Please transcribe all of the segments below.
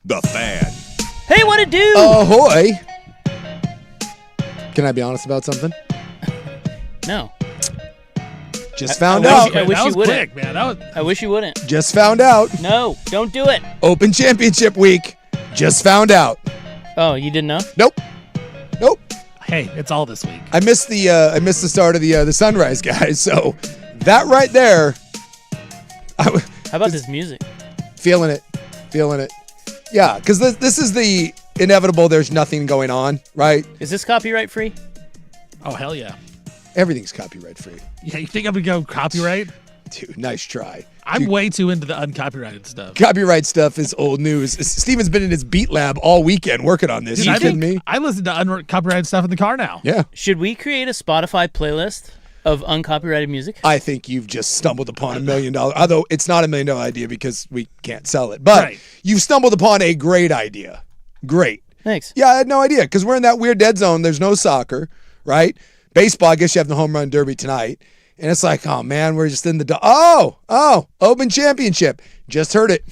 The Fan. Hey, what it do? Ahoy. Can I be honest about something? No. Just found out. I wish that you was wouldn't. quick, man. I wish you wouldn't. Just found out. No, don't do it. Open Championship week. Just found out. Oh, you didn't know? Nope. Hey, it's all this week. I missed the start of the Sunrise guys. So that right there. How about this music? Feeling it. Yeah, because this is the inevitable. There's nothing going on, right? Is this copyright free? Oh, hell yeah. Everything's copyright free. Yeah, you think I'm going to go copyright? Dude, nice try. I'm way too into the uncopyrighted stuff. Copyright stuff is old news. Steven's been in his beat lab all weekend working on this. Dude, You I kidding me? I listen to uncopyrighted stuff in the car now. Yeah. Should we create a Spotify playlist of uncopyrighted music? I think you've just stumbled upon $1 million. Although it's not $1 million idea because we can't sell it. But Right. you've stumbled upon a great idea. Great. Thanks. Yeah, I had no idea because we're in that weird dead zone. There's no soccer, right? Baseball, I guess you have the home run derby tonight. And it's like, oh, man, we're just in the... Open Championship. Just heard it.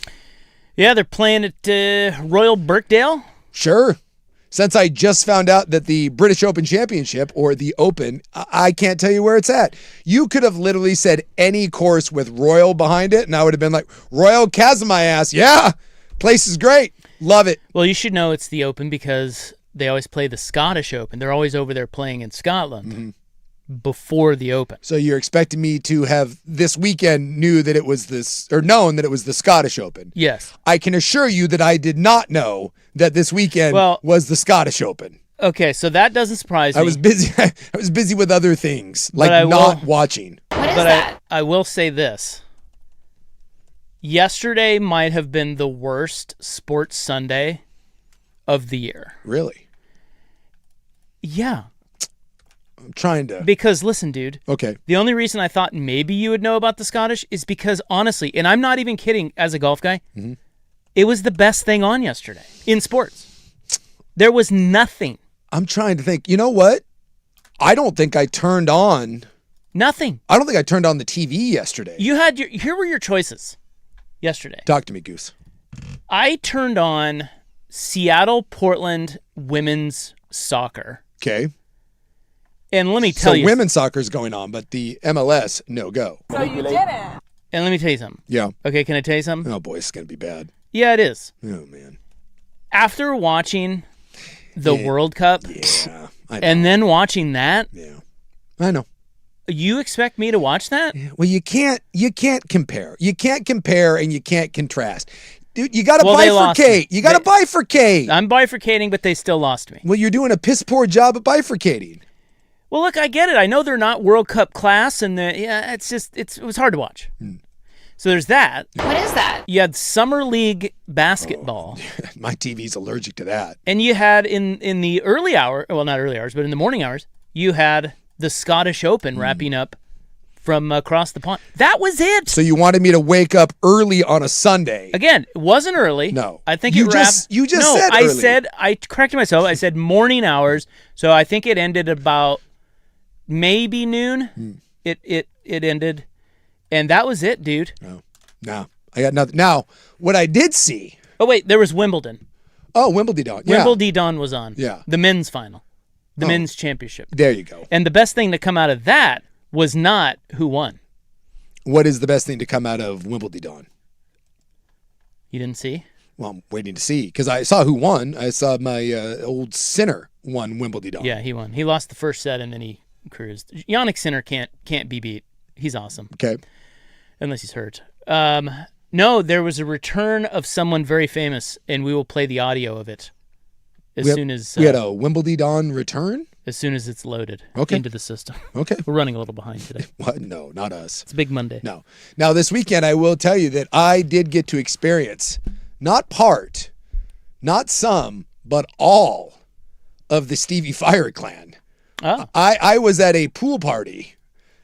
Yeah, they're playing at Royal Birkdale. Sure. Since I just found out that the British Open Championship, or the Open, I can't tell you where it's at. You could have literally said any course with Royal behind it, and I would have been like, Royal Chasm my ass. Yeah, place is great. Love it. Well, you should know it's the Open because they always play the Scottish Open. They're always over there playing in Scotland before the Open. So you're expecting me to have this weekend known that it was the Scottish Open. Yes. I can assure you that I did not know that this weekend was the Scottish Open. Okay, so that doesn't surprise me. I was busy. I was busy with other things, like I not will- watching. What is that? I will say this. Yesterday might have been the worst sports Sunday of the year. Really? Yeah. I'm trying to. Because listen, dude. Okay. The only reason I thought maybe you would know about the Scottish is because honestly, and I'm not even kidding as a golf guy, it was the best thing on yesterday in sports. There was nothing. I'm trying to think. You know what? I don't think I turned on. Nothing. I don't think I turned on the TV yesterday. You had here were your choices yesterday. Talk to me, Goose. I turned on Seattle, Portland women's soccer. Okay. And let me tell you. women's soccer is going on, but the MLS, no go. So you didn't. And let me tell you something. Yeah. Okay, can I tell you something? Oh, boy, it's going to be bad. Yeah, it is. Oh, man. After watching the World Cup Yeah. I know. and then watching that, Yeah. I know. you expect me to watch that? Well, you can't compare. You can't compare and you can't contrast. Dude, you got to Well, they lost bifurcate. me. You got to bifurcate. I'm bifurcating, but they still lost me. Well, you're doing a piss poor job at bifurcating. Well, look, I get it. I know they're not World Cup class, and it was hard to watch. So there's that. What is that? You had Summer League basketball, My TV's allergic to that. and you had in the early hour, well, not early hours, but in the morning hours, you had the Scottish Open wrapping up from across the pond. That was it. So you wanted me to wake up early on a Sunday. Again, it wasn't early. No. I think You it just- wrapped. you just no, said early. I corrected myself. I said morning hours. So I think it ended about maybe noon. It ended, and that was it, dude. No, I got nothing. Now, what I did see. Oh wait, there was Wimbledon. Oh, Wimbledon. Yeah. Wimbledon was on. Yeah. The men's final, the men's championship. There you go. And the best thing to come out of that was not who won. What is the best thing to come out of Wimbledon? You didn't see? Well, I'm waiting to see because I saw who won. I saw my old Sinner won Wimbledon. Yeah, he won. He lost the first set and then he cruised. Yannick Sinner can't be beat. He's awesome. Okay. Unless he's hurt. No, there was a return of someone very famous, and we will play the audio of it as soon as we had a Wimbledon return. as soon as it's loaded Okay. into the system. Okay. We're running a little behind today. What? No, not us. It's a big Monday. No. Now this weekend, I will tell you that I did get to experience not part, not some, but all of the Stevie Fire clan. Oh, I was at a pool party.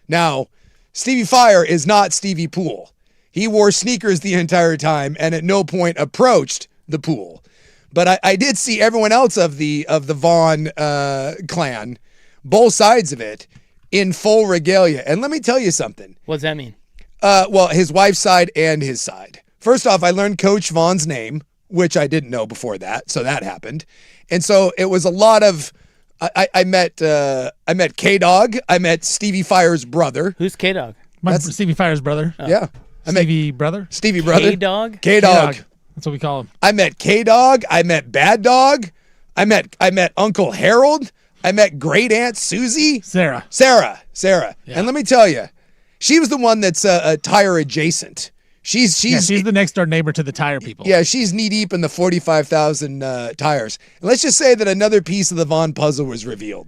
Now, Stevie Fire is not Stevie Pool. He wore sneakers the entire time and at no point approached the pool. But I did see everyone else of the Vaughn clan, both sides of it, in full regalia. And let me tell you something. what does that mean? Well, his wife's side and his side. First off, I learned Coach Vaughn's name, which I didn't know before that. So that happened. And so it was a lot of, I met K-Dog. I met Stevie Fire's brother. Who's K-Dog? Stevie Fire's brother. Yeah. Stevie brother. Stevie brother. K-Dog? K-Dog. That's what we call him. I met K-Dog. I met Bad Dog. I met Uncle Harold. I met great aunt Susie. Sarah. Yeah. And let me tell you, she was the one that's tire adjacent. She's the next door neighbor to the tire people. Yeah, she's knee deep in the 45,000 tires. And let's just say that another piece of the Vaughn puzzle was revealed.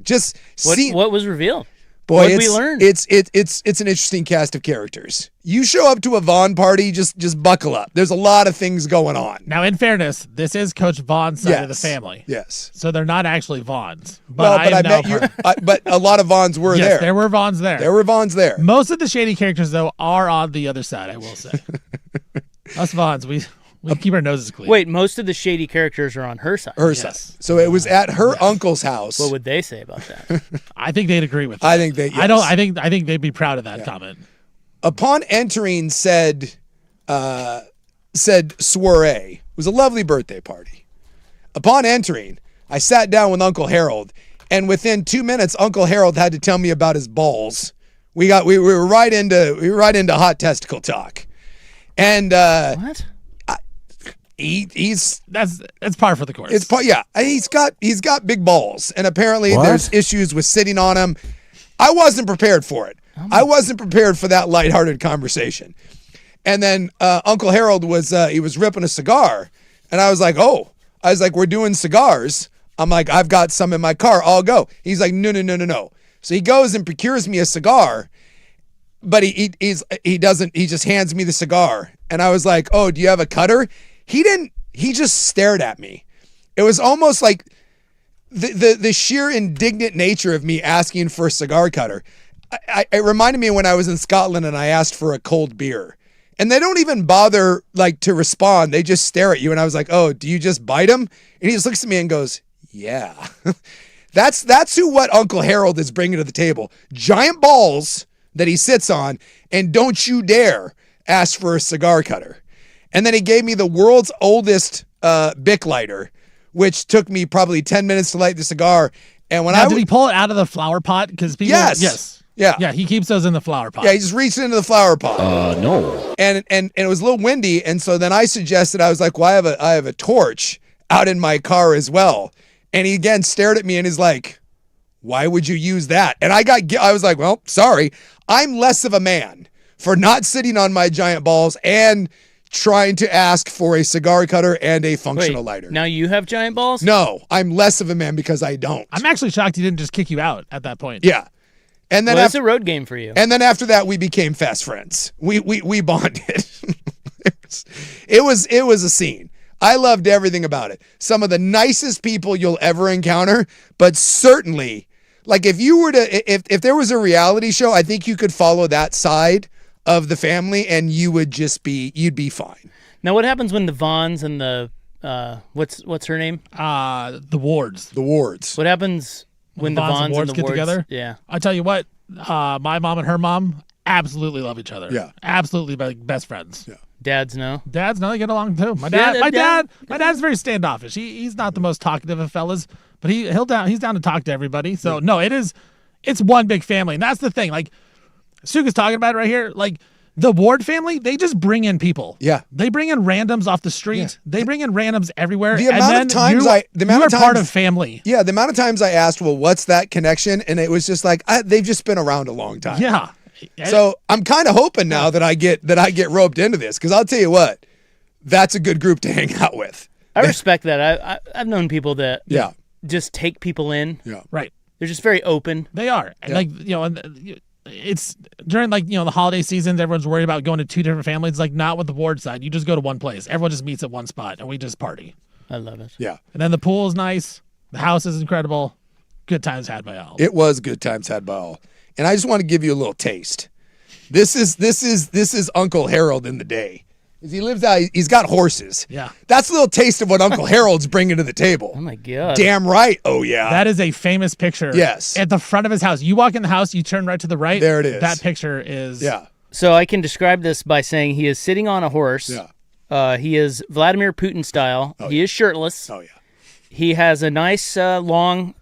What was revealed? Boy, what did we learn? It's an interesting cast of characters. You show up to a Vaughn party, just buckle up. There's a lot of things going on. Now, in fairness, this is Coach Vaughn's side of the family. Yes. So they're not actually Vaughns. But I met you. But a lot of Vaughns were there. Yes, there were Vaughns there. There were Vaughns there. Most of the shady characters, though, are on the other side, I will say. Us Vaughns, we keep our noses clean. Wait, most of the shady characters are on her side. Her side. So it was at her uncle's house. What would they say about that? I think they'd agree with that. I think they. Yes. I think they'd be proud of that comment. Upon entering said soiree, it was a lovely birthday party. Upon entering, I sat down with Uncle Harold, and within 2 minutes, Uncle Harold had to tell me about his balls. We were right into hot testicle talk, and What? he's That's par for the course. it's part yeah he's got big balls, and apparently there's issues with sitting on them. I wasn't prepared for it. I wasn't prepared for that lighthearted conversation. And then Uncle Harold was ripping a cigar, and I was like, we're doing cigars. I'm like, I've got some in my car. I'll go. He's like, no. So he goes and procures me a cigar, but he doesn't. He just hands me the cigar, and I was like, oh, do you have a cutter? He didn't. He just stared at me. It was almost like the sheer indignant nature of me asking for a cigar cutter. It reminded me when I was in Scotland and I asked for a cold beer, and they don't even bother to respond. They just stare at you. And I was like, oh, do you just bite them? And he just looks at me and goes, yeah. That's what Uncle Harold is bringing to the table. Giant balls that he sits on, and don't you dare ask for a cigar cutter. And then he gave me the world's oldest Bic lighter, which took me probably 10 minutes to light the cigar. And when did he pull it out of the flower pot? Because people, yes. Yeah, he keeps those in the flower pot. Yeah, he just reached into the flower pot. No. And it was a little windy, and so then I suggested, I was like, well, I have a torch out in my car as well. And he again stared at me and is like, why would you use that? And I was like, well, sorry. I'm less of a man for not sitting on my giant balls and trying to ask for a cigar cutter and a functional lighter. Now you have giant balls? No, I'm less of a man because I don't. I'm actually shocked he didn't just kick you out at that point. Yeah. And then it's a road game for you. And then after that, we became fast friends. We bonded. It was a scene. I loved everything about it. Some of the nicest people you'll ever encounter, but certainly, like if you were to, if there was a reality show, I think you could follow that side of the family and you'd be fine. Now, what happens when the Vaughns and the, what's her name? The Wards. The Wards. What happens when the Vaughns and the Wards get together? Yeah. I tell you what, my mom and her mom absolutely love each other. Yeah. Absolutely best friends. Yeah. Dads know. Dads know they get along too. My dad's very standoffish. He's not the most talkative of fellas, but he's down to talk to everybody. So no, it's one big family. And that's the thing. Like Suga's talking about it right here. Like the Ward family, they just bring in people. Yeah. They bring in randoms off the street. Yeah. They bring in randoms everywhere. The amount of times you're part of family. Yeah, the amount of times I asked, well, what's that connection? And it was just like, they've just been around a long time. Yeah. So I'm kind of hoping now that I get roped into this, because I'll tell you what, that's a good group to hang out with. I respect that. I've known people that Yeah. just take people in. Yeah. Right. They're just very open. They are. Yeah. Like, it's during the holiday seasons, everyone's worried about going to two different families. It's like not with the Ward side. You just go to one place. Everyone just meets at one spot and we just party. I love it. Yeah. And then the pool is nice. The house is incredible. Good times had by all. It was good times had by all. And I just want to give you a little taste. This is Uncle Harold in the day. He lives out, he's got horses. Yeah. That's a little taste of what Uncle Harold's bringing to the table. Oh my God. Damn right. Oh yeah. That is a famous picture. Yes. At the front of his house. You walk in the house, you turn right to the right. There it is. That picture is. Yeah. So I can describe this by saying he is sitting on a horse. Yeah. He is Vladimir Putin style. He is shirtless. Oh, yeah. He has a nice long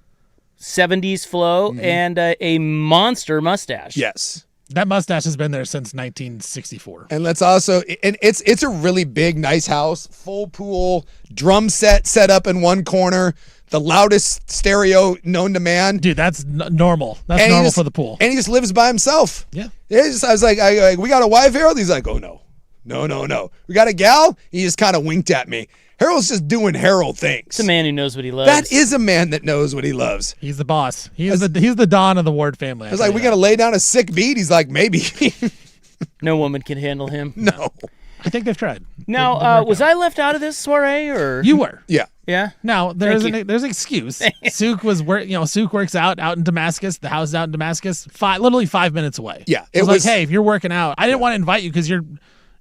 70s flow and a monster mustache. Yes. That mustache has been there since 1964. And let's also, and it's a really big, nice house, full pool, drum set up in one corner, the loudest stereo known to man. Dude, that's normal. That's And normal for the pool. And he just lives by himself. Yeah. I was like, we got a wife, Harold? He's like, oh, no. No. We got a gal? He just kind of winked at me. Harold's just doing Harold things. It's a man who knows what he loves. That is a man that knows what he loves. He's the boss. He's the Don of the Ward family. I was like, we got to lay down a sick beat? He's like, maybe. No woman can handle him. No. I think they've tried. Now, was I left out of this soiree, or You were. Yeah. Yeah. Now there's Thank you. there's an excuse. Souk works out in Damascus. The house is out in Damascus, literally 5 minutes away. Yeah, it was like, hey, if you're working out, I didn't want to invite you because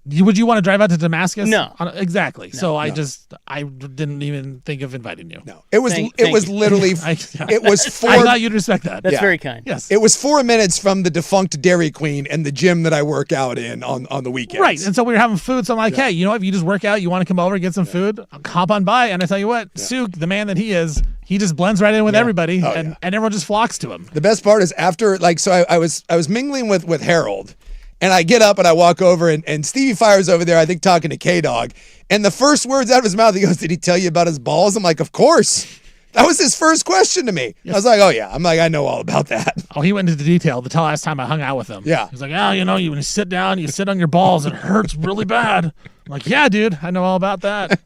would you want to drive out to Damascus? No. Exactly. So I didn't even think of inviting you. No. It was Thank literally it was I 4 thought you'd respect that. That's Yeah. very kind. Yes. It was 4 minutes from the defunct Dairy Queen and the gym that I work out in on the weekends. Right. And so we were having food. So I'm like, hey, you know, if you just work out, you want to come over, get some food, hop on by. And I tell you what, Souk, the man that he is, he just blends right in with everybody and everyone just flocks to him. The best part is after, I was mingling with Harold, and I get up and I walk over, and Stevie Fire's over there, I think, talking to K-Dog. And the first words out of his mouth, he goes, did he tell you about his balls? I'm like, of course. That was his first question to me. I was like, oh, yeah. I'm like, I know all about that. Oh, he went into detail the last time I hung out with him. Yeah. He's like, when you sit down, you sit on your balls, it hurts really bad. I'm like, yeah, dude, I know all about that.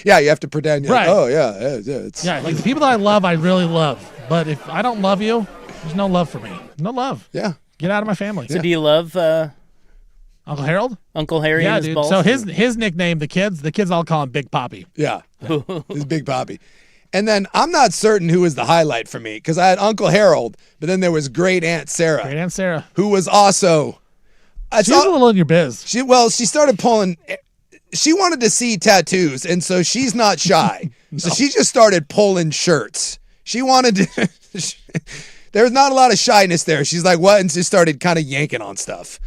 Yeah, you have to pretend. You're Right. like, oh, yeah. It's Yeah, like the people that I love, I really love. But if I don't love you, there's no love for me. No love. Yeah. Get out of my family. So do you love Uncle Harold? Uncle Harry Yeah, and his dude. balls? So his nickname, the kids all call him Big Poppy. Yeah. He's Big Poppy. And then I'm not certain who was the highlight for me, because I had Uncle Harold, but then there was Great Aunt Sarah, Great Aunt Sarah. who was also. She's a little in your biz. She started pulling. She wanted to see tattoos, and so she's not shy. So she just started pulling shirts. She wanted to. There was not a lot of shyness there. She's like, what? And she started kind of yanking on stuff.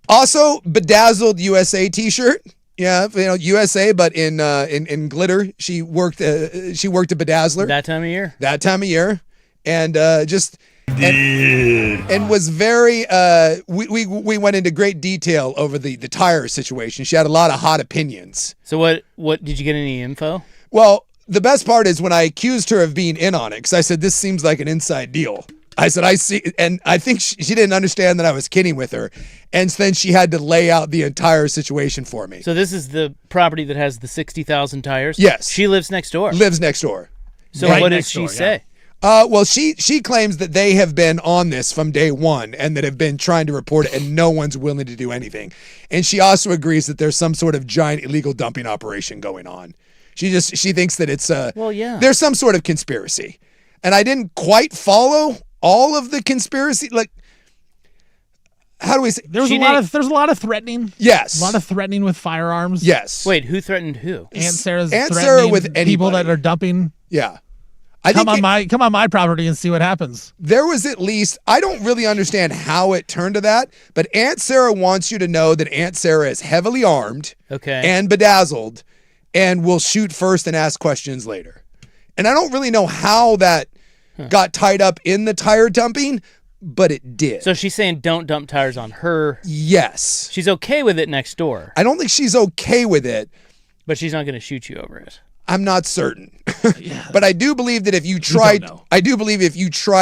Also, bedazzled USA T-shirt. Yeah, USA, but in glitter. She worked a bedazzler that time of year. And and was very we went into great detail over the tire situation. She had a lot of hot opinions. So what did you get any info? Well, the best part is when I accused her of being in on it, because I said, this seems like an inside deal. I said, I see, and I think she didn't understand that I was kidding with her. And then she had to lay out the entire situation for me. So this is the property that has the 60,000 tires? Yes. She lives next door. Lives next door. So Right what does next she door, say? Well, she claims that they have been on this from day one and that have been trying to report it, and no one's willing to do anything. And she also agrees that there's some sort of giant illegal dumping operation going on. She thinks that it's there's some sort of conspiracy. And I didn't quite follow all of the conspiracy. Like, how do we say? There's a lot of threatening. Yes. A lot of threatening with firearms. Yes. Wait, who threatened who? Aunt Sarah's Aunt threatening Sarah with people anybody. that are dumping. Yeah. Come on my property and see what happens. There was at least, I don't really understand how it turned to that, but Aunt Sarah wants you to know that Aunt Sarah is heavily armed and bedazzled and will shoot first and ask questions later. And I don't really know how that got tied up in the tire dumping, but it did. So she's saying don't dump tires on her. Yes. She's okay with it next door, I don't think she's okay with it. but she's not going to shoot you over it. I'm not certain. But I do believe that if you try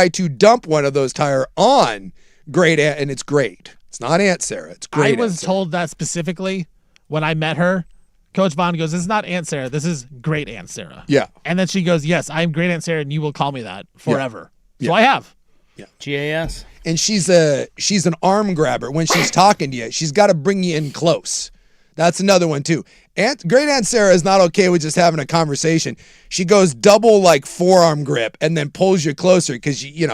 to dump one of those tire on Great Aunt, and it's great. It's not Aunt Sarah. It's Great I was Aunt Sarah. told that specifically when I met her. Coach Vaughn goes, this is not Aunt Sarah. This is Great Aunt Sarah. Yeah. And then she goes, yes, I am Great Aunt Sarah, and you will call me that forever. Yeah. So I have. GAS. And she's an arm grabber. When she's talking to you, she's got to bring you in close. That's another one too. Great Aunt Sarah is not okay with just having a conversation. She goes double like forearm grip and then pulls you closer because she's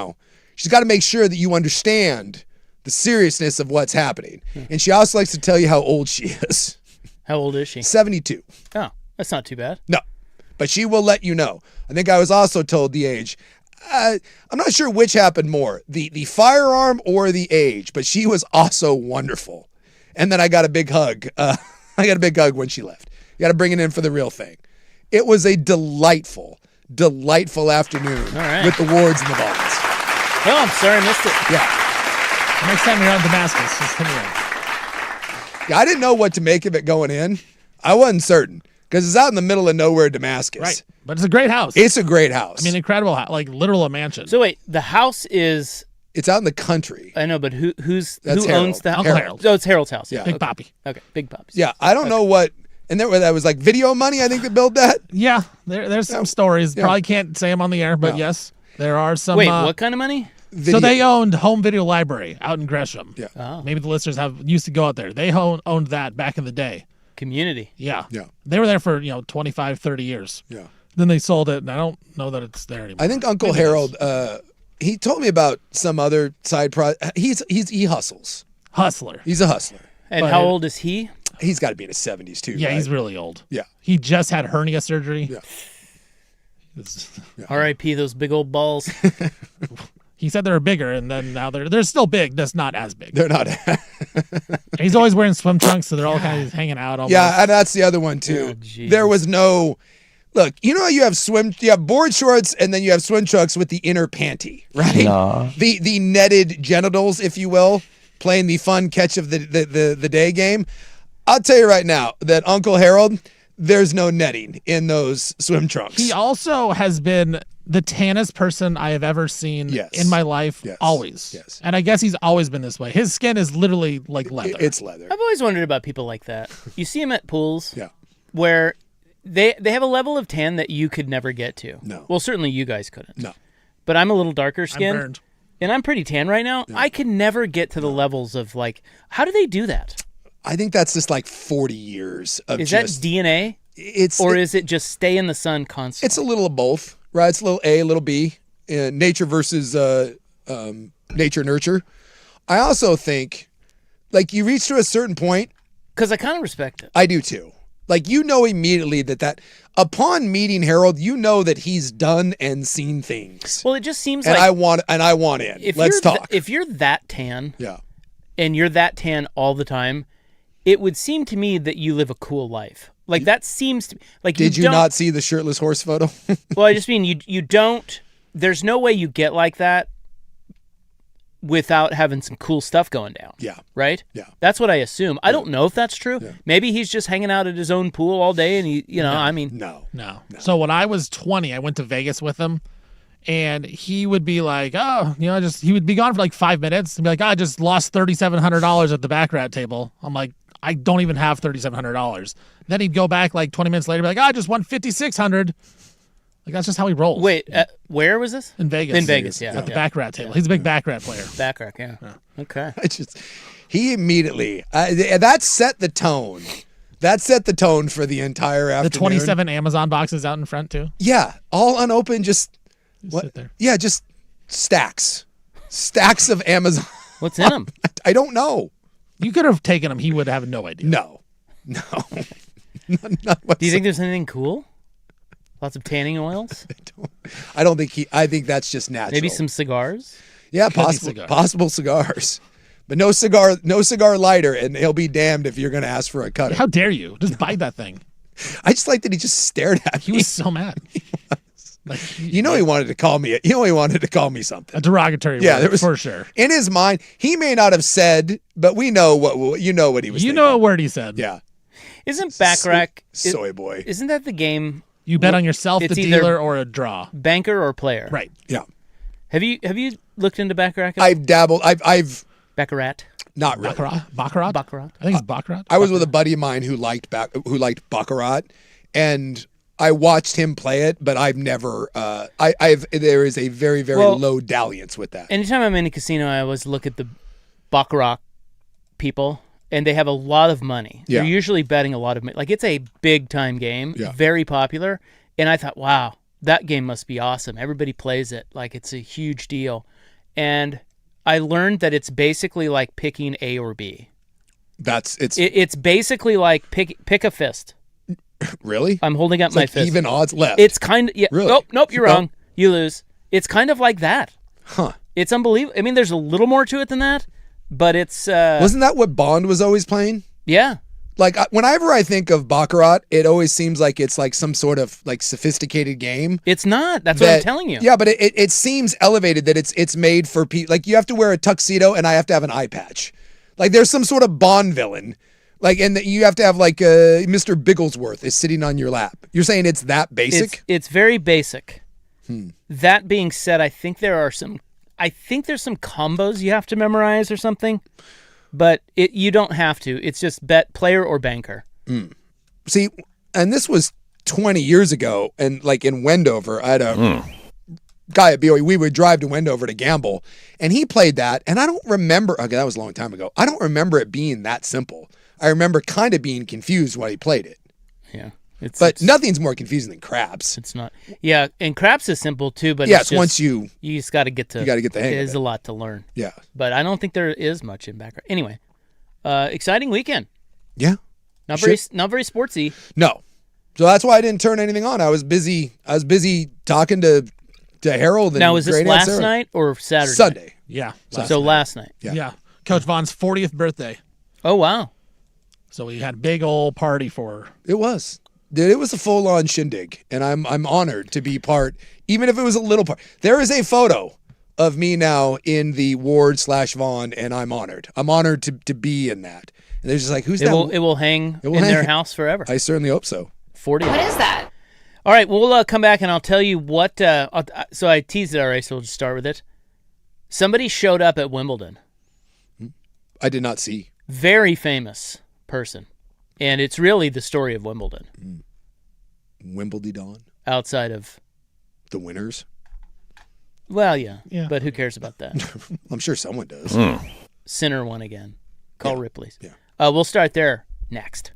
got to make sure that you understand the seriousness of what's happening. And she also likes to tell you how old she is. How old is she? 72. Oh, that's not too bad. No, but she will let you know. I think I was also told the age. I'm not sure which happened more, the firearm or the age, but she was also wonderful. And then I got a big hug. I got a big hug when she left. You got to bring it in for the real thing. It was a delightful afternoon with the Wards and the Bonds. Oh, I'm sorry I missed it. Yeah. Next time you're on Damascus, just hit me up. Yeah, I didn't know what to make of it going in. I wasn't certain because it's out in the middle of nowhere, Damascus. Right. But it's a great house. It's a great house. I mean, incredible house, like literal a mansion. So wait, the house is... It's out in the country. I know, but who That's owns Harold. the house? Uncle Harold. Oh, it's Harold's house. Yeah. Big Papi. Okay, Big Pops. Yeah, I don't know what, and that was like video money, I think, that built that. Yeah, there's some stories. Yeah. Probably can't say them on the air, but No. yes, there are some. Wait, what kind of money? Video. So they owned Home Video Library out in Gresham. Yeah. Oh, Maybe the listeners used to go out there. They owned that back in the day. community. Yeah. Yeah. They were there for 25, 30 years. Yeah. Then they sold it, and I don't know that it's there anymore. I think Uncle Maybe it Harold, is. he told me about some other side project. He hustles. Hustler. He's a hustler. And But- how old is he? He's got to be in his 70s too. Yeah, right? he's really old. Yeah. He just had hernia surgery. Yeah. R.I.P. those big old balls. He said they were bigger, and then now they're still big, just not as big. They're not. He's always wearing swim trunks, so they're all kind of hanging out. Almost. Yeah, and that's the other one too. Oh, Jesus. There was no. Look, you know how you have board shorts and then you have swim trunks with the inner panty, right? Nah. The netted genitals, if you will, playing the fun catch of the day game. I'll tell you right now that Uncle Harold, there's no netting in those swim trunks. He also has been the tannest person I have ever seen Yes. in my life, Yes. always. Yes. And I guess he's always been this way. His skin is literally like leather. It's leather. I've always wondered about people like that. You see them at pools Yeah. where they have a level of tan that you could never get to. No. Well, certainly you guys couldn't. No. But I'm a little darker I'm skinned. burned. And I'm pretty tan right now. I can never get to the levels of how do they do that? I think that's just like 40 years of Is just. that DNA? Or is it just stay in the sun constantly? It's a little of both, right? It's a little A, a little B. Nature versus nature nurture. I also think, like, you reach to a certain point. Because I kind of respect it. I do too. Like, you know immediately that upon meeting Harold, you know that he's done and seen things. Well, it just seems And like I want in. Let's talk. If you're that tan Yeah. and you're that tan all the time, it would seem to me that you live a cool life. Like that seems to like. Did you don't- not see the shirtless horse photo? Well, I just mean you don't. There's no way you get like that without having some cool stuff going down. Yeah. Right? Yeah. That's what I assume. I don't know if that's true. Yeah. Maybe he's just hanging out at his own pool all day and I mean, No. No. So when I was 20, I went to Vegas with him, and he would be like, oh, he would be gone for like 5 minutes and be like, I just lost $3,700 at the baccarat table. I'm like, I don't even have $3,700. Then he'd go back like 20 minutes later, be like, I just won $5,600. Like, that's just how he rolls. wait, where was this? In Vegas. In Vegas, yeah. At the baccarat table. He's a big baccarat player. Backrack, yeah. Okay. He immediately, that set the tone. That set the tone for the entire The afternoon. 27 Amazon boxes out in front, too. Yeah. All unopened, just Sit there. Yeah, just stacks of Amazon. What's in them? I don't know. You could have taken him. He would have no idea. No. Not Do you think there's anything cool? Lots of tanning oils? I don't think I think that's just natural. Maybe some cigars? Yeah, Could be possible cigars. possible cigars. But no cigar lighter, and he'll be damned if you're going to ask for a cutter. How dare you? Just bite that thing. I just like that he just stared at He me. was so mad. Like, He wanted to call me. He wanted to call me something. a derogatory Yeah, word, there was for sure. In his mind, he may not have said, but we know what what he was. You thinking. know a word he said. Yeah. Isn't Backrack... Soy boy. Isn't that the game You bet on yourself, the It's either- dealer, or a draw. banker or player? Right. Yeah. Have you looked into Backrack? I've dabbled. I've Baccarat? not really. Baccarat? Baccarat. I think it's Baccarat. I was with a buddy of mine who liked Baccarat, and I watched him play it, but I've never. There is a very Well, low dalliance with that. Anytime I'm in a casino, I always look at the Baccarat people, and they have a lot of money. Yeah. They're usually betting a lot of money. Like, it's a big-time game, Yeah. very popular, and I thought, wow, that game must be awesome. Everybody plays it. Like, it's a huge deal. And I learned that it's basically like picking A or B. It's basically like pick a fist. Really. I'm holding up It's my like fist. even odds left. It's kind of, yeah. Really? Nope, you're No. wrong. You lose. It's kind of like that. Huh. It's unbelievable. I mean, there's a little more to it than that, But it's Wasn't that what Bond was always playing? Yeah. Like whenever I think of Baccarat, it always seems like it's like some sort of like sophisticated game. It's not. That's what I'm telling you. Yeah, but it seems elevated that it's made for people. Like you have to wear a tuxedo and I have to have an eye patch. Like there's some sort of Bond villain. Like and you have to have like Mr. Bigglesworth is sitting on your lap. You're saying it's that basic? It's very basic. That being said, I think there's some combos you have to memorize or something. But you don't have to. It's just bet player or banker. See, and this was 20 years ago, and like in Wendover, I had a guy at BOE. We would drive to Wendover to gamble, and he played that, and I don't remember. Okay, that was a long time ago. I don't remember it being that simple. I remember kind of being confused while he played it. Yeah. But nothing's more confusing than craps. It's not. Yeah, and craps is simple too, but yes, once you just got to get the hang of it. It is a lot to learn. Yeah. But I don't think there is much in background. Anyway, exciting weekend. Yeah. Not very sportsy. No. So that's why I didn't turn anything on. I was busy talking to Harold. And now, was this last Sarah. night or Saturday? Sunday. Yeah. Last night. Yeah. Coach Vaughn's 40th birthday. Oh, wow. So we had a big old party for her. It was. Dude, it was a full-on shindig, and I'm honored to be part, even if it was a little part. There is a photo of me now in the Ward/Vaughn, and I'm honored. I'm honored to be in that. And they're just like, who's that? It will hang in their house forever. I certainly hope so. 40. What is that? All right, we'll come back, and I'll tell you what. So I teased it already, so we'll just start with it. Somebody showed up at Wimbledon. I did not see. Very famous person. And it's really the story of Wimbledon. Wimbledon? Outside of the winners? Well, yeah. But who cares about that? I'm sure someone does. Sinner won again. Call Ripley's. Yeah. We'll start there next.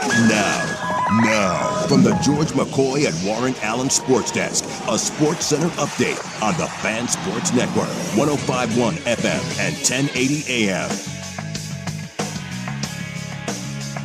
Now, from the George McCoy and Warren Allen Sports Desk, a Sports Center update on the Fan Sports Network, 105.1 FM and 1080 AM.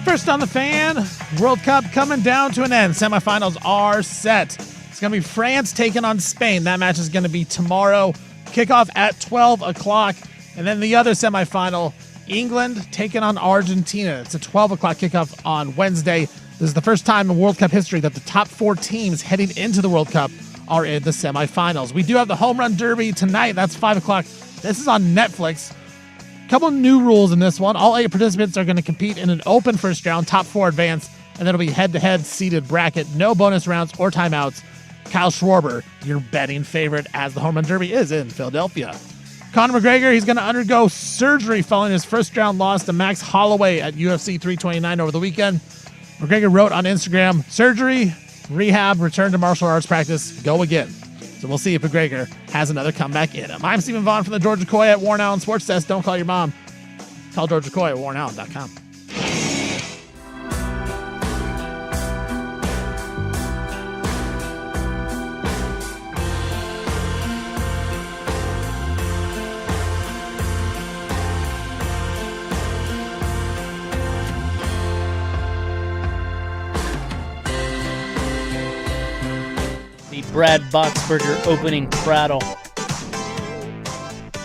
First on the Fan, World Cup coming down to an end. Semifinals are set. It's going to be France taking on Spain. That match is going to be tomorrow. Kickoff at 12 o'clock. And then the other semifinal, England taking on Argentina. It's a 12 o'clock kickoff on Wednesday. This is the first time in World Cup history that the top 4 teams heading into the World Cup are in the semifinals. We do have the Home Run Derby tonight. That's 5 o'clock. This is on Netflix. Couple new rules in this one. All 8 participants are going to compete in an open first round, top 4 advance, and then it'll be head-to-head seeded bracket. No bonus rounds or timeouts. Kyle Schwarber, your betting favorite, as the Home Run Derby is in Philadelphia. Conor McGregor, he's going to undergo surgery following his first-round loss to Max Holloway at UFC 329 over the weekend. McGregor wrote on Instagram, surgery, rehab, return to martial arts practice, go again. So we'll see if McGregor has another comeback in him. I'm Stephen Vaughn from the George McCoy at Warren Allen Sports Desk. Don't call your mom. Call George McCoy at warrenallen.com. Brad Boxberger opening prattle.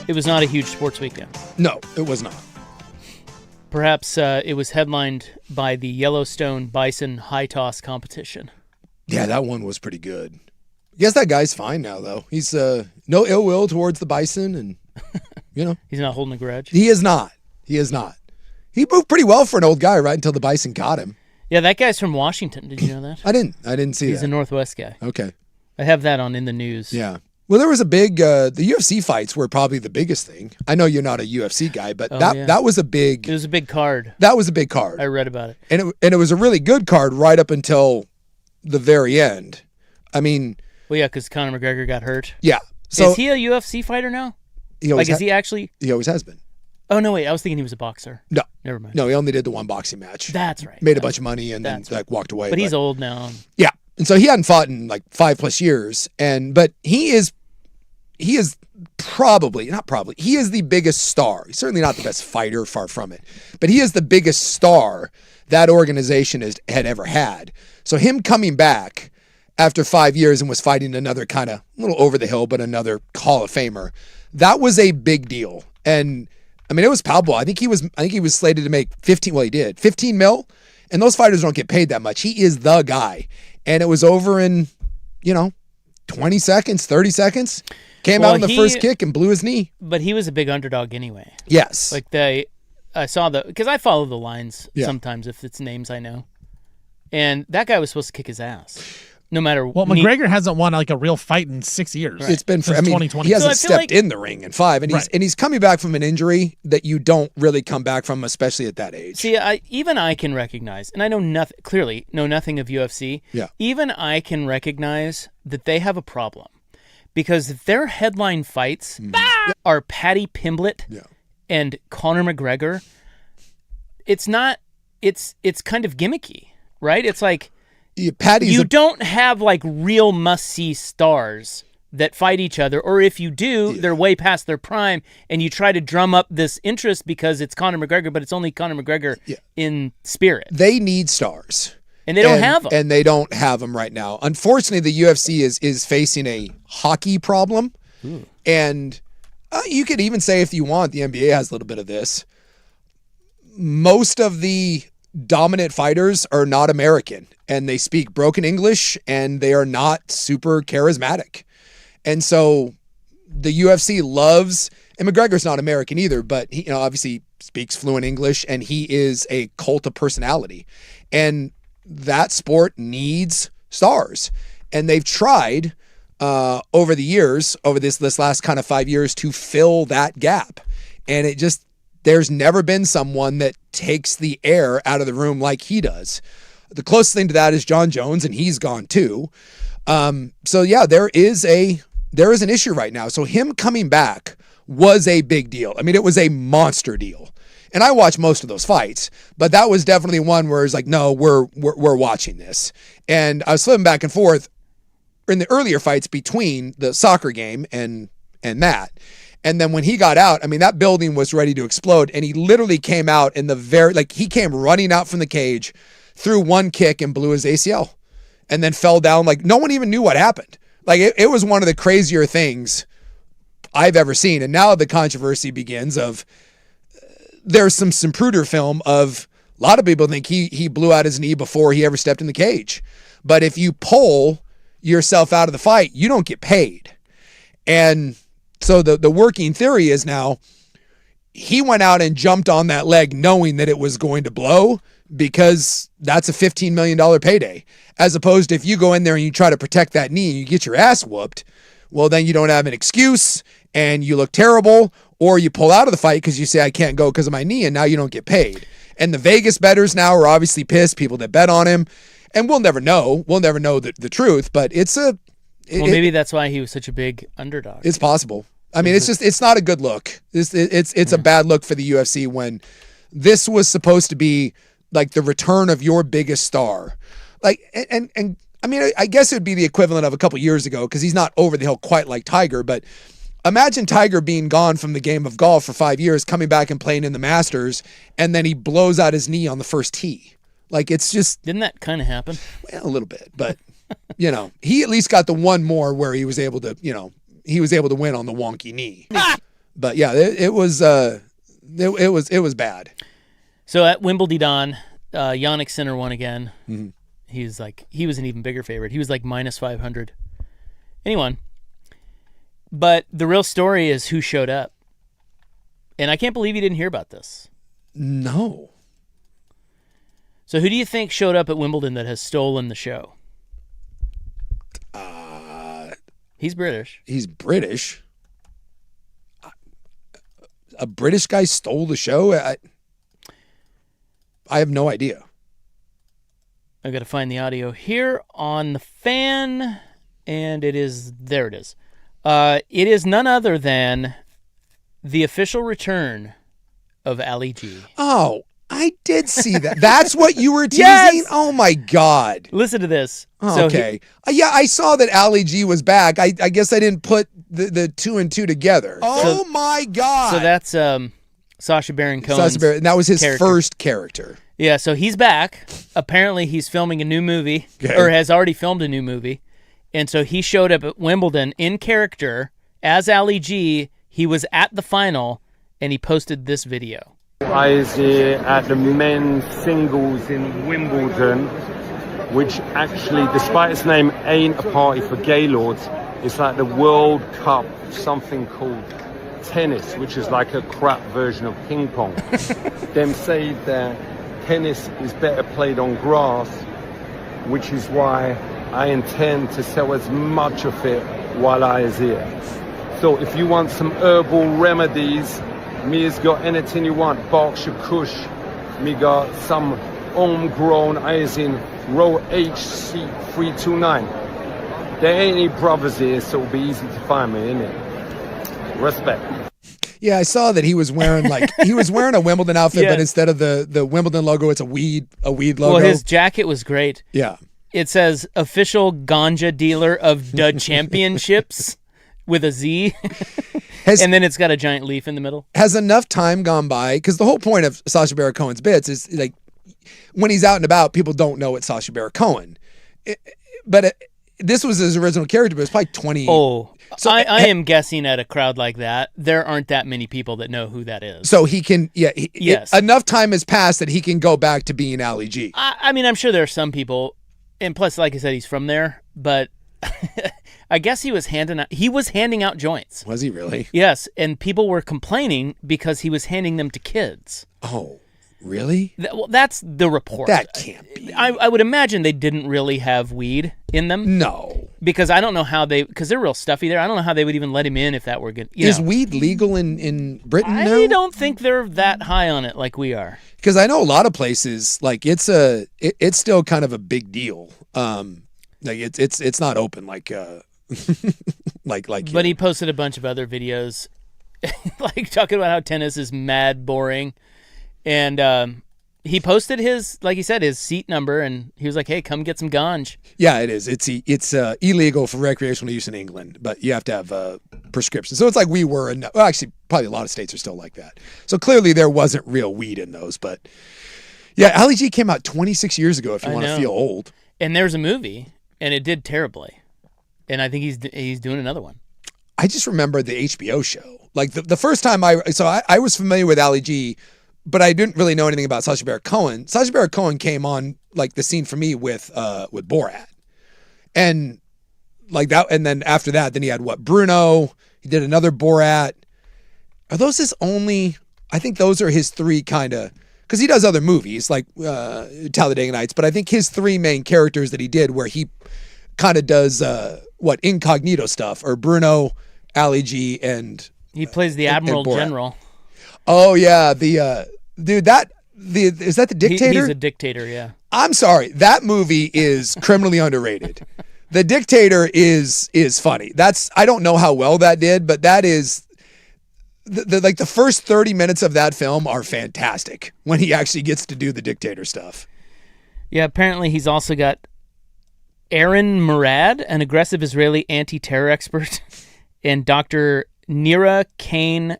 It was not a huge sports weekend. No, it was not. Perhaps it was headlined by the Yellowstone Bison high toss competition. Yeah, that one was pretty good. I guess that guy's fine now, though. He's no ill will towards the Bison, and He's not holding a grudge. He is not. He is not. He moved pretty well for an old guy, right, until the Bison got him. Yeah, that guy's from Washington. Did you know that? I didn't see that. He's a Northwest guy. Okay. I have that on In the News. Yeah. Well, there was a big, the UFC fights were probably the biggest thing. I know you're not a UFC guy, but that was a big. It was a big card. That was a big card. I read about it. And it was a really good card right up until the very end. I mean. Well, yeah, because Conor McGregor got hurt. Yeah. So is he a UFC fighter now? Is he actually? He always has been. Oh, no, wait. I was thinking he was a boxer. No. Never mind. No, he only did the one boxing match. That's right. Made a bunch of money and then right. walked away. But he's old now. Yeah. And so he hadn't fought in like 5+ years. But he is he is the biggest star. He's certainly not the best fighter, far from it. But he is the biggest star that organization had ever had. So him coming back after 5 years and was fighting another kind of little over the hill, but another Hall of Famer, that was a big deal. And I mean, it was palpable. I think he was slated to make 15. Well, he did 15 mil. And those fighters don't get paid that much. He is the guy. And it was over in, 20 seconds, 30 seconds. Came out in the first kick and blew his knee. But he was a big underdog anyway. Yes. I saw because I follow the lines sometimes if it's names I know. And that guy was supposed to kick his ass. No matter what. Well, McGregor hasn't won like a real fight in 6 years. Right. It's been since 2020. He hasn't stepped in the ring in 5, and he's coming back from an injury that you don't really come back from, especially at that age. See, even I can recognize, and I know nothing of UFC. Yeah. Even I can recognize that they have a problem because their headline fights are Paddy Pimblett and Conor McGregor. It's not. It's kind of gimmicky, right? It's like. You don't have like real must-see stars that fight each other, or if you do, they're way past their prime, and you try to drum up this interest because it's Conor McGregor, but it's only Conor McGregor in spirit. They need stars. And they don't have them. And they don't have them right now. Unfortunately, the UFC is facing a hockey problem. Ooh. And you could even say, if you want, the NBA has a little bit of this. Most of the dominant fighters are not American, and they speak broken English, and they are not super charismatic. And so the UFC loves, and McGregor's not American either, but he obviously speaks fluent English, and he is a cult of personality. And that sport needs stars. And they've tried over the years, over this last kind of 5 years, to fill that gap. And there's never been someone that takes the air out of the room like he does. The closest thing to that is John Jones, and he's gone too. So yeah, there is an issue right now. So him coming back was a big deal. I mean, it was a monster deal. And I watched most of those fights, but that was definitely one where it's like, no, we're watching this. And I was flipping back and forth in the earlier fights between the soccer game and that. And then when he got out, I mean, that building was ready to explode. And he literally came out in he came running out from the cage, threw one kick and blew his ACL and then fell down. Like no one even knew what happened. Like it was one of the crazier things I've ever seen. And now the controversy begins of there's some Zapruder film of a lot of people think he blew out his knee before he ever stepped in the cage. But if you pull yourself out of the fight, you don't get paid. And so the working theory is now he went out and jumped on that leg knowing that it was going to blow because that's a $15 million payday. As opposed to if you go in there and you try to protect that knee and you get your ass whooped, well, then you don't have an excuse and you look terrible, or you pull out of the fight because you say, I can't go because of my knee, and now you don't get paid. And the Vegas bettors now are obviously pissed, people that bet on him, and we'll never know. We'll never know the truth, but maybe that's why he was such a big underdog. It's possible. I mean, it's not a good look. It's a bad look for the UFC when this was supposed to be like the return of your biggest star. Like, and I mean, I guess it would be the equivalent of a couple years ago because he's not over the hill quite like Tiger, but imagine Tiger being gone from the game of golf for 5 years, coming back and playing in the Masters, and then he blows out his knee on the first tee. Like, it's just... Didn't that kind of happen? Well, a little bit, but, he at least got the one more where he was able to, win on the wonky knee. But yeah, it was bad. So at Wimbledon, Jannik Sinner won again. Mm-hmm. He was an even bigger favorite. He was like minus 500. And he won. But the real story is who showed up. And I can't believe you didn't hear about this. No. So who do you think showed up at Wimbledon that has stolen the show? He's British. He's British? A British guy stole the show? I have no idea. I got to find the audio here on the fan, and there it is. It is none other than the official return of Ali G. Oh, I did see that. That's what you were teasing? Yes! Oh, my God. Listen to this. Oh, okay. Yeah, I saw that Ali G was back. I guess I didn't put the two and two together. Oh, my God. So that's Sacha Baron Cohen's and that was his character. first character. Yeah, so he's back. Apparently, he's filming a new movie, or has already filmed a new movie. And so he showed up at Wimbledon in character as Ali G. He was at the final, and he posted this video. I was at the men's singles in Wimbledon, which actually, despite its name, ain't a party for gaylords. It's like the World Cup, something called tennis, which is like a crap version of ping pong. Them say that tennis is better played on grass, which is why I intend to sell as much of it while I is here. So if you want some herbal remedies, me has got anything you want. Berkshire Kush, me got some homegrown eyes in row HC 329. There ain't any brothers here, so it'll be easy to find me, innit? Respect. Yeah, I saw that he was wearing a Wimbledon outfit, Yeah. but instead of the Wimbledon logo, it's a weed logo. Well, his jacket was great. Yeah. It says official ganja dealer of the championships with a Z. And then it's got a giant leaf in the middle. Has enough time gone by? Because the whole point of Sacha Baron Cohen's bits is like when he's out and about, people don't know it's Sacha Baron Cohen. This was his original character, but it's probably 20. Oh, so I am guessing at a crowd like that, there aren't that many people that know who that is. So he can, yes. Enough time has passed that he can go back to being Ali G. I mean, I'm sure there are some people, and plus, like I said, he's from there, but I guess he was handing out joints. Was he really? Yes, and people were complaining because he was handing them to kids. Oh, really? Well, that's the report. That can't be. I would imagine they didn't really have weed in them. No. Because I don't know how because they're real stuffy there. I don't know how they would even let him in if that were good. Is weed legal in Britain now? I don't think they're that high on it like we are. Because I know a lot of places, like it's still kind of a big deal. Like it's not open like But he posted a bunch of other videos like talking about how tennis is mad boring And he posted his, like he said, his seat number, and he was like, "Hey, come get some ganj." Yeah, it is. It's illegal for recreational use in England, but you have to have a prescription. So it's like we were, well, actually, probably a lot of states are still like that. So clearly there wasn't real weed in those, but yeah, Ali G came out 26 years ago. If you want to feel old, and there's a movie, and it did terribly, and I think he's doing another one. I just remember the HBO show. Like the first time I was familiar with Ali G, but I didn't really know anything about Sacha Baron Cohen. Sacha Baron Cohen came on like the scene for me with Borat, and like that. And then after that, then he had Bruno. He did another Borat. Are those his only? I think those are his three kind of, because he does other movies like Talladega Nights. But I think his three main characters that he did where he kind of does incognito stuff are Bruno, Ali G, and he plays the Admiral General. Oh yeah, the dude is that the dictator? He's a dictator, yeah. I'm sorry, that movie is criminally underrated. The Dictator is funny. I don't know how well that did, but that is the first 30 minutes of that film are fantastic when he actually gets to do the dictator stuff. Yeah, apparently he's also got Aaron Murad, an aggressive Israeli anti-terror expert, and Dr. Nira Kane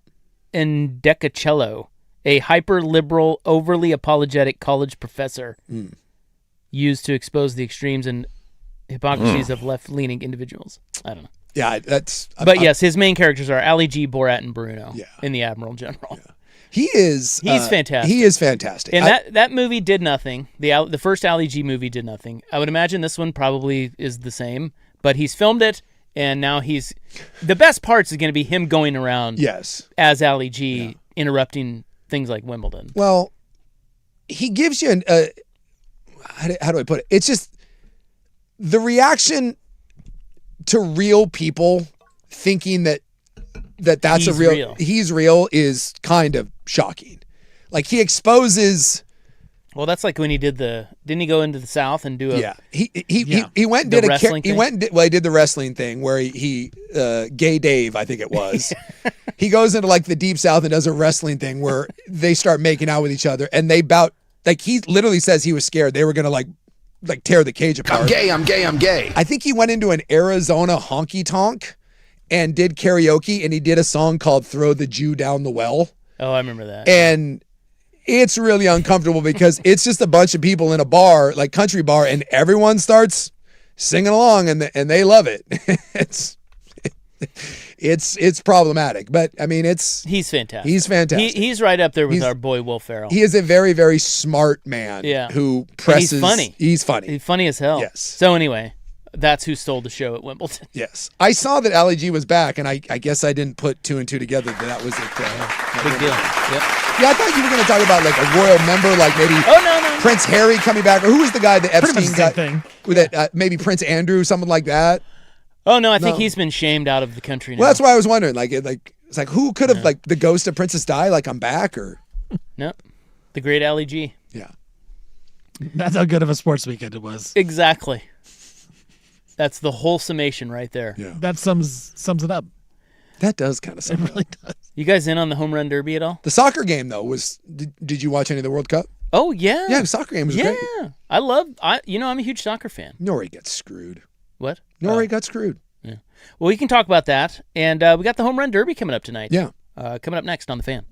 Ndekacello, a hyper-liberal, overly apologetic college professor used to expose the extremes and hypocrisies of left-leaning individuals. I don't know. Yeah, yes, his main characters are Ali G, Borat, and Bruno in the Admiral General. Yeah. He's fantastic. He is fantastic. And that movie did nothing. The first Ali G movie did nothing. I would imagine this one probably is the same, but he's filmed it, and now the best parts is going to be him going around as Ali G, interrupting things like Wimbledon. Well, he gives you how do I put it? It's just the reaction to real people thinking that's he's real is kind of shocking. Like he exposes. Well, that's like when he didn't he go into the South and do a he went and did he did the wrestling thing where he Gay Dave, I think it was. He goes into like the deep South and does a wrestling thing where they start making out with each other and they bout, like he literally says he was scared they were gonna like tear the cage apart. I'm gay. I think he went into an Arizona honky tonk and did karaoke, and he did a song called "Throw the Jew Down the Well." Oh, I remember that. And it's really uncomfortable because it's just a bunch of people in a bar, like country bar, and everyone starts singing along, and they love it. It's problematic, but I mean, he's fantastic. He's fantastic. He's right up there with our boy Will Ferrell. He is a very, very smart man. Who presses. And he's funny. He's funny. He's funny as hell. Yes. So anyway, that's who stole the show at Wimbledon. Yes, I saw that Ali G was back, and I guess I didn't put two and two together that was it. Big deal. Yep. Yeah, I thought you were going to talk about like a royal member, like maybe no. Prince Harry coming back, or who was the guy that Epstein got? Thing. With it, maybe Prince Andrew, something like that. Oh no, I think he's been shamed out of the country now. Well, that's why I was wondering. It's like who could have like the ghost of Princess Di? Like I'm back, or nope, the great Ali G. Yeah, that's how good of a sports weekend it was. Exactly. That's the whole summation right there. Yeah, that sums it up. That does kind of sum it really does. You guys in on the home run derby at all? The soccer game though did you watch any of the World Cup? Oh yeah, yeah, the soccer game was great. Yeah, I'm a huge soccer fan. Norway gets screwed. What? Norway got screwed. Yeah. Well, we can talk about that, and we got the home run derby coming up tonight. Yeah. Coming up next on The Fan.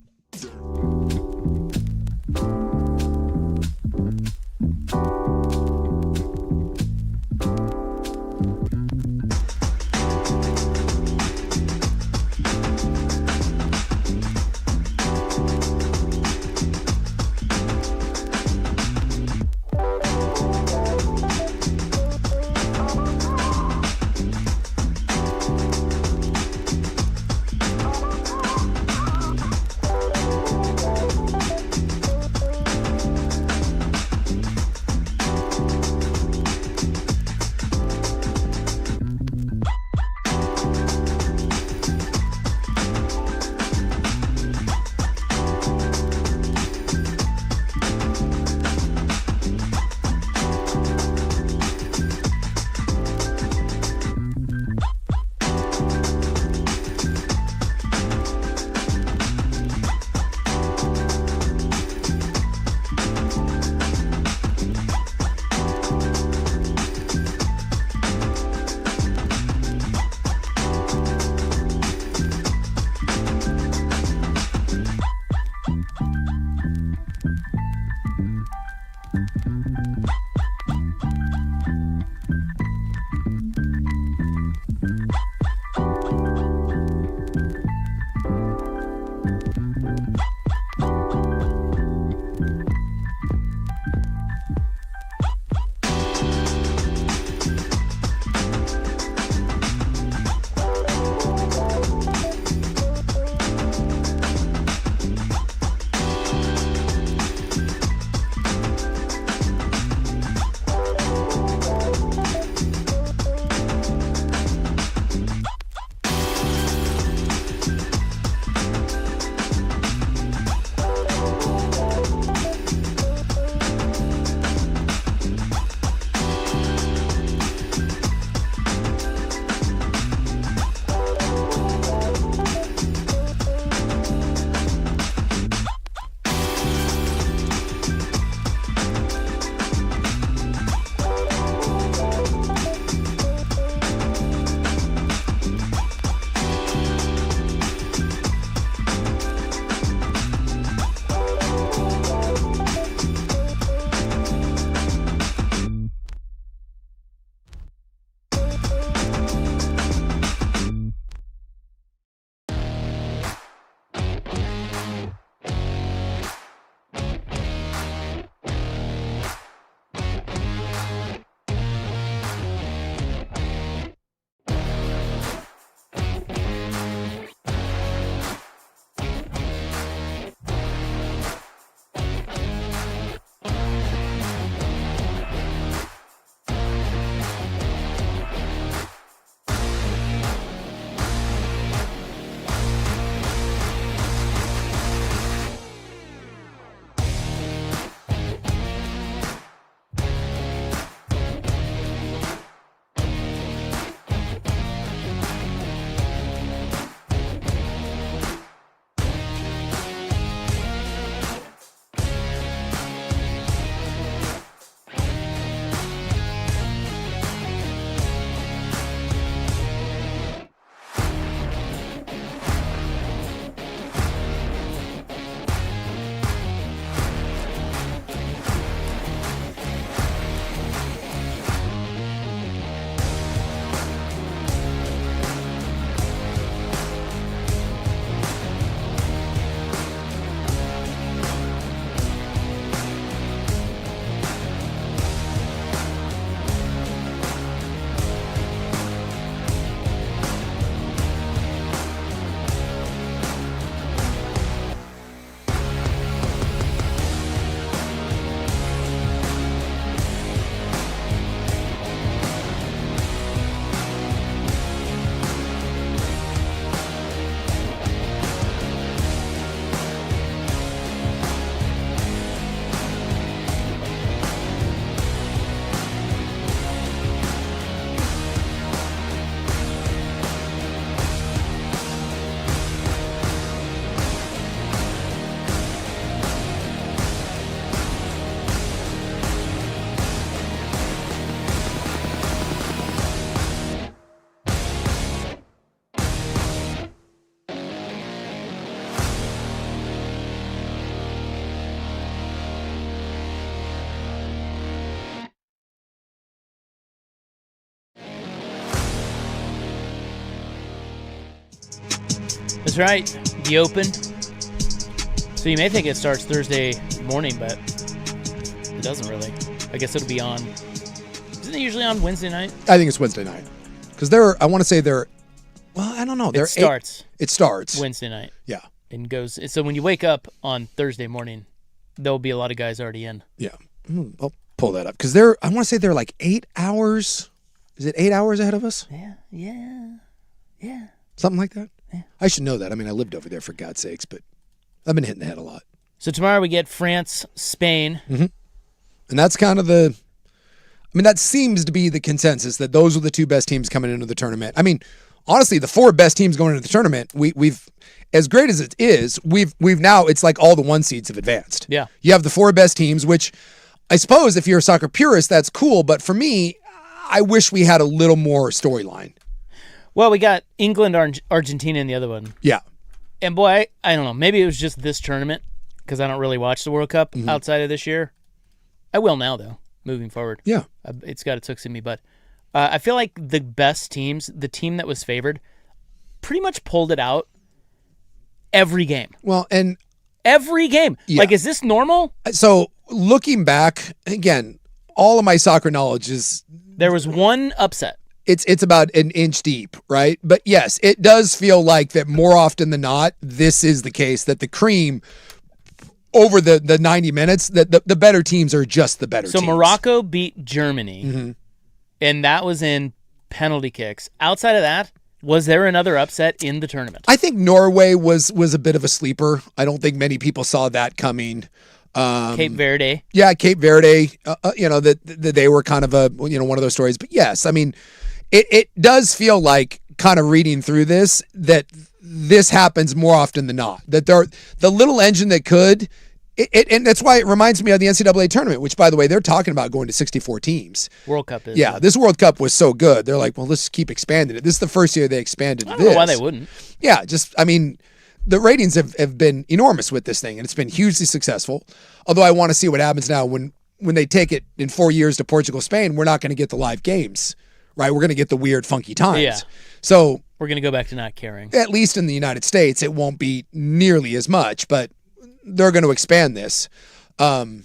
That's right, the Open. So you may think it starts Thursday morning, but it doesn't really. I guess it'll be on. Isn't it usually on Wednesday night? I think it's Wednesday night. Because I want to say well, I don't know. It starts. It starts Wednesday night. Yeah. And goes. So when you wake up on Thursday morning, there'll be a lot of guys already in. Yeah. I'll pull that up. Because I want to say they're like 8 hours. Is it 8 hours ahead of us? Yeah. Something like that? Yeah. I should know that. I mean, I lived over there for God's sakes, but I've been hitting the head a lot. So tomorrow we get France, Spain. Mm-hmm. And that's kind of that seems to be the consensus that those are the two best teams coming into the tournament. I mean, honestly, the four best teams going into the tournament, we've as great as it is, we've now, it's like all the one seeds have advanced. Yeah. You have the four best teams, which I suppose if you're a soccer purist, that's cool. But for me, I wish we had a little more storyline. Well, we got England, Argentina in the other one. Yeah. And boy, I don't know. Maybe it was just this tournament because I don't really watch the World Cup outside of this year. I will now, though, moving forward. Yeah. It's got its hooks in me, but I feel like the best teams, the team that was favored, pretty much pulled it out every game. Well, and every game. Yeah. Like, is this normal? So looking back, again, all of my soccer knowledge is There was one upset. it's about an inch deep, right? But yes, it does feel like that more often than not, this is the case, that the cream over the 90 minutes, that the better teams are just the better teams. So Morocco beat Germany, and that was in penalty kicks. Outside of that, was there another upset in the tournament? I think Norway was a bit of a sleeper. I don't think many people saw that coming. Cape Verde. Yeah, Cape Verde, that they were kind of one of those stories. But yes, I mean, it does feel like, kind of reading through this, that this happens more often than not. That the little engine that could, and that's why it reminds me of the NCAA tournament, which, by the way, they're talking about going to 64 teams. World Cup is. Yeah, this World Cup was so good. They're like, well, let's keep expanding it. This is the first year they expanded I don't know why they wouldn't. Yeah, the ratings have been enormous with this thing, and it's been hugely successful. Although I want to see what happens now when they take it in 4 years to Portugal, Spain. We're not going to get the live games, right? We're going to get the weird, funky times. Yeah. So we're going to go back to not caring. At least in the United States, it won't be nearly as much, but they're going to expand this. God,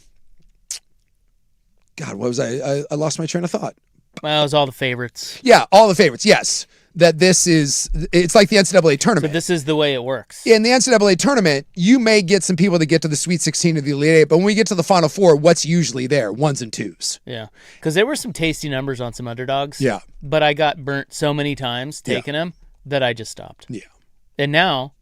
what was I lost my train of thought. Well, it was all the favorites. Yeah, all the favorites. Yes. That it's like the NCAA tournament. So this is the way it works. In the NCAA tournament, you may get some people that get to the Sweet 16 or the Elite Eight, but when we get to the Final Four, what's usually there? 1s and 2s. Yeah, because there were some tasty numbers on some underdogs. Yeah. But I got burnt so many times taking them that I just stopped. Yeah. And now,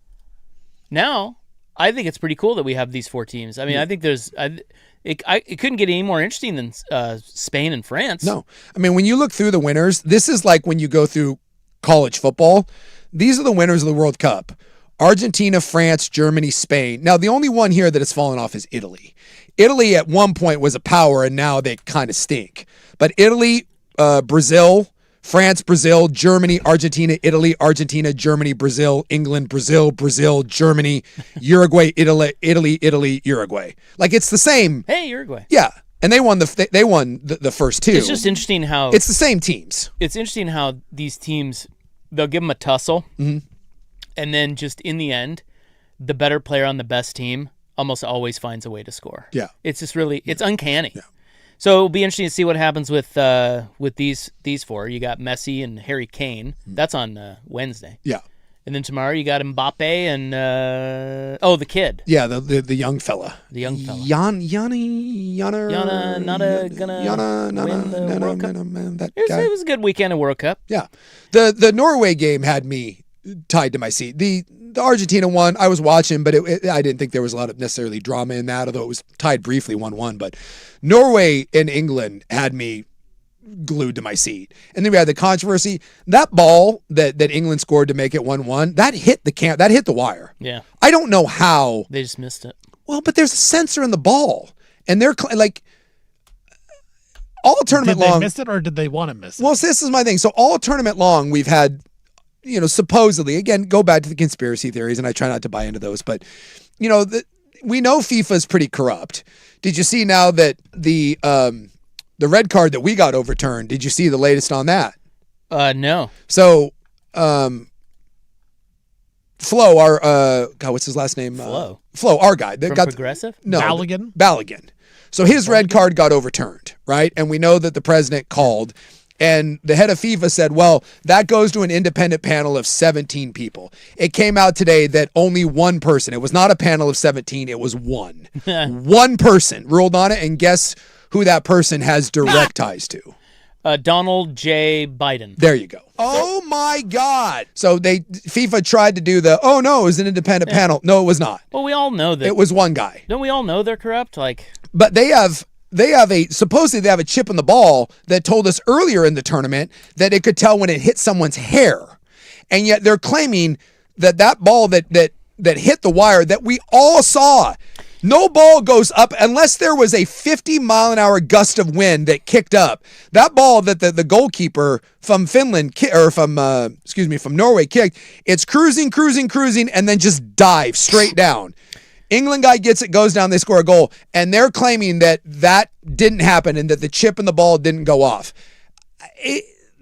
I think it's pretty cool that we have these 4 teams. I mean, I think it couldn't get any more interesting than Spain and France. No. I mean, when you look through the winners, this is like when you go through college football. These are the winners of the World Cup: Argentina, France, Germany, Spain. Now, the only one here that has fallen off is Italy. Italy at one point was a power, and now they kind of stink. But Italy, Brazil, France, Brazil, Germany, Argentina, Italy, Argentina, Germany, Brazil, England, Brazil, Brazil, Germany, Uruguay, Italy, Uruguay. Like, it's the same. Hey, Uruguay. Yeah. And they won the first 2. It's just interesting how it's the same teams. It's interesting how these teams, they'll give them a tussle, and then just in the end, the better player on the best team almost always finds a way to score. Yeah, it's just really it's uncanny. Yeah. So it'll be interesting to see what happens with these 4. You got Messi and Harry Kane. That's on Wednesday. Yeah. And then tomorrow you got Mbappe and the kid. Yeah, the young fella. The young fella. Yana not gonna win the World Cup. That It guy. was a good weekend of World Cup. Yeah. The Norway game had me tied to my seat. The Argentina one I was watching, but I didn't think there was a lot of necessarily drama in that, although it was tied briefly 1-1. But Norway and England had me glued to my seat. And then we had the controversy. That ball that England scored to make it 1-1, that hit the wire. Yeah. I don't know how. They just missed it. Well, but there's a sensor in the ball. And they're like all tournament long. Did they miss it or did they want to miss it? Well, so this is my thing. So all tournament long we've had, supposedly, again, go back to the conspiracy theories, and I try not to buy into those, but we know FIFA is pretty corrupt. Did you see now that the red card that we got overturned? Did you see the latest on that? No. So, Flo, our what's his last name? Flo, our guy that From got Progressive? No, Balogun. So his red card got overturned, right? And we know that the president called, and the head of FIFA said, well, that goes to an independent panel of 17 people. It came out today that only one person, it was not a panel of 17, it was one. One person ruled on it, and guess who that person has direct ties to? Donald J. Biden. There you go. Oh my God. So FIFA tried to do it was an independent panel. No, it was not. Well, we all know that. It was one guy. Don't we all know they're corrupt? But supposedly they have a chip in the ball that told us earlier in the tournament that it could tell when it hit someone's hair. And yet they're claiming that ball that hit the wire that we all saw. No ball goes up unless there was a 50-mile-an-hour gust of wind that kicked up. That ball that the goalkeeper from from Norway kicked, it's cruising, and then just dives straight down. England guy gets it, goes down, they score a goal, and they're claiming that didn't happen and that the chip in the ball didn't go off.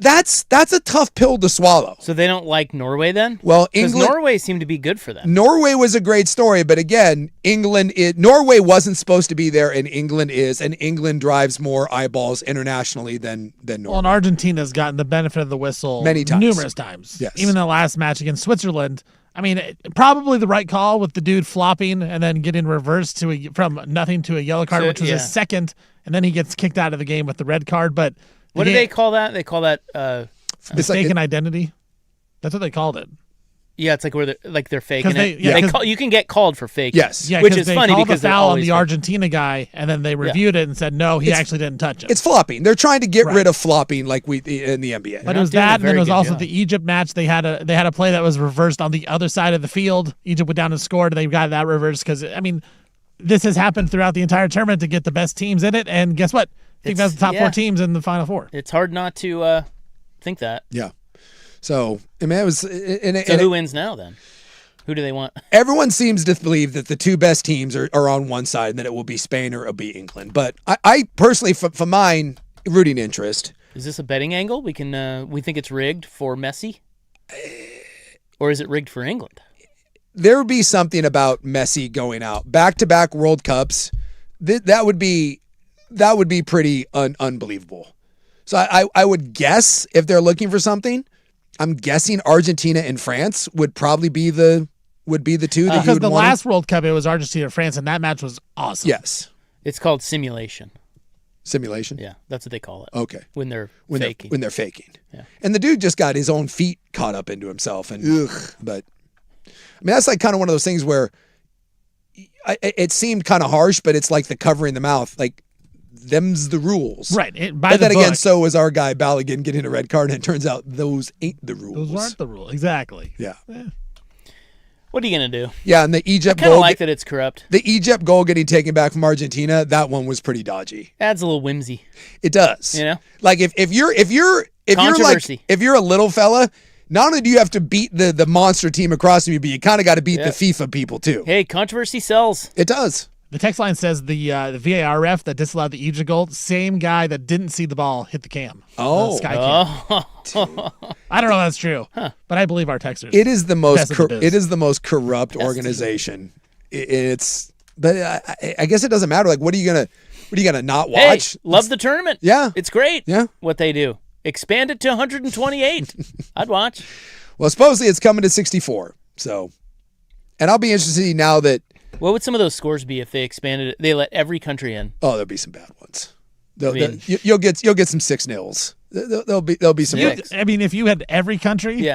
That's a tough pill to swallow. So they don't like Norway then? Well, because England, Norway seemed to be good for them. Norway was a great story, but again, Norway wasn't supposed to be there, and England is, and England drives more eyeballs internationally than Norway. Well, and Argentina's gotten the benefit of the whistle many times, numerous times. Yes, even the last match against Switzerland. I mean, probably the right call with the dude flopping and then getting reversed from nothing to a yellow card, which was his second, and then he gets kicked out of the game with the red card. But what do they call that? They call that mistaken identity. That's what they called it. Yeah, it's like where they're faking it. You can get called for faking. Yes, yeah, which is funny because they foul on the Argentina guy, and then they reviewed it and said no, he actually didn't touch it. It's flopping. They're trying to get rid of flopping, like we in the NBA. But it was that, and then it was also the Egypt match. They had a play that was reversed on the other side of the field. Egypt went down and scored, and they got that reversed because I mean, this has happened throughout the entire tournament to get the best teams in it, and guess what? I think that's the top 4 teams in the Final Four. It's hard not to think that. Yeah. So, I mean, it was. So who wins now then? Who do they want? Everyone seems to believe that the 2 best teams are on one side, and that it will be Spain or it'll be England. But I personally, for mine, rooting interest. Is this a betting angle? We think it's rigged for Messi, or is it rigged for England? There would be something about Messi going out back-to-back World Cups. That would be pretty unbelievable. So I would guess if they're looking for something, I'm guessing Argentina and France would probably be the 2 that you would want. Because the last World Cup, it was Argentina and France, and that match was awesome. Yes. It's called simulation. Simulation? Yeah, that's what they call it. Okay. When they're faking. When they're faking. Yeah. And the dude just got his own feet caught up into himself. But, I mean, that's like kind of one of those things where it seemed kind of harsh, but it's like the covering the mouth. Like, them's the rules. Right. But then again, so was our guy Balogun getting a red card, and it turns out those ain't the rules. Those aren't the rules. Exactly. Yeah. What are you going to do? Yeah, and the Egypt I kind of goal. like that it's corrupt. The Egypt goal getting taken back from Argentina, that one was pretty dodgy. Adds a little whimsy. It does. You know? Like if you're a little fella, not only do you have to beat the monster team across from you, but you kind of got to beat the FIFA people too. Hey, controversy sells. It does. The text line says the VAR ref that disallowed the Egypt goal, same guy that didn't see the ball hit the cam. Oh. The sky cam. I don't know if that's true, but I believe our texters. It is the most corrupt organization. But I guess it doesn't matter. Like, what are you gonna not watch? Hey, love the tournament. Yeah, it's great. Yeah, what they do. Expand it to 128. I'd watch. Well, supposedly it's coming to 64. So, and I'll be interested to see now that. What would some of those scores be if they expanded it? They let every country in. Oh, there'll be some bad ones. You'll get some 6-0s. There'll be some. I mean, if you had every country,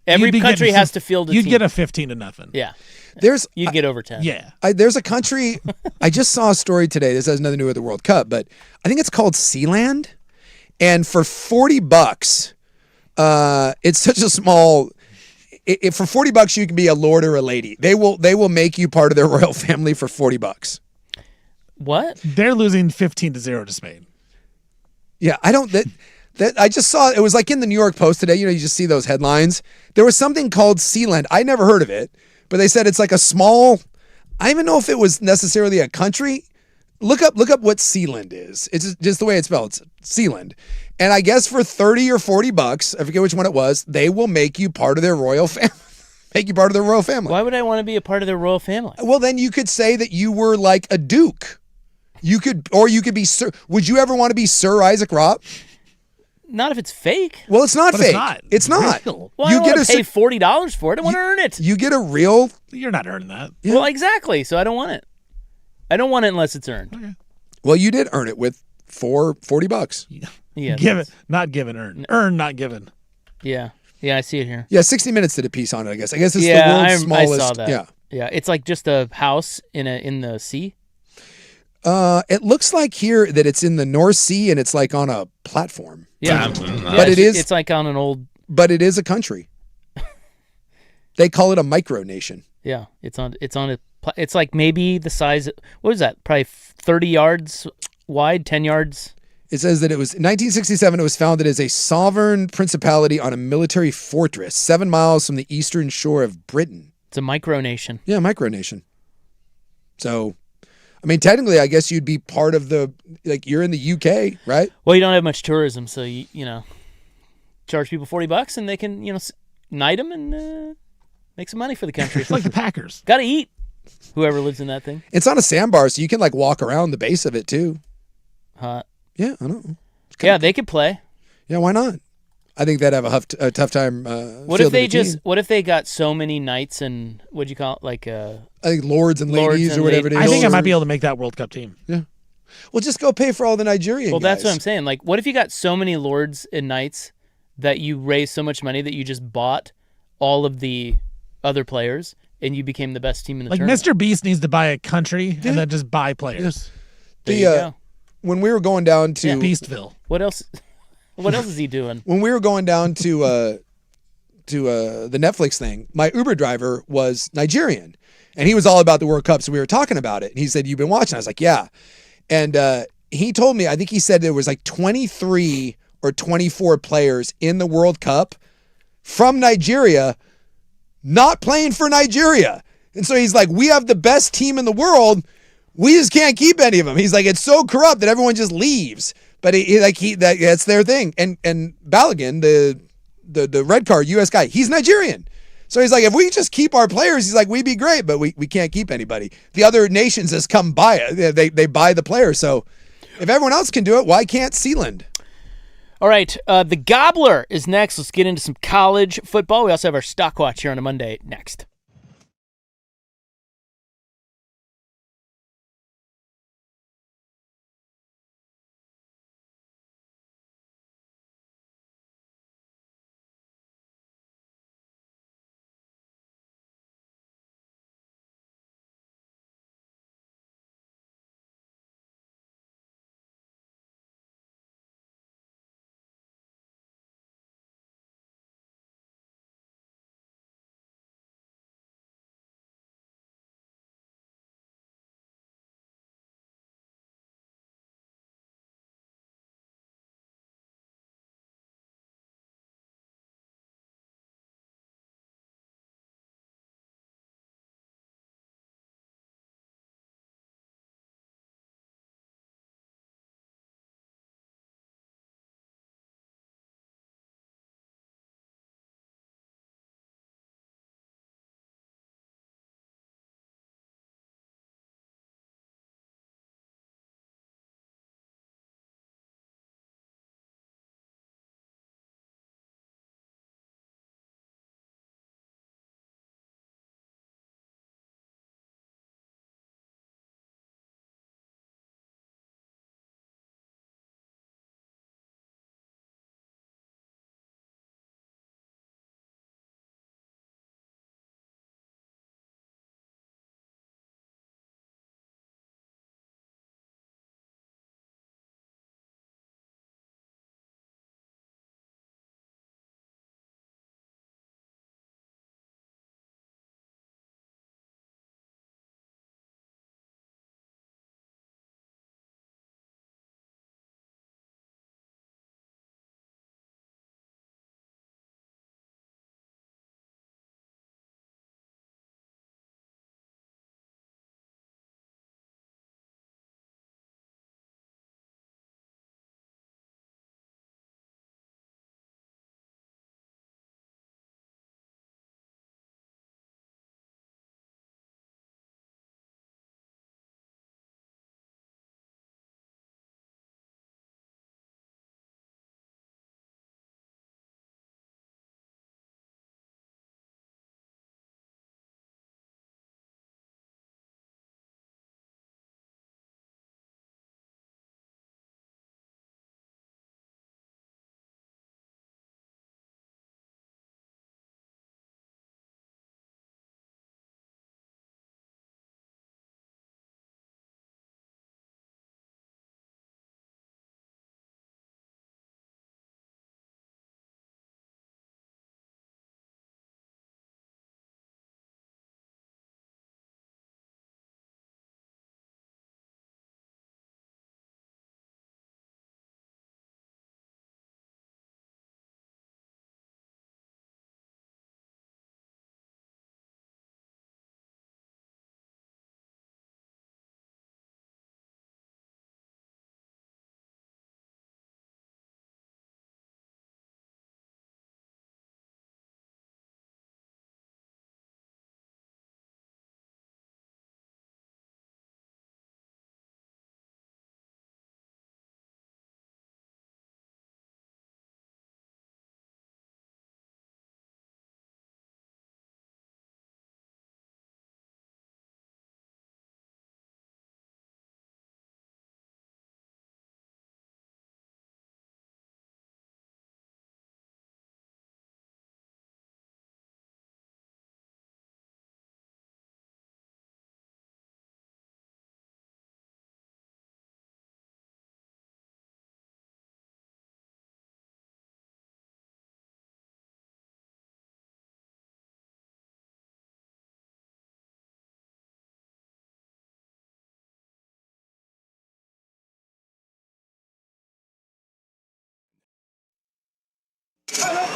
every country has to field a you'd team. get a 15-0. Yeah, you'd get over 10. Yeah, there's a country. I just saw a story today. This has nothing to do with the World Cup, but I think it's called Sealand, and for $40, it's such a small. For $40, you can be a lord or a lady. They will make you part of their royal family for $40. What? They're losing 15-0 to Spain. Yeah, I don't. That I just saw. It was like in the New York Post today. You know, you just see those headlines. There was something called Sealand. I never heard of it, but they said it's like a small. I don't even know if it was necessarily a country. Look up what Sealand is. It's just the way it's spelled. It's Sealand. And I guess for $30 or $40, I forget which one it was, they will make you part of their royal family. Make you part of their royal family. Why would I want to be a part of their royal family? Well, then you could say that you were like a duke. You could be Sir. Would you ever want to be Sir Isaac Robb? Not if it's fake. Well, it's not fake. It's not. Well, I don't want to pay $40 for it. I want to earn it. You get a real. You're not earning that. Yeah. Well, exactly. So I don't want it. I don't want it unless it's earned. Okay. Well, you did earn it with $40. Yeah. Given, not given, earn. Earn, not given. Yeah. Yeah, I see it here. Yeah, 60 Minutes did a piece on it, I guess. I guess it's the world's smallest. I saw that. Yeah. Yeah, it's like just a house in the sea. It looks like here that it's in the North Sea and it's like on a platform. Yeah. But it's like on an old. But it is a country. They call it a micronation. Yeah, it's like maybe the size. What is that? Probably 30 yards wide, 10 yards. It says that it was in 1967. It was founded as a sovereign principality on a military fortress 7 miles from the eastern shore of Britain. It's a micronation. Yeah, micronation. So, I mean, technically, I guess you'd be part of you're in the UK, right? Well, you don't have much tourism, so you know, charge people $40 and they can knight them and make some money for the country. It's like the Packers. Got to eat. Whoever lives in that thing. It's on a sandbar, so you can walk around the base of it too. Hot. Yeah, I don't know. Yeah, they could play. Yeah, why not? I think they'd have a tough time. What if they got so many knights and what'd you call it? I think lords and ladies or whatever it is. I think I might be able to make that World Cup team. Yeah. Well, just go pay for all the Nigerian guys. Well, that's what I'm saying. What if you got so many lords and knights that you raised so much money that you just bought all of the other players and you became the best team in the tournament? Mr. Beast needs to buy a country and then just buy players. There you go. When we were going down to Beastville. What else? What else is he doing? When we were going down to the Netflix thing, my Uber driver was Nigerian, and he was all about the World Cup. So we were talking about it, and he said, "You've been watching?" I was like, "Yeah," and he told me, I think he said there was 23 or 24 players in the World Cup from Nigeria not playing for Nigeria, and so he's like, "We have the best team in the world. We just can't keep any of them." He's like, "It's so corrupt that everyone just leaves." But that's their thing. And Balogun, the red card U.S. guy, he's Nigerian. So he's like, if we just keep our players, he's like, we'd be great, but we can't keep anybody. The other nations just come buy it. They buy the players. So if everyone else can do it, why can't Sealand? All right, the Gobbler is next. Let's get into some college football. We also have our Stock Watch here on a Monday next.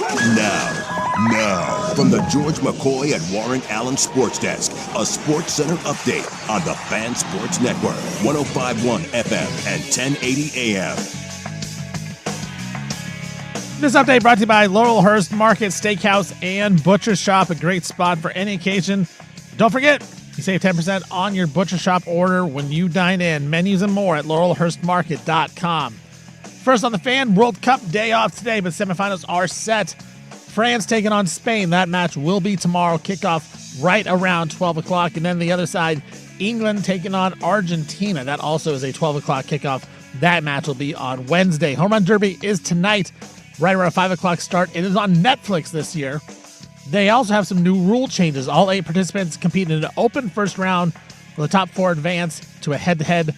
Now, from the George McCoy and Warren Allen Sports Desk, a Sports Center update on the Fan Sports Network, 105.1 FM and 1080 AM. This update brought to you by Laurelhurst Market Steakhouse and Butcher Shop, a great spot for any occasion. Don't forget, you save 10% on your Butcher Shop order when you dine in. Menus and more at laurelhurstmarket.com. First on the Fan, World Cup day off today, but semifinals are set. France taking on Spain. That match will be tomorrow. Kickoff right around 12 o'clock. And then the other side, England taking on Argentina. That also is a 12 o'clock kickoff. That match will be on Wednesday. Home Run Derby is tonight, right around 5 o'clock start. It is on Netflix this year. They also have some new rule changes. All 8 participants compete in an open first round where the top 4 advance to a head-to-head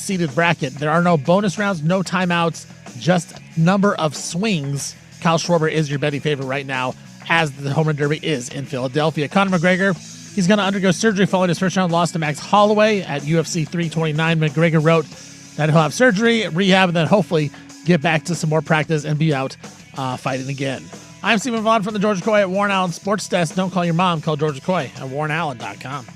seeded bracket. There are no bonus rounds, no timeouts, just number of swings. Kyle Schwarber is your betting favorite right now, as the Home Run Derby is in Philadelphia. Conor McGregor, he's going to undergo surgery following his first-round loss to Max Holloway at UFC 329. McGregor wrote that he'll have surgery, rehab, and then hopefully get back to some more practice and be out fighting again. I'm Stephen Vaughn from the George McCoy at Warren Allen Sports Desk. Don't call your mom. Call George McCoy at warrenallen.com.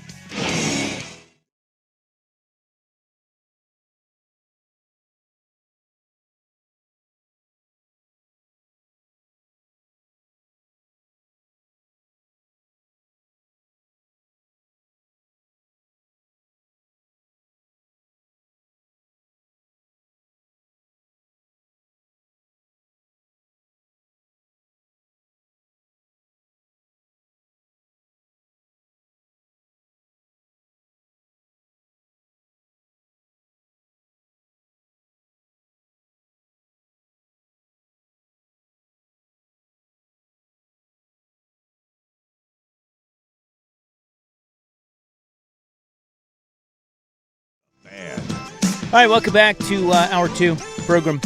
All right, welcome back to Hour 2 program,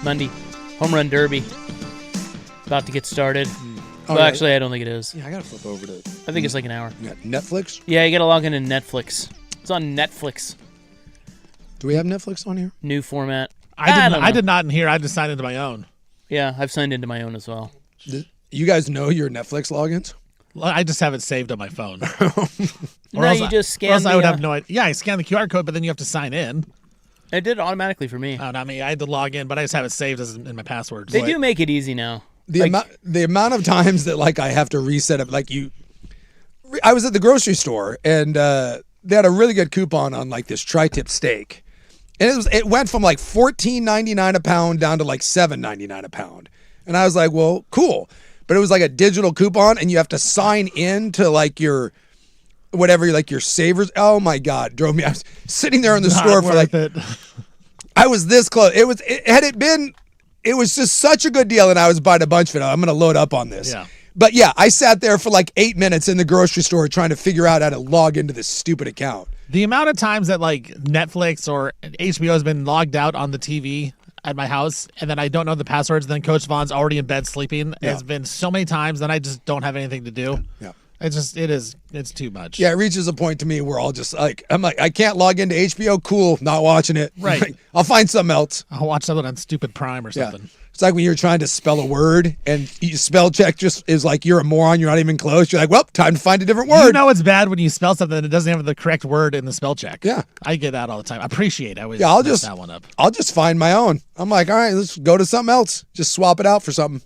Monday. Home Run Derby. About to get started. Well, actually, I don't think it is. Yeah, I got to flip over to... I think it's like an hour. Netflix? Yeah, you got to log into Netflix. It's on Netflix. Do we have Netflix on here? New format. I did not in here. I just signed into my own. Yeah, I've signed into my own as well. You guys know your Netflix logins? I just have it saved on my phone. No, you just scan. Or else I would have no idea. Yeah, I scan the QR code, but then you have to sign in. It did it automatically for me. Oh, not me. I had to log in, but I just have it saved as in my passwords. They do make it easy now. The amount of times that I have to reset it, I was at the grocery store and they had a really good coupon on this tri-tip steak, and it went from $14.99 a pound down to $7.99 a pound, and I was like, well, cool, but it was a digital coupon, and you have to sign in to your whatever, your savers. Oh my God, drove me. I was sitting there in the store for I was this close. It was just such a good deal, and I was buying a bunch of it. I'm going to load up on this. Yeah. But yeah, I sat there for 8 minutes in the grocery store trying to figure out how to log into this stupid account. The amount of times that Netflix or HBO has been logged out on the TV at my house, and then I don't know the passwords, then Coach Vaughn's already in bed sleeping, has been so many times, then I just don't have anything to do. Yeah. It's too much. Yeah, it reaches a point to me where I'll just I can't log into HBO. Cool, not watching it. Right. I'll find something else. I'll watch something on Stupid Prime or something. Yeah. It's like when you're trying to spell a word and you spell check just is you're a moron. You're not even close. You're well, time to find a different word. You know it's bad when you spell something and it doesn't have the correct word in the spell check. Yeah. I get that all the time. I appreciate it. I'll just that one up. I'll just find my own. I'm all right, let's go to something else. Just swap it out for something.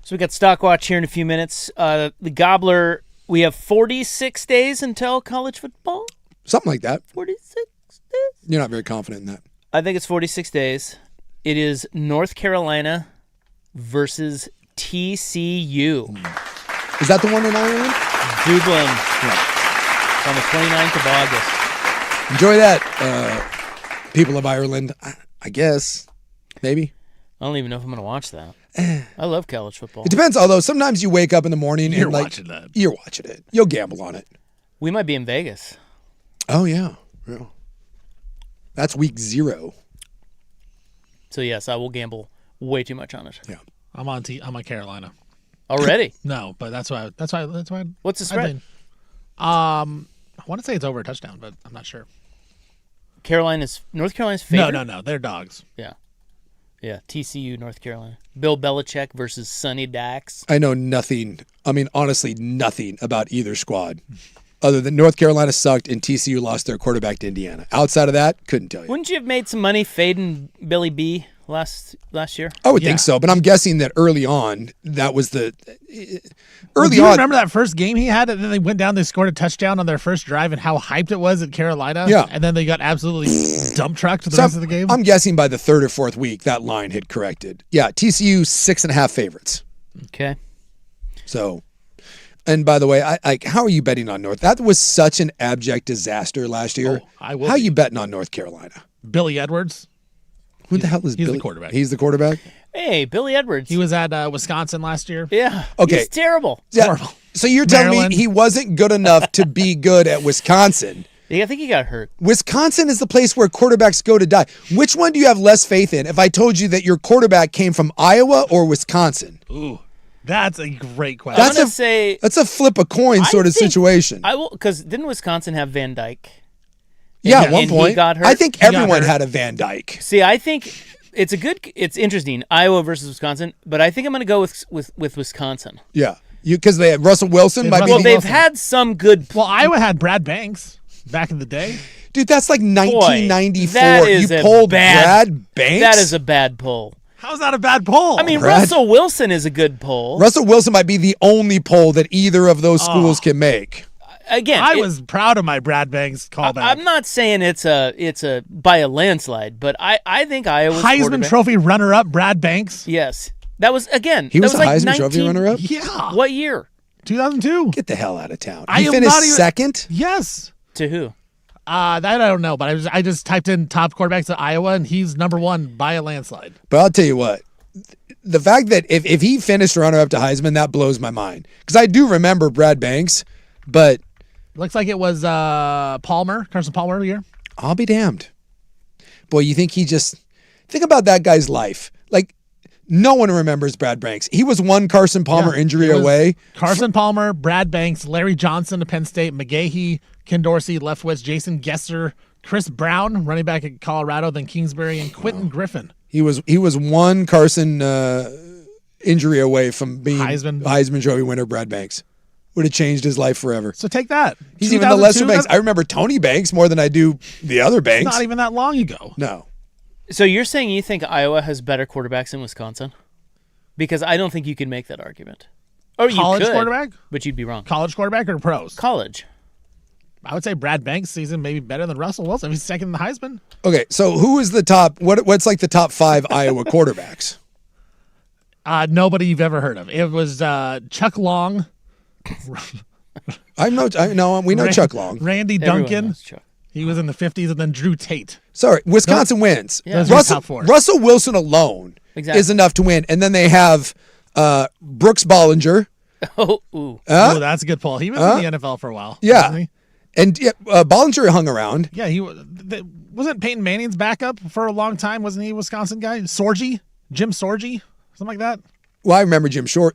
So we got Stock Watch here in a few minutes. The Gobbler, we have 46 days until college football. Something like that. 46 days? You're not very confident in that. I think it's 46 days. It is North Carolina versus TCU. Is that the one in Ireland? Dublin. Yeah. On the 29th of August. Enjoy that, people of Ireland. I guess. Maybe. I don't even know if I'm going to watch that. I love college football. It depends, although sometimes you wake up in the morning You're and watching that. You're watching it. You'll gamble on it. We might be in Vegas. Oh, yeah. That's week 0. So, yes, I will gamble way too much on it. Yeah. I'm on Carolina. Already? No, but that's why. What's the spread? I want to say it's over a touchdown, but I'm not sure. North Carolina's favorite? No. They're dogs. Yeah. Yeah, TCU, North Carolina. Bill Belichick versus Sonny Dax. I know nothing. I mean, honestly, nothing about either squad, other than North Carolina sucked and TCU lost their quarterback to Indiana. Outside of that, couldn't tell you. Wouldn't you have made some money fading Billy B last year? I would think so, but I'm guessing that early on, that was the Do you remember that first game he had? And then they went down, they scored a touchdown on their first drive, and how hyped it was at Carolina. Yeah. And then they got absolutely dump trucked for the rest of the game. I'm guessing by the third or fourth week, that line had corrected. Yeah, TCU 6.5 favorites. Okay. So, and by the way, how are you betting on North? That was such an abject disaster last year. I will How are be. you betting on North Carolina? Billy Edwards. Who the hell is He's Billy? the quarterback. He's the quarterback? Hey, Billy Edwards. He was at Wisconsin last year. Yeah. Okay. He's terrible. Yeah. Horrible. So you're telling Maryland. me he wasn't good enough to be good at Wisconsin? Yeah, I think he got hurt. Wisconsin is the place where quarterbacks go to die. Which one do you have less faith in if I told you that your quarterback came from Iowa or Wisconsin? Ooh, that's a great question. I'm going to say That's a flip a coin sort of think situation. I will, because didn't Wisconsin have Van Dyke? Yeah, at And one he point. got hurt? I think He got everyone hurt. had a Van Dyke. See, I think it's interesting, Iowa versus Wisconsin, but I think I'm going to go with Wisconsin. Yeah. Because they had Russell Wilson. They Might had be Well, the- they've had some good. Well, Iowa had Brad Banks back in the day. Dude, that's like 1994. that is you a pulled bad- Brad Banks? That is a bad pull. How's that a bad poll? I mean, Brad- Russell Wilson is a good pull. Russell Wilson might be the only poll that either of those schools can make. Again, I was proud of my Brad Banks callback. I'm not saying it's a by a landslide, but I think Iowa's Heisman quarterback- Trophy runner-up Brad Banks. Yes, that was again. He that was a like Heisman 19 Trophy runner-up? Yeah. What year? 2002. Get the hell out of town. I He am finished not even- second? Yes. To who? That I don't know, but I just typed in top quarterbacks at Iowa, and he's number one by a landslide. But I'll tell you what. The fact that if he finished runner-up to Heisman, that blows my mind. Because I do remember Brad Banks, but Looks like it was Carson Palmer year. I'll be damned. Boy, you think think about that guy's life. Like, no one remembers Brad Banks. He was one Carson Palmer Yeah, injury it was away. Carson Palmer, Brad Banks, Larry Johnson of Penn State, McGahee, Ken Dorsey, Leftwich, Jason Gesser, Chris Brown, running back at Colorado, then Kingsbury, and Quentin Griffin. He was one Carson injury away from being Heisman. Trophy winner Brad Banks. Would have changed his life forever. So take that. He's even the lesser 2002, Banks. I remember Tony Banks more than I do the other Banks. Not even that long ago. No. So you're saying you think Iowa has better quarterbacks than Wisconsin? Because I don't think you can make that argument. Or College you could, quarterback? but you'd be wrong. College quarterback or pros? College. I would say Brad Banks' season maybe better than Russell Wilson. He's second in the Heisman. Okay, so who is the top? What's like the top 5 Iowa quarterbacks? Nobody you've ever heard of. It was Chuck Long, We know Chuck Long. Randy Everyone Duncan. knows Chuck. He was in the 50s, and then Drew Tate. Sorry, Wisconsin wins. Yeah. Those are top 4. Russell Wilson alone Exactly. is enough to win, and then they have Brooks Bollinger. Oh, ooh. Oh, that's a good poll. He was in the NFL for a while. Yeah. Wasn't he? And Bollinger hung around. Yeah, wasn't Peyton Manning's backup for a long time. Wasn't he a Wisconsin guy? Jim Sorgi, something like that. Well, I remember Jim You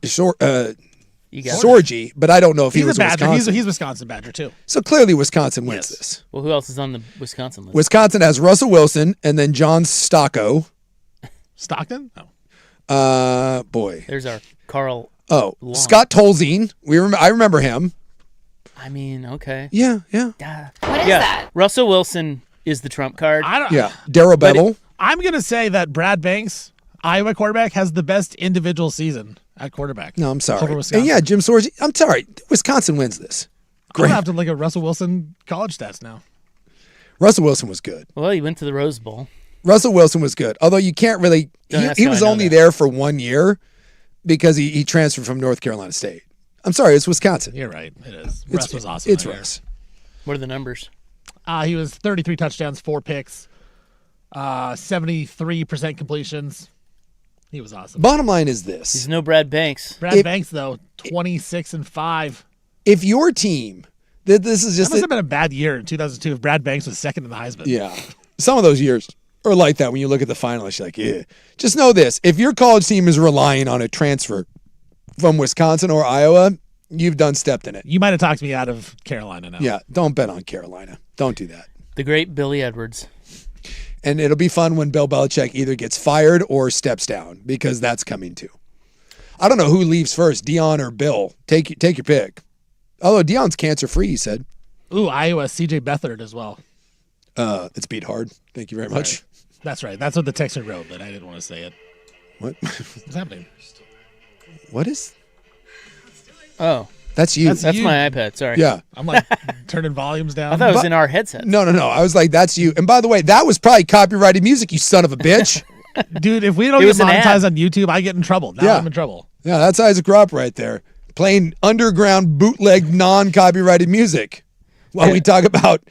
got Sorgi, but I don't know if he He's was a Badger. Wisconsin. He's Wisconsin Badger too. So clearly Wisconsin wins Yes. this. Well, who else is on the Wisconsin list? Wisconsin has Russell Wilson and then John Stocco. Stockton? Oh. Boy. There's our Carl. Oh, Long. Scott Tolzien. I remember him. I mean, okay. Yeah. What is that? Russell Wilson is the trump card. I don't. Yeah. Darryl Bevel. I'm gonna say that Brad Banks, Iowa quarterback, has the best individual season at quarterback. No, I'm sorry. Over Wisconsin. And yeah, Jim Sorgi. I'm sorry. Wisconsin wins this. I'm gonna have to look at Russell Wilson college stats now. Russell Wilson was good. Well, he went to the Rose Bowl. Russell Wilson was good. Although you can't really. That's He how was I know only that. there for 1 year because he transferred from North Carolina State. I'm sorry. It's Wisconsin. You're right. It is. Russ was awesome. It's that year. Russ. What are the numbers? He was 33 touchdowns, 4 picks, 73% completions. He was awesome. Bottom line is He's this. no Brad Banks. Brad Banks though, 26-5. If your team, this is That just, must have been a bad year in 2002 if Brad Banks was second in the Heisman. yeah, some of those years are like that when you look at the finalists, you're like, yeah. Just know this. If your college team is relying on a transfer from Wisconsin or Iowa, you've done stepped in it. You might have talked me out of Carolina now. Yeah, don't bet on Carolina. Don't do that. The great Billy Edwards. And it'll be fun when Bill Belichick either gets fired or steps down, because that's coming too. I don't know who leaves first, Dion or Bill. Take your pick. Although Dion's cancer-free, he said. Ooh, Iowa, C.J. Beathard as well. It's beat hard. Thank you very much. That's right. That's what the texter wrote, but I didn't want to say it. What? What's happening? What is? Oh. That's you. That's my iPad. Sorry. Yeah. I'm like turning volumes down. I thought it was in our headset. No. I was like, that's you. And by the way, that was probably copyrighted music, you son of a bitch. Dude, if we don't get monetized on YouTube, I get in trouble. Now I'm in trouble. Yeah, that's Isaac Rupp right there. Playing underground bootleg non-copyrighted music while we talk about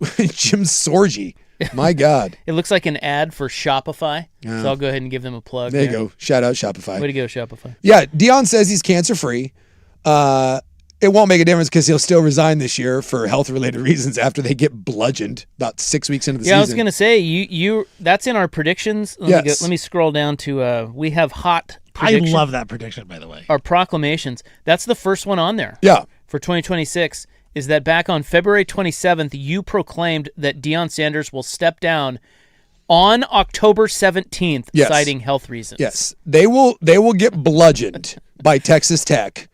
Jim Sorgi. My God. It looks like an ad for Shopify, so I'll go ahead and give them a plug. There you go. Shout out Shopify. Way to go, Shopify. Yeah, Dion says he's cancer-free. It won't make a difference because he'll still resign this year for health-related reasons after they get bludgeoned about 6 weeks into the season. Yeah, I was going to say, you that's in our predictions. Let me scroll down to, we have hot predictions. I love that prediction, by the way. Our proclamations. That's the first one on there. Yeah. For 2026, is that back on February 27th, you proclaimed that Deion Sanders will step down on October 17th, citing health reasons. Yes. They will get bludgeoned by Texas Tech.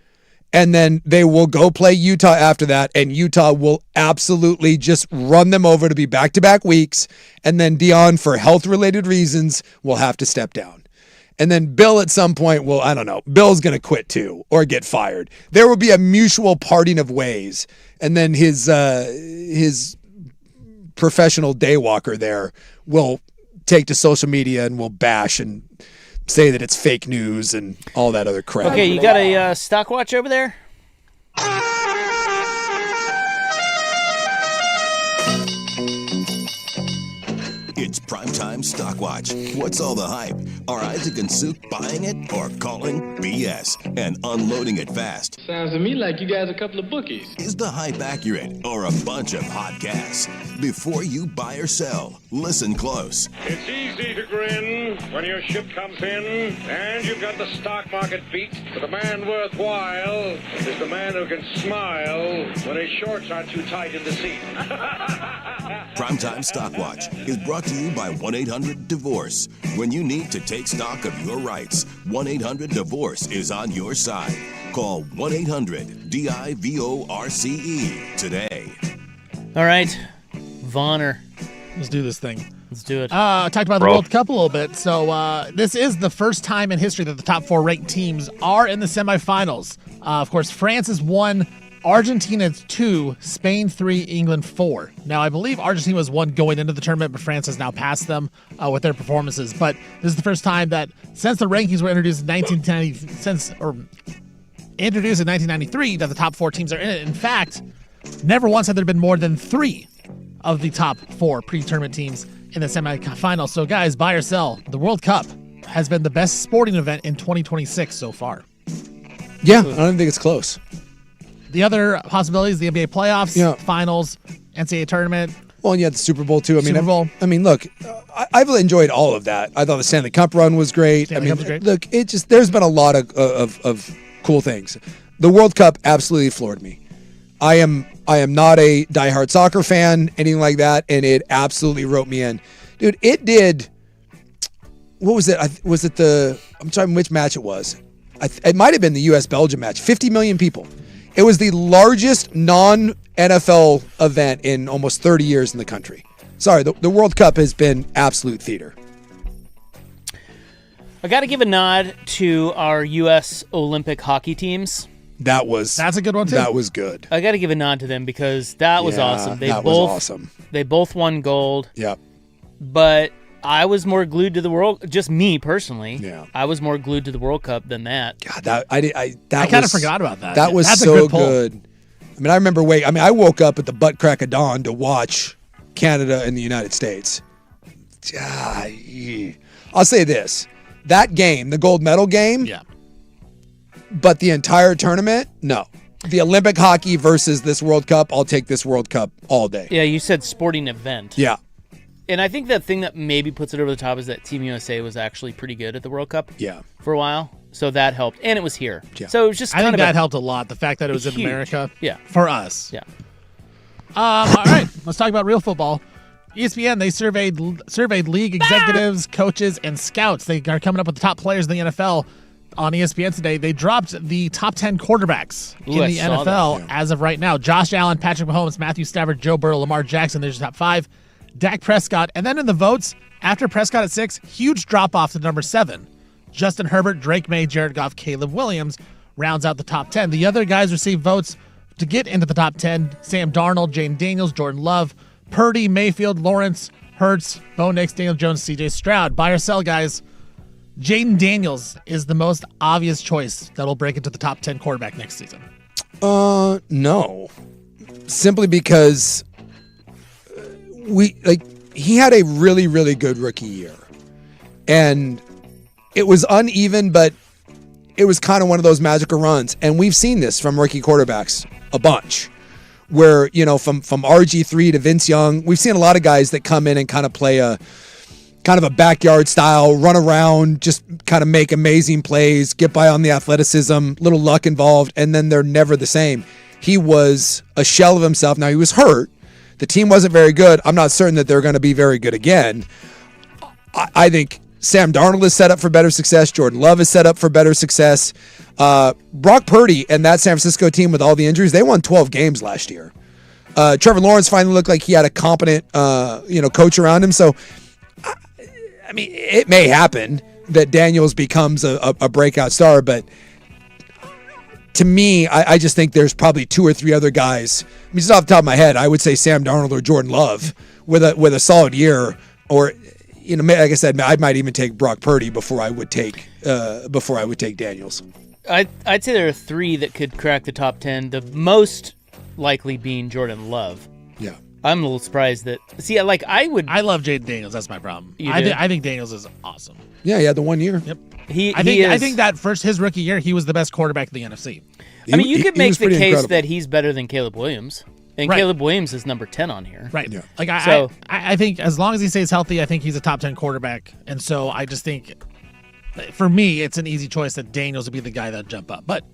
And then they will go play Utah after that, and Utah will absolutely just run them over to be back-to-back weeks, and then Deion, for health-related reasons, will have to step down. And then Bill at some point will, I don't know, Bill's going to quit too or get fired. There will be a mutual parting of ways, and then his professional daywalker there will take to social media and will bash and say that it's fake news and all that other crap. Okay, you got a stock watch over there? It's Primetime Stock Watch. What's all the hype? Are Isaac and Suk buying it or calling BS and unloading it fast? Sounds to me like you guys are a couple of bookies. Is the hype accurate or a bunch of hot gas? Before you buy or sell, listen close. It's easy to grin when your ship comes in and you've got the stock market beat. But the man worthwhile is the man who can smile when his shorts aren't too tight in the seat. Primetime Stock Watch is brought to you by 1-800-DIVORCE. When you need to take stock of your rights, 1-800-DIVORCE is on your side. Call 1-800-DIVORCE today. All right, Vonner. Let's do this thing. Let's do it. I talked about the World Cup a little bit. So this is the first time in history that the top 4 ranked teams are in the semifinals. Of course, France is 1, Argentina 2, Spain 3, England 4. Now, I believe Argentina was 1 going into the tournament, but France has now passed them with their performances. But this is the first time that since the rankings were introduced in 1993, that the top 4 teams are in it. In fact, never once had there been more than 3 of the top 4 pre-tournament teams in the semifinals. So, guys, buy or sell. The World Cup has been the best sporting event in 2026 so far. Yeah, I don't think it's close. The other possibilities, the NBA playoffs, finals, NCAA tournament. Well, and you had the Super Bowl, too. Super Bowl. I mean, look, I've enjoyed all of that. I thought the Stanley Cup run was great. Stanley Cup was great. Look, there's been a lot of cool things. The World Cup absolutely floored me. I am not a diehard soccer fan, anything like that, and it absolutely wrote me in. Dude, it did. What was it? I'm sorry which match it was. It might have been the U.S.-Belgium match. 50 million people. It was the largest non-NFL event in almost 30 years in the country. Sorry, the World Cup has been absolute theater. I got to give a nod to our U.S. Olympic hockey teams. That's a good one too. That was good. I got to give a nod to them because that was awesome. That was awesome. They both won gold. Yep. But I was more glued to the World. Just me personally. Yeah. I was more glued to the World Cup than that. God, I kind of forgot about that. That was That's so a good. Good. I mean, I remember. I woke up at the butt crack of dawn to watch Canada and the United States. I'll say this: that game, the gold medal game. Yeah. But the entire tournament, no. The Olympic hockey versus this World Cup, I'll take this World Cup all day. Yeah, you said sporting event. Yeah. And I think the thing that maybe puts it over the top is that Team USA was actually pretty good at the World Cup. Yeah. For a while. So that helped. And it was here. Yeah. So it was just I think that helped a lot. The fact that it was in huge. America. Yeah. For us. Yeah. All right. Let's talk about real football. ESPN, they surveyed league executives, coaches, and scouts. They are coming up with the top players in the NFL on ESPN today. They dropped the top 10 quarterbacks in the NFL as of right now. Josh Allen, Patrick Mahomes, Matthew Stafford, Joe Burrow, Lamar Jackson. There's your top 5. Dak Prescott. And then in the votes, after Prescott at 6, huge drop-off to number 7. Justin Herbert, Drake May, Jared Goff, Caleb Williams rounds out the top 10. The other guys receive votes to get into the top 10. Sam Darnold, Jane Daniels, Jordan Love, Purdy, Mayfield, Lawrence, Hurts, Bo Nix, Daniel Jones, CJ Stroud. Buy or sell, guys. Jaden Daniels is the most obvious choice that will break into the top 10 quarterback next season. No. Simply because he had a really, really good rookie year. And it was uneven, but it was kind of one of those magical runs. And we've seen this from rookie quarterbacks a bunch. Where, from RG3 to Vince Young, we've seen a lot of guys that come in and kind of play a backyard style, run around, just kind of make amazing plays, get by on the athleticism, little luck involved, and then they're never the same. He was a shell of himself. Now, he was hurt. The team wasn't very good. I'm not certain that they're going to be very good again. I think Sam Darnold is set up for better success. Jordan Love is set up for better success. Brock Purdy and that San Francisco team with all the injuries, they won 12 games last year. Trevor Lawrence finally looked like he had a competent, coach around him. So, it may happen that Daniels becomes a breakout star, but to me, I just think there's probably 2 or 3 other guys. Just off the top of my head, I would say Sam Darnold or Jordan Love with a solid year, or like I said, I might even take Brock Purdy before I would take Daniels. I'd say there are 3 that could crack the top 10. The most likely being Jordan Love. Yeah. I'm a little surprised that. See, I love Jaden Daniels. That's my problem. I think Daniels is awesome. Yeah, he had the 1 year. Yep. I think that his rookie year, he was the best quarterback in the NFC. You could make the case incredible. That he's better than Caleb Williams. And right. Caleb Williams is number 10 on here. Right. Yeah. I think as long as he stays healthy, I think he's a top 10 quarterback. And so I just think, for me, it's an easy choice that Daniels would be the guy that jump up. But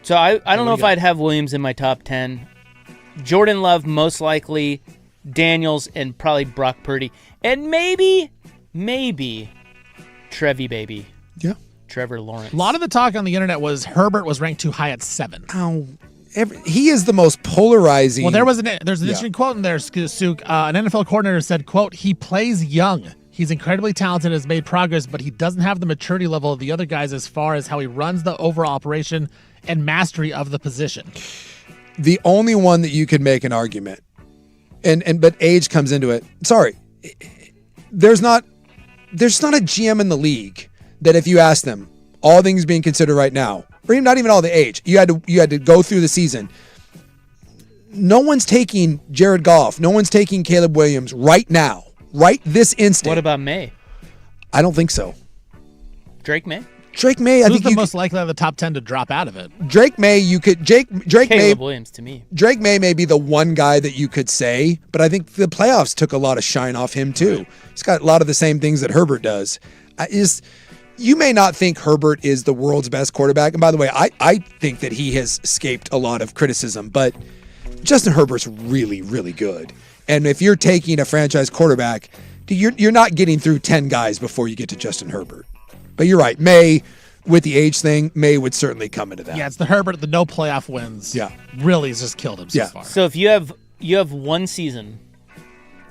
so I don't know if I'd have Williams in my top 10. Jordan Love, most likely, Daniels, and probably Brock Purdy. And maybe Trevi baby. Yeah. Trevor Lawrence. A lot of the talk on the internet was Herbert was ranked too high at 7. Ow. He is the most polarizing. Well, there's an interesting quote in there, Suk. An NFL coordinator said, quote, "He plays young. He's incredibly talented and has made progress, but he doesn't have the maturity level of the other guys as far as how he runs the overall operation and mastery of the position." The only one that you could make an argument, but age comes into it. Sorry, there's not a GM in the league that if you ask them, all things being considered right now, or even not even all the age, you had to go through the season. No one's taking Jared Goff. No one's taking Caleb Williams right now, right this instant. What about May? I don't think so. Drake May? Drake May, Who's the most likely out of the top 10 to drop out of it? Drake May, you could Caleb May. Williams to me. Drake May be the one guy that you could say, but I think the playoffs took a lot of shine off him too. He's got a lot of the same things that Herbert does. You may not think Herbert is the world's best quarterback, and by the way, I think that he has escaped a lot of criticism, but Justin Herbert's really, really good. And if you're taking a franchise quarterback, you're not getting through 10 guys before you get to Justin Herbert. But you're right. May, with the age thing, May would certainly come into that. Yeah, it's the Herbert, the no playoff wins. Yeah. Really has just killed him so far. So if you have one season,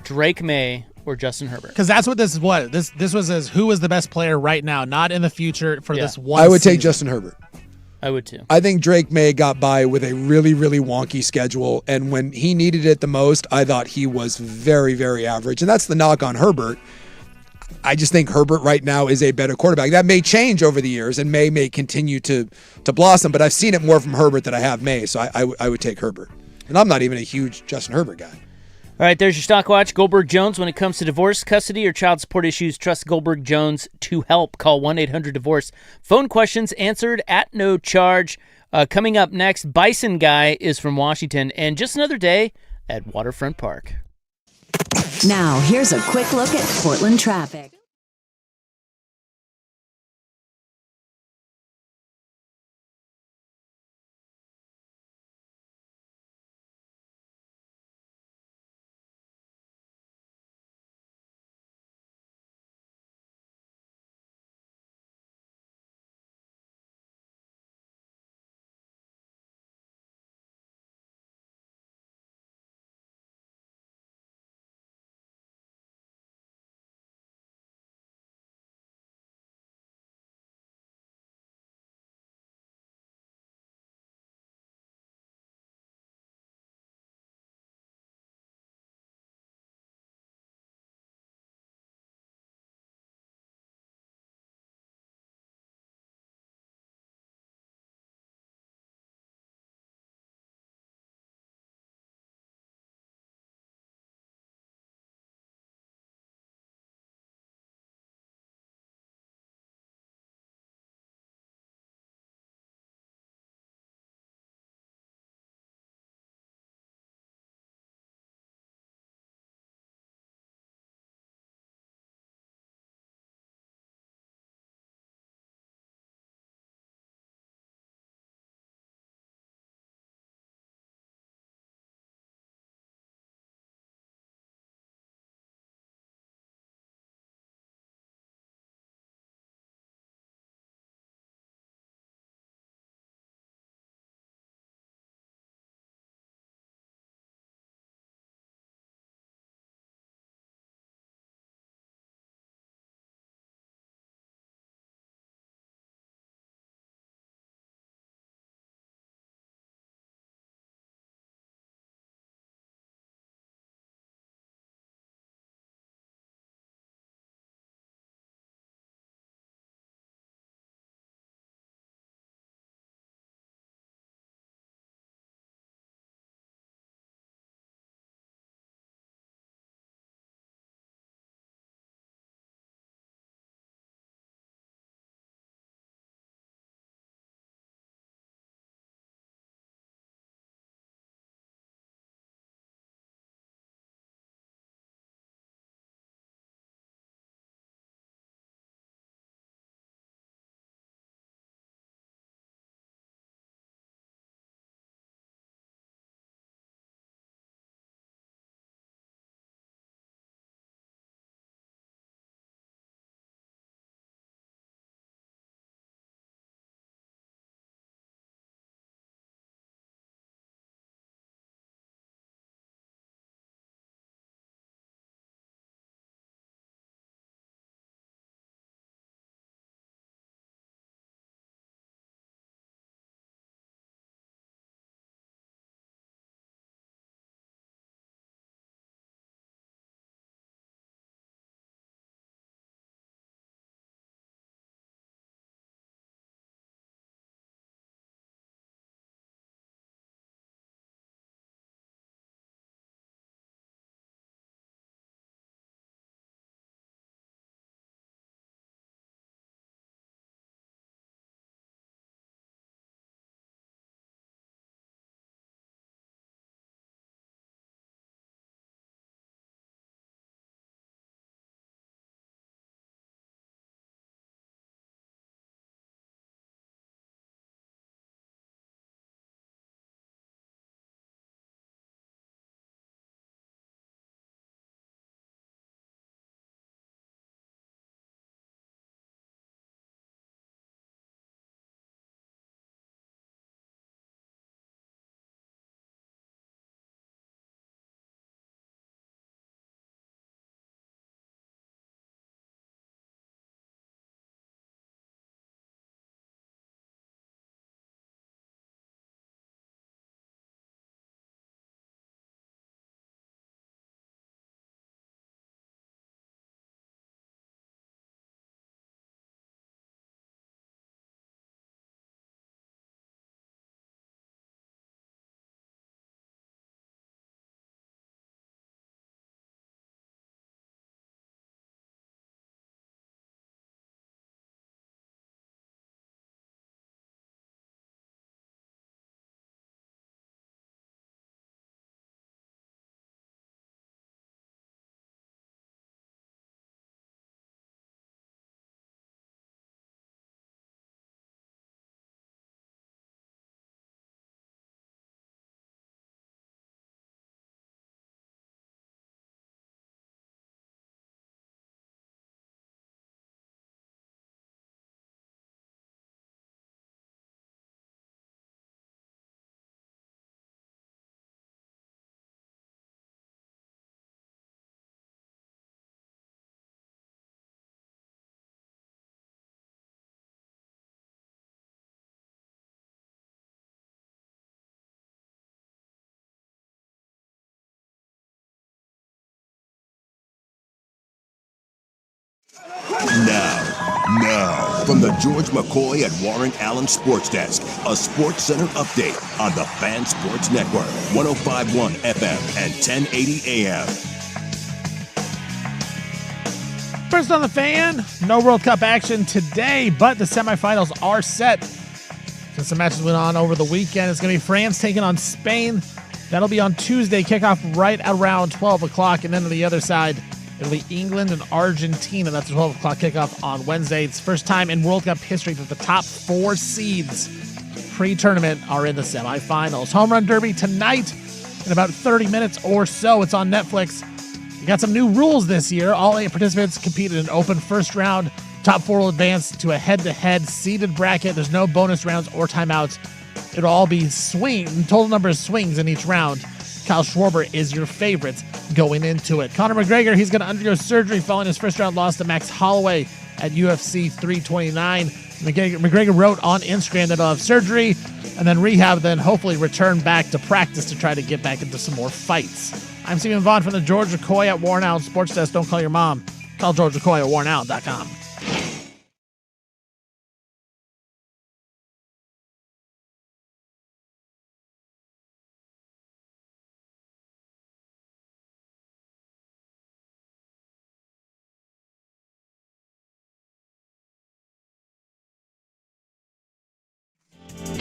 Drake May or Justin Herbert. Because that's what this was. This was as who is the best player right now, not in the future for this one I would season. take Justin Herbert. I would too. I think Drake May got by with a really, really wonky schedule, and when he needed it the most, I thought he was very, very average. And that's the knock on Herbert. I just think Herbert right now is a better quarterback. That may change over the years, and May continue to blossom, but I've seen it more from Herbert than I have May, so I would take Herbert. And I'm not even a huge Justin Herbert guy. All right, there's your stock watch. Goldberg Jones, when it comes to divorce, custody, or child support issues, trust Goldberg Jones to help. Call 1-800-DIVORCE. Phone questions answered at no charge. Coming up next, Bison Guy is from Washington, and just another day at Waterfront Park. Now, here's a quick look at Portland traffic. Now, from the George McCoy at Warren Allen Sports Desk, a Sports Center update on the Fan Sports Network, 105.1 FM and 1080 AM. First on the Fan, no World Cup action today, but the semifinals are set. Since the matches went on over the weekend, it's going to be France taking on Spain. That'll be on Tuesday, kickoff right around 12 o'clock. And then on the other side, it'll be England and Argentina. That's a 12 o'clock kickoff on Wednesday. It's the first time in World Cup history that the top 4 seeds pre-tournament are in the semifinals. Home Run Derby tonight in about 30 minutes or so. It's on Netflix. You got some new rules this year. All 8 participants compete in an open first round. Top 4 will advance to a head-to-head seeded bracket. There's no bonus rounds or timeouts. It'll all be total number of swings in each round. Kyle Schwarber is your favorite going into it. Conor McGregor, he's going to undergo surgery following his first round loss to Max Holloway at UFC 329. McGregor wrote on Instagram that he'll have surgery and then rehab, then hopefully return back to practice to try to get back into some more fights. I'm Stephen Vaughn from the George McCoy at Warren Allen Sports Desk. Don't call your mom. Call George McCoy at warrenallen.com.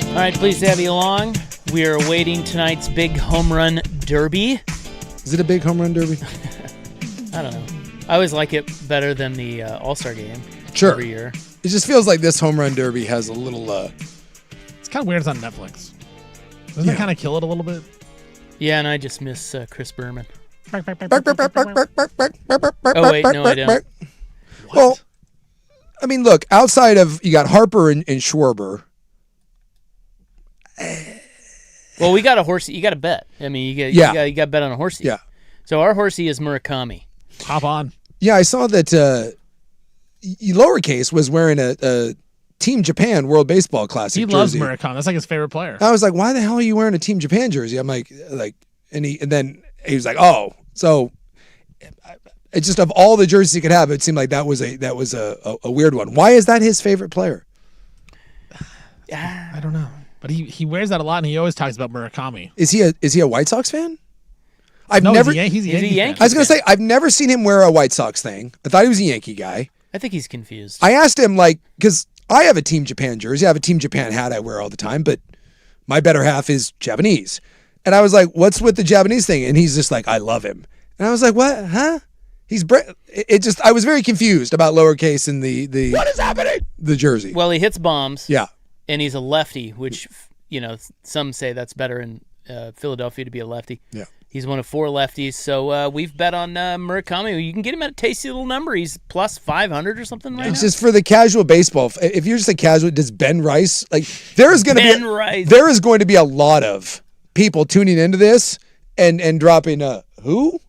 All right, pleased to have you along. We are awaiting tonight's big home run derby. Is it a big home run derby? I don't know. I always like it better than the All-Star game every year. It just feels like this home run derby has a little... It's kind of weird it's on Netflix. Doesn't it kind of kill it a little bit? Yeah, and I just miss Chris Berman. Oh, wait, no, I don't. Well, I mean, look, outside of... You got Harper and Schwarber. Well, we got a horsey. You got to bet. I mean, you got to bet on a horsey. Yeah. So our horsey is Murakami. Hop on. Yeah, I saw that Lowercase was wearing a Team Japan World Baseball Classic jersey. He loves Murakami. That's like his favorite player. I was like, why the hell are you wearing a Team Japan jersey? I'm like, and then he was like, oh, so it just of all the jerseys he could have, it seemed like that was a weird one. Why is that his favorite player? I don't know. But he wears that a lot, and he always talks about Murakami. Is he a White Sox fan? He's a Yankee fan. I was going to say, I've never seen him wear a White Sox thing. I thought he was a Yankee guy. I think he's confused. I asked him, because I have a Team Japan jersey. I have a Team Japan hat I wear all the time, but my better half is Japanese. And I was like, what's with the Japanese thing? And he's just like, I love him. And I was like, what? Huh? I was very confused about Lowercase and the what is happening? The jersey. Well, he hits bombs. Yeah. And he's a lefty, which, some say that's better in Philadelphia to be a lefty. Yeah. He's one of 4 lefties, so we've bet on Murakami. You can get him at a tasty little number. He's plus 500 or something right now. It's just for the casual baseball. If you're just a casual, does Ben Rice there is going to be a lot of people tuning into this and dropping who?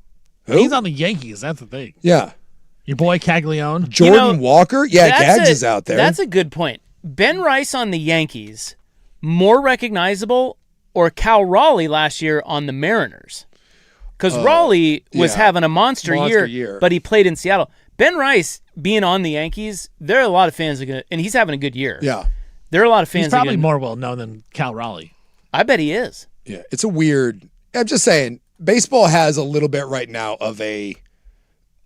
He's on the Yankees. That's the thing. Yeah. Your boy Caglione, Jordan Walker. Yeah, Gags is out there. That's a good point. Ben Rice on the Yankees, more recognizable, or Cal Raleigh last year on the Mariners? Because Raleigh was having a monster year, but he played in Seattle. Ben Rice being on the Yankees, there are a lot of fans and he's having a good year. Yeah. There are a lot of fans. He's probably more well known than Cal Raleigh. I bet he is. Yeah, it's a weird. I'm just saying, baseball has a little bit right now of and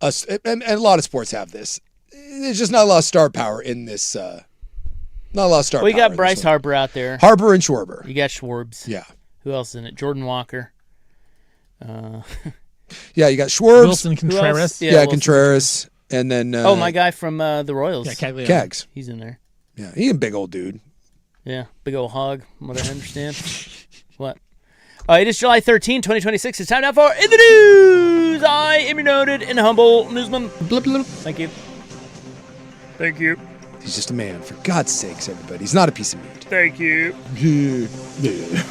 a lot of sports have this. There's just not a lot of star power in this. Not a lot of star power. We got Bryce Harper out there. Harper and Schwarber. You got Schwarbs. Yeah. Who else is in it? Jordan Walker. Yeah, you got Schwarbs. Wilson Contreras. Yeah, Contreras. And then... my guy from the Royals. Yeah, Caglione. Cags. He's in there. Yeah, he's a big old dude. Yeah, big old hog, from what I understand. What? It is July 13, 2026. It's time now for In the News. I am your noted and humble newsman. Blip, blip. Thank you. Thank you. He's just a man. For God's sakes, everybody. He's not a piece of meat. Thank you. Yeah.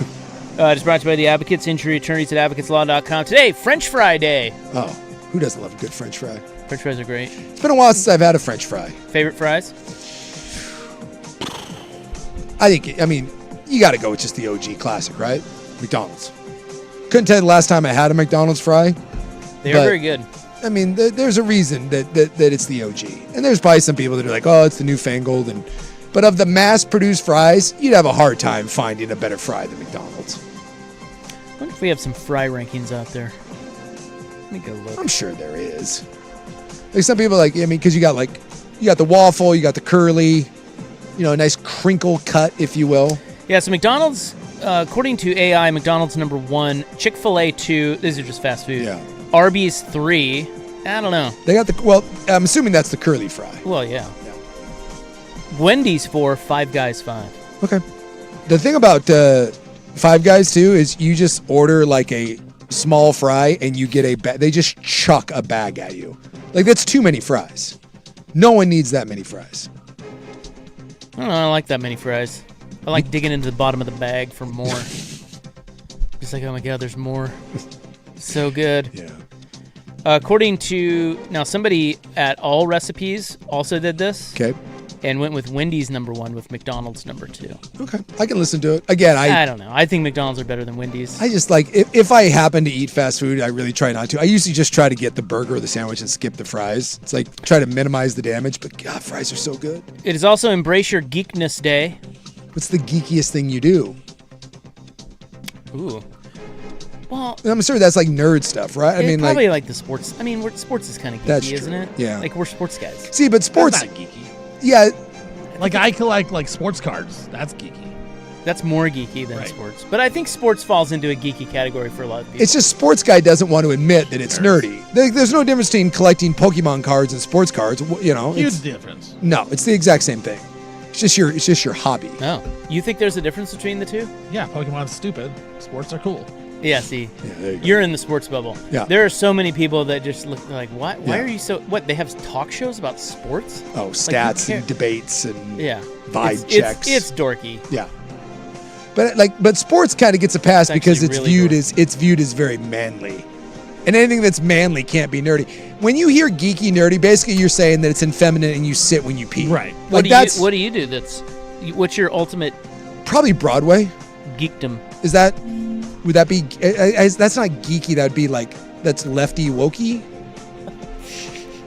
It's brought to you by the Advocates, injury attorneys at advocateslaw.com. Today, French Fry Day. Oh, who doesn't love a good French fry? French fries are great. It's been a while since I've had a French fry. Favorite fries? I mean, you got to go with just the OG classic, right? McDonald's. Couldn't tell you the last time I had a McDonald's fry. They are very good. I mean, there's a reason that it's the OG. And there's probably some people that are like, oh, it's the newfangled. But of the mass-produced fries, you'd have a hard time finding a better fry than McDonald's. I wonder if we have some fry rankings out there. Let me go look. I'm sure there is. Like some people like, I mean, because you got the waffle, you got the curly, a nice crinkle cut, if you will. Yeah, so McDonald's, according to AI, McDonald's number 1, Chick-fil-A 2. These are just fast food. Yeah. Arby's 3. I don't know. They got I'm assuming that's the curly fry. Well, yeah. Wendy's 4, Five Guys 5. Okay. The thing about Five Guys too is you just order like a small fry and you get a bag. They just chuck a bag at you. Like that's too many fries. No one needs that many fries. I don't know. I like that many fries. I like digging into the bottom of the bag for more. Just like, oh my God, there's more. So good. Yeah. According to somebody at All Recipes also did this. Okay. And went with Wendy's number 1 with McDonald's number 2. Okay. I can listen to it. Again, I don't know. I think McDonald's are better than Wendy's. I just like, if I happen to eat fast food, I really try not to. I usually just try to get the burger or the sandwich and skip the fries. It's like, try to minimize the damage, but God, fries are so good. It is also Embrace Your Geekness Day. What's the geekiest thing you do? Ooh. Well, I'm sure that's like nerd stuff, right? I mean, probably like the sports. I mean, sports is kind of geeky, isn't it? Yeah. Like we're sports guys. See, but sports. That's not geeky. Yeah. Like I collect like sports cards. That's geeky. That's more geeky than sports. But I think sports falls into a geeky category for a lot of people. It's just sports guy doesn't want to admit that it's nerdy. There's no difference between collecting Pokemon cards and sports cards. Huge difference. No, it's the exact same thing. It's just your hobby. Oh, you think there's a difference between the two? Yeah, Pokemon's stupid. Sports are cool. Yeah, see, there you you're in the sports bubble. Yeah. There are so many people that just look like, why are you so, what, they have talk shows about sports? Oh, stats and debates and vibe checks. It's dorky. Yeah. But sports kind of gets a pass because it's really viewed as very manly. And anything that's manly can't be nerdy. When you hear geeky nerdy, basically you're saying that it's effeminate and you sit when you pee. Right. What do you do what's your ultimate probably Broadway geekdom? Would that be that's not geeky, that would be like that's lefty wokey?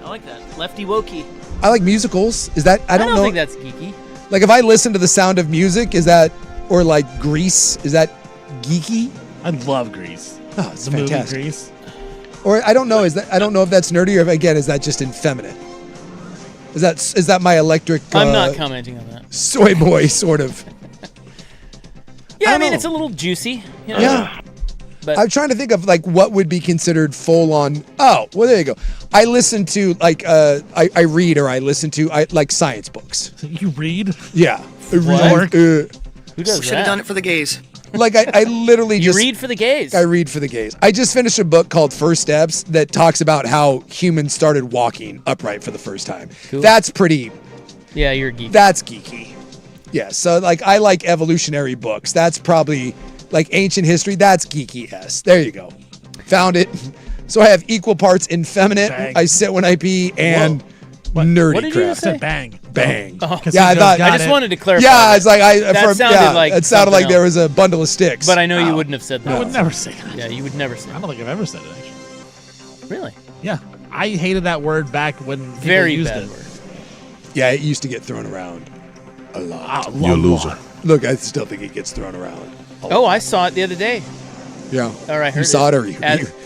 I like that. Lefty wokey. I like musicals. I don't know. think that's geeky. Like if I listen to The Sound of Music, is that, or like Grease, is that geeky? I love Grease. Oh, it's the fantastic. movie Grease. Or I don't know, I don't know if that's nerdy or if, again, is that just effeminate? Is that my electric I'm not commenting on that. Soy boy sort of. Yeah, I mean it's a little juicy. Yeah. But I'm trying to think of like what would be considered full on. Oh, well there you go. I listen to like I read or I listen to like science books. So you read? Yeah. Who does Should have done it for the gays. Like I literally you read for the gays. I read for the gays. I just finished a book called First Steps that talks about how humans started walking upright for the first time. Cool. That's pretty. Yeah, you're geeky. That's geeky. Yeah, so like I like evolutionary books. That's probably like ancient history. That's geeky-esque. There you go. Found it. So I have equal parts effeminate. Bang. I sit when I pee and nerdy What did crap. you just say? Bang. Bang. Oh. Yeah, I thought. I just wanted to clarify. Yeah, it's like That sounded like it sounded something like there else. was a bundle of sticks. But I know you wouldn't have said that. I would never say that. Yeah, you would never say I that. don't think I've ever said it actually. Really? Yeah. I hated that word back when people Very used bad it. word. Yeah, it used to get thrown around a lot. You're a loser. Look, I still think it gets thrown around. Oh, I saw it the other day. Yeah. Or I heard you saw it, or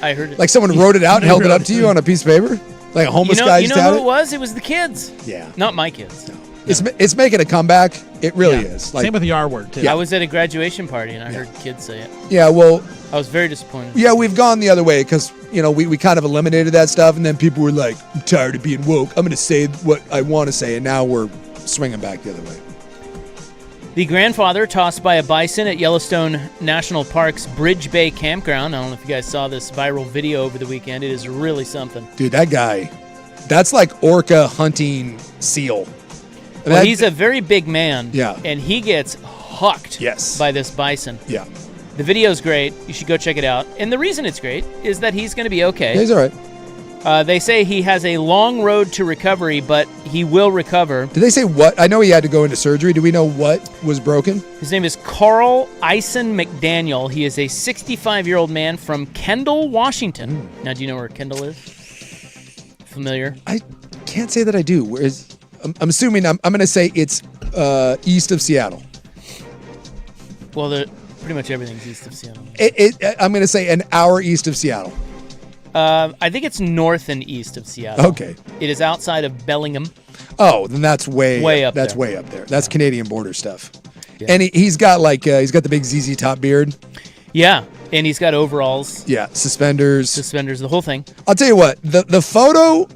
I heard it. like someone wrote it out and held it up to you on a piece of paper, like a homeless guy You just know had who it. it was? It was the kids. Yeah. Not my kids. It's making a comeback. It really is. Like, Same with the R word too. Yeah. I was at a graduation party and I heard kids say it. yeah, well, I was very disappointed. yeah, we've gone the other way because we kind of eliminated that stuff, and then people were like, "I'm tired of being woke. I'm going to say what I want to say," and now we're swinging back the other way. The grandfather tossed by a bison at Yellowstone National Park's Bridge Bay Campground. I don't know if you guys saw this viral video over the weekend. It is really something. Dude, that guy, that's like orca hunting seal. Well, he's a very big man. Yeah. And he gets hucked by this bison. Yeah. The video's great. You should go check it out. And the reason it's great is that he's going to be okay. Yeah, he's all right. They say he has a long road to recovery, but he will recover. Did they say what? I know he had to go into surgery. Do we know what was broken? His name is Carl Eisen McDaniel. He is a 65-year-old man from Kendall, Washington. Now, do you know where Kendall is? familiar? I can't say that I do. Whereas I'm assuming I'm going to say it's east of Seattle. Well, pretty much everything's east of Seattle. I'm going to say an hour east of Seattle. I think it's north and east of Seattle. Okay. It is outside of Bellingham. Oh, then that's way up. That's there. way up there. That's Canadian border stuff. Yeah. And he's got he's got the big ZZ Top beard. Yeah, and he's got overalls. Yeah, suspenders, the whole thing. I'll tell you what, the photo,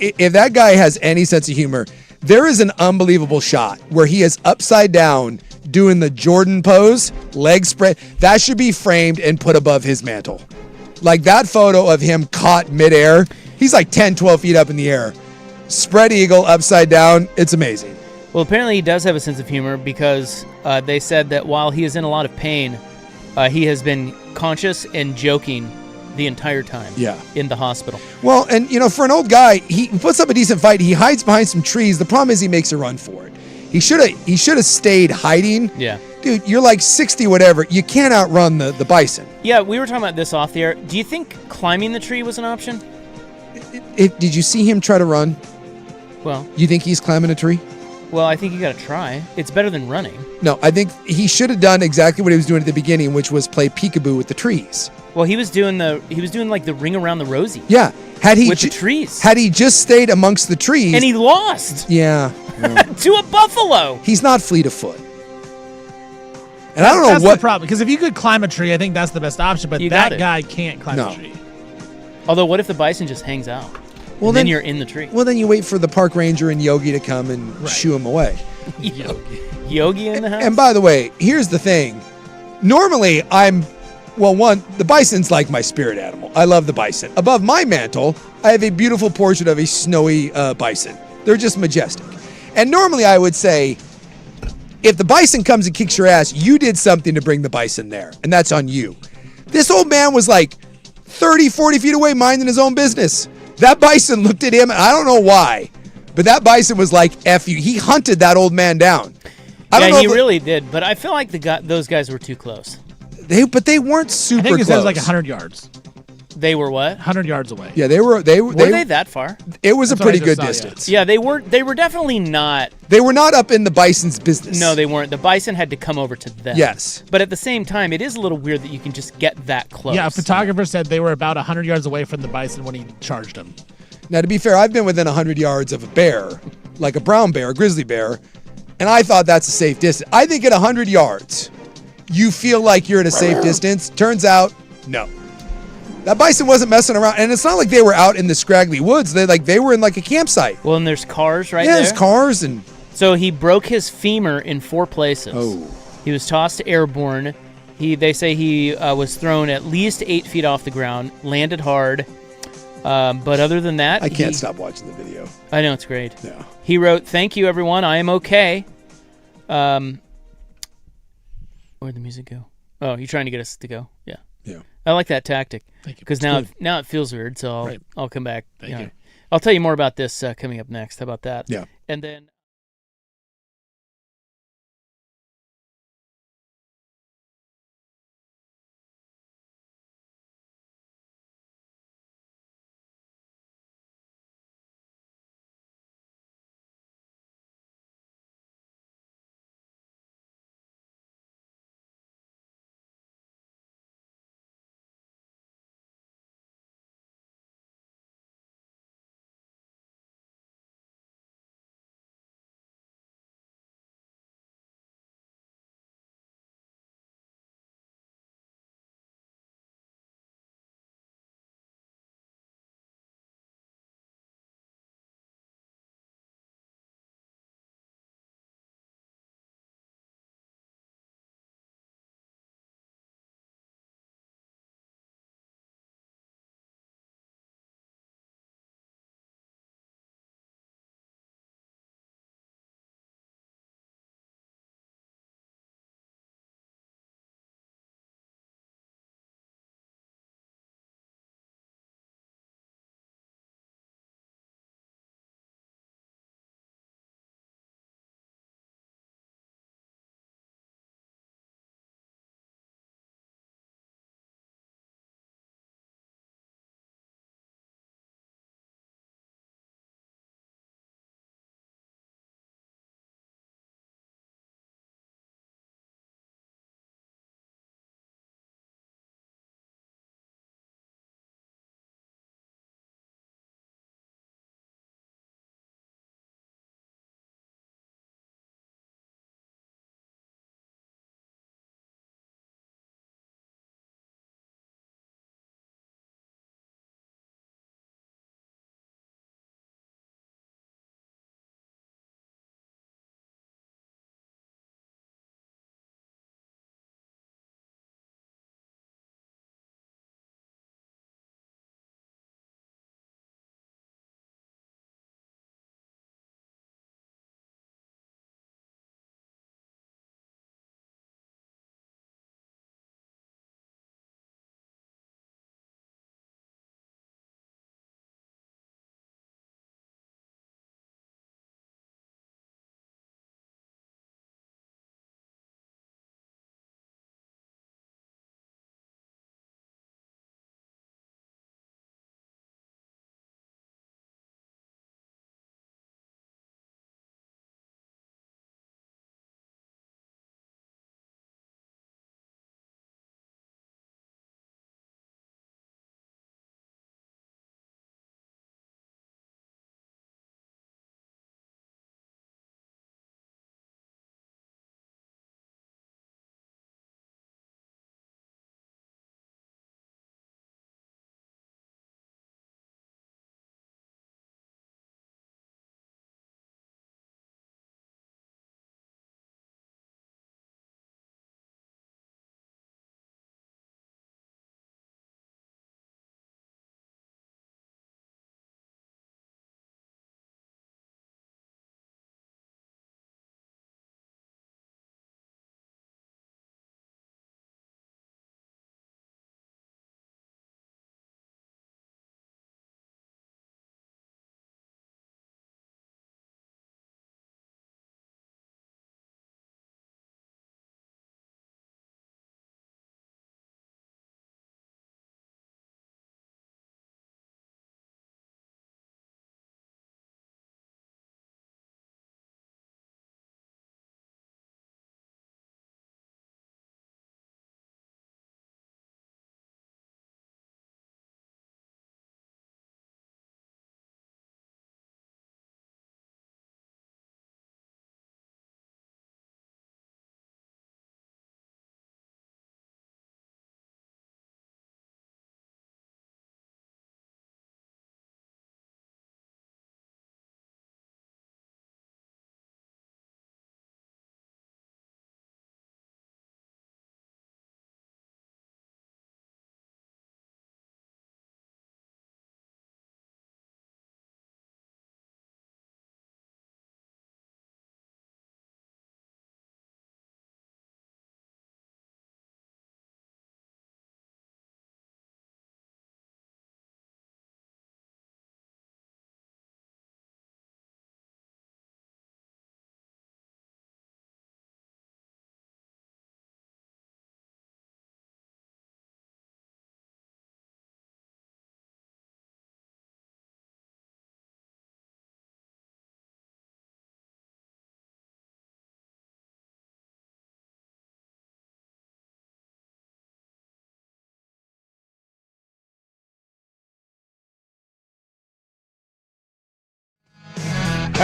if that guy has any sense of humor, there is an unbelievable shot where he is upside down doing the Jordan pose, leg spread. That should be framed and put above his mantle. Like that photo of him caught midair. He's like 10, 12 feet up in the air. Spread eagle, upside down. It's amazing. Well, apparently he does have a sense of humor because they said that while he is in a lot of pain, he has been conscious and joking the entire time. Yeah. In the hospital. Well, and for an old guy, he puts up a decent fight. He hides behind some trees. The problem is he makes a run for it. He should have stayed hiding. Yeah. Dude, you're like 60 whatever. You can't outrun the bison. Yeah, we were talking about this off the air. Do you think climbing the tree was an option? Did you see him try to run? Well. You think he's climbing a tree? Well, I think you got to try. It's better than running. No, I think he should have done exactly what he was doing at the beginning, which was play peekaboo with the trees. Well, he was doing like the ring around the rosy. Yeah, with the trees. Had he just stayed amongst the trees, and he lost. Yeah. To a buffalo. He's not fleet of foot. And I don't know that's what the problem, because if you could climb a tree, I think that's the best option. But that guy can't climb a tree. Although, what if the bison just hangs out? Well, then you're in the tree. Well, then you wait for the park ranger and Yogi to come and shoo him away. Yogi in the house. And by the way, here's the thing. Normally, the bison's like my spirit animal. I love the bison. Above my mantle, I have a beautiful portrait of a snowy bison. They're just majestic. And normally I would say, if the bison comes and kicks your ass, you did something to bring the bison there, and that's on you. This old man was like 30, 40 feet away minding his own business. That bison looked at him, and I don't know why, but that bison was like, F you. He hunted that old man down. He really did, but I feel like those guys were too close. But they weren't super close. I think it says like 100 yards. They were what? 100 yards away. Yeah, they were. Were they that far? It was a pretty good distance. Yeah, they were definitely not. They were not up in the bison's business. No, they weren't. The bison had to come over to them. Yes. But at the same time, it is a little weird that you can just get that close. Yeah, a photographer said they were about 100 yards away from the bison when he charged him. Now, to be fair, I've been within 100 yards of a bear, like a brown bear, a grizzly bear, and I thought that's a safe distance. I think at 100 yards, you feel like you're at a safe distance. Turns out, no. That bison wasn't messing around, and it's not like they were out in the scraggly woods. They were in like a campsite. Well, and there's cars there. Yeah, there's cars and. So he broke his femur in 4 places. Oh. He was tossed airborne. They say he was thrown at least 8 feet off the ground, landed hard. But other than that, I can't stop watching the video. I know, it's great. Yeah. He wrote, "Thank you, everyone. I am okay." Where'd the music go? Oh, you're trying to get us to go? Yeah. Yeah. I like that tactic. Thank you. Because now it feels weird, so I'll come back. Thank you. I'll tell you more about this coming up next. How about that? Yeah. And then.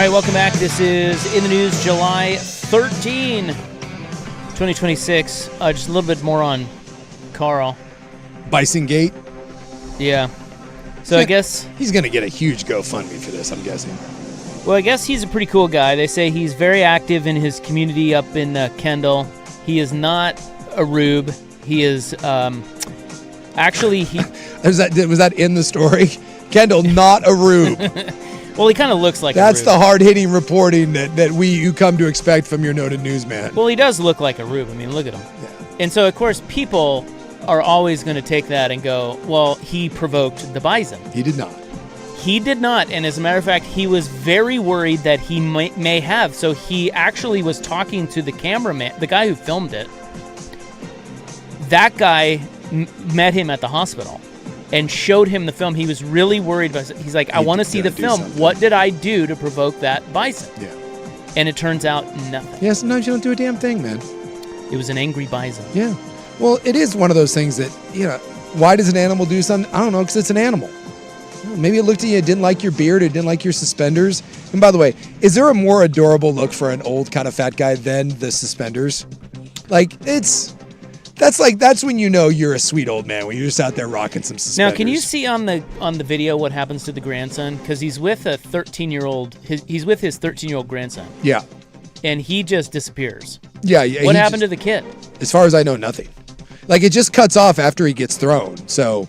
right, welcome back. This is In the News, July 13, 2026. Just a little bit more on Carl. Bison Gate. Yeah. So I guess he's going to get a huge GoFundMe for this, I'm guessing. Well, I guess he's a pretty cool guy. They say he's very active in his community up in Kendall. He is not a rube. He is actually he. was that in the story? Kendall, not a rube. Well, he kind of looks like That's a rube. the hard-hitting reporting that you come to expect from your noted newsman. Well, he does look like a rube. I mean, look at him. Yeah. And so, of course, people are always going to take that and go, well, he provoked the bison. He did not. He did not. And as a matter of fact, he was very worried that he may have. So he actually was talking to the cameraman, the guy who filmed it. That guy met him at the hospital and showed him the film. He was really worried about it. He's like, I want to see the film. Something. What did I do to provoke that bison? Yeah. And it turns out nothing. Yeah, sometimes you don't do a damn thing, man. It was an angry bison. Yeah. Well, it is one of those things that, why does an animal do something? I don't know, because it's an animal. Maybe it looked at you, it didn't like your beard, it didn't like your suspenders. And by the way, is there a more adorable look for an old kind of fat guy than the suspenders? Like, that's when you know you're a sweet old man, when you're just out there rocking some suspenders. Now, can you see on the video what happens to the grandson? Because he's with a 13-year-old, he's with his 13-year-old grandson. Yeah. And he just disappears. Yeah. What happened to the kid? As far as I know, nothing. Like, it just cuts off after he gets thrown, So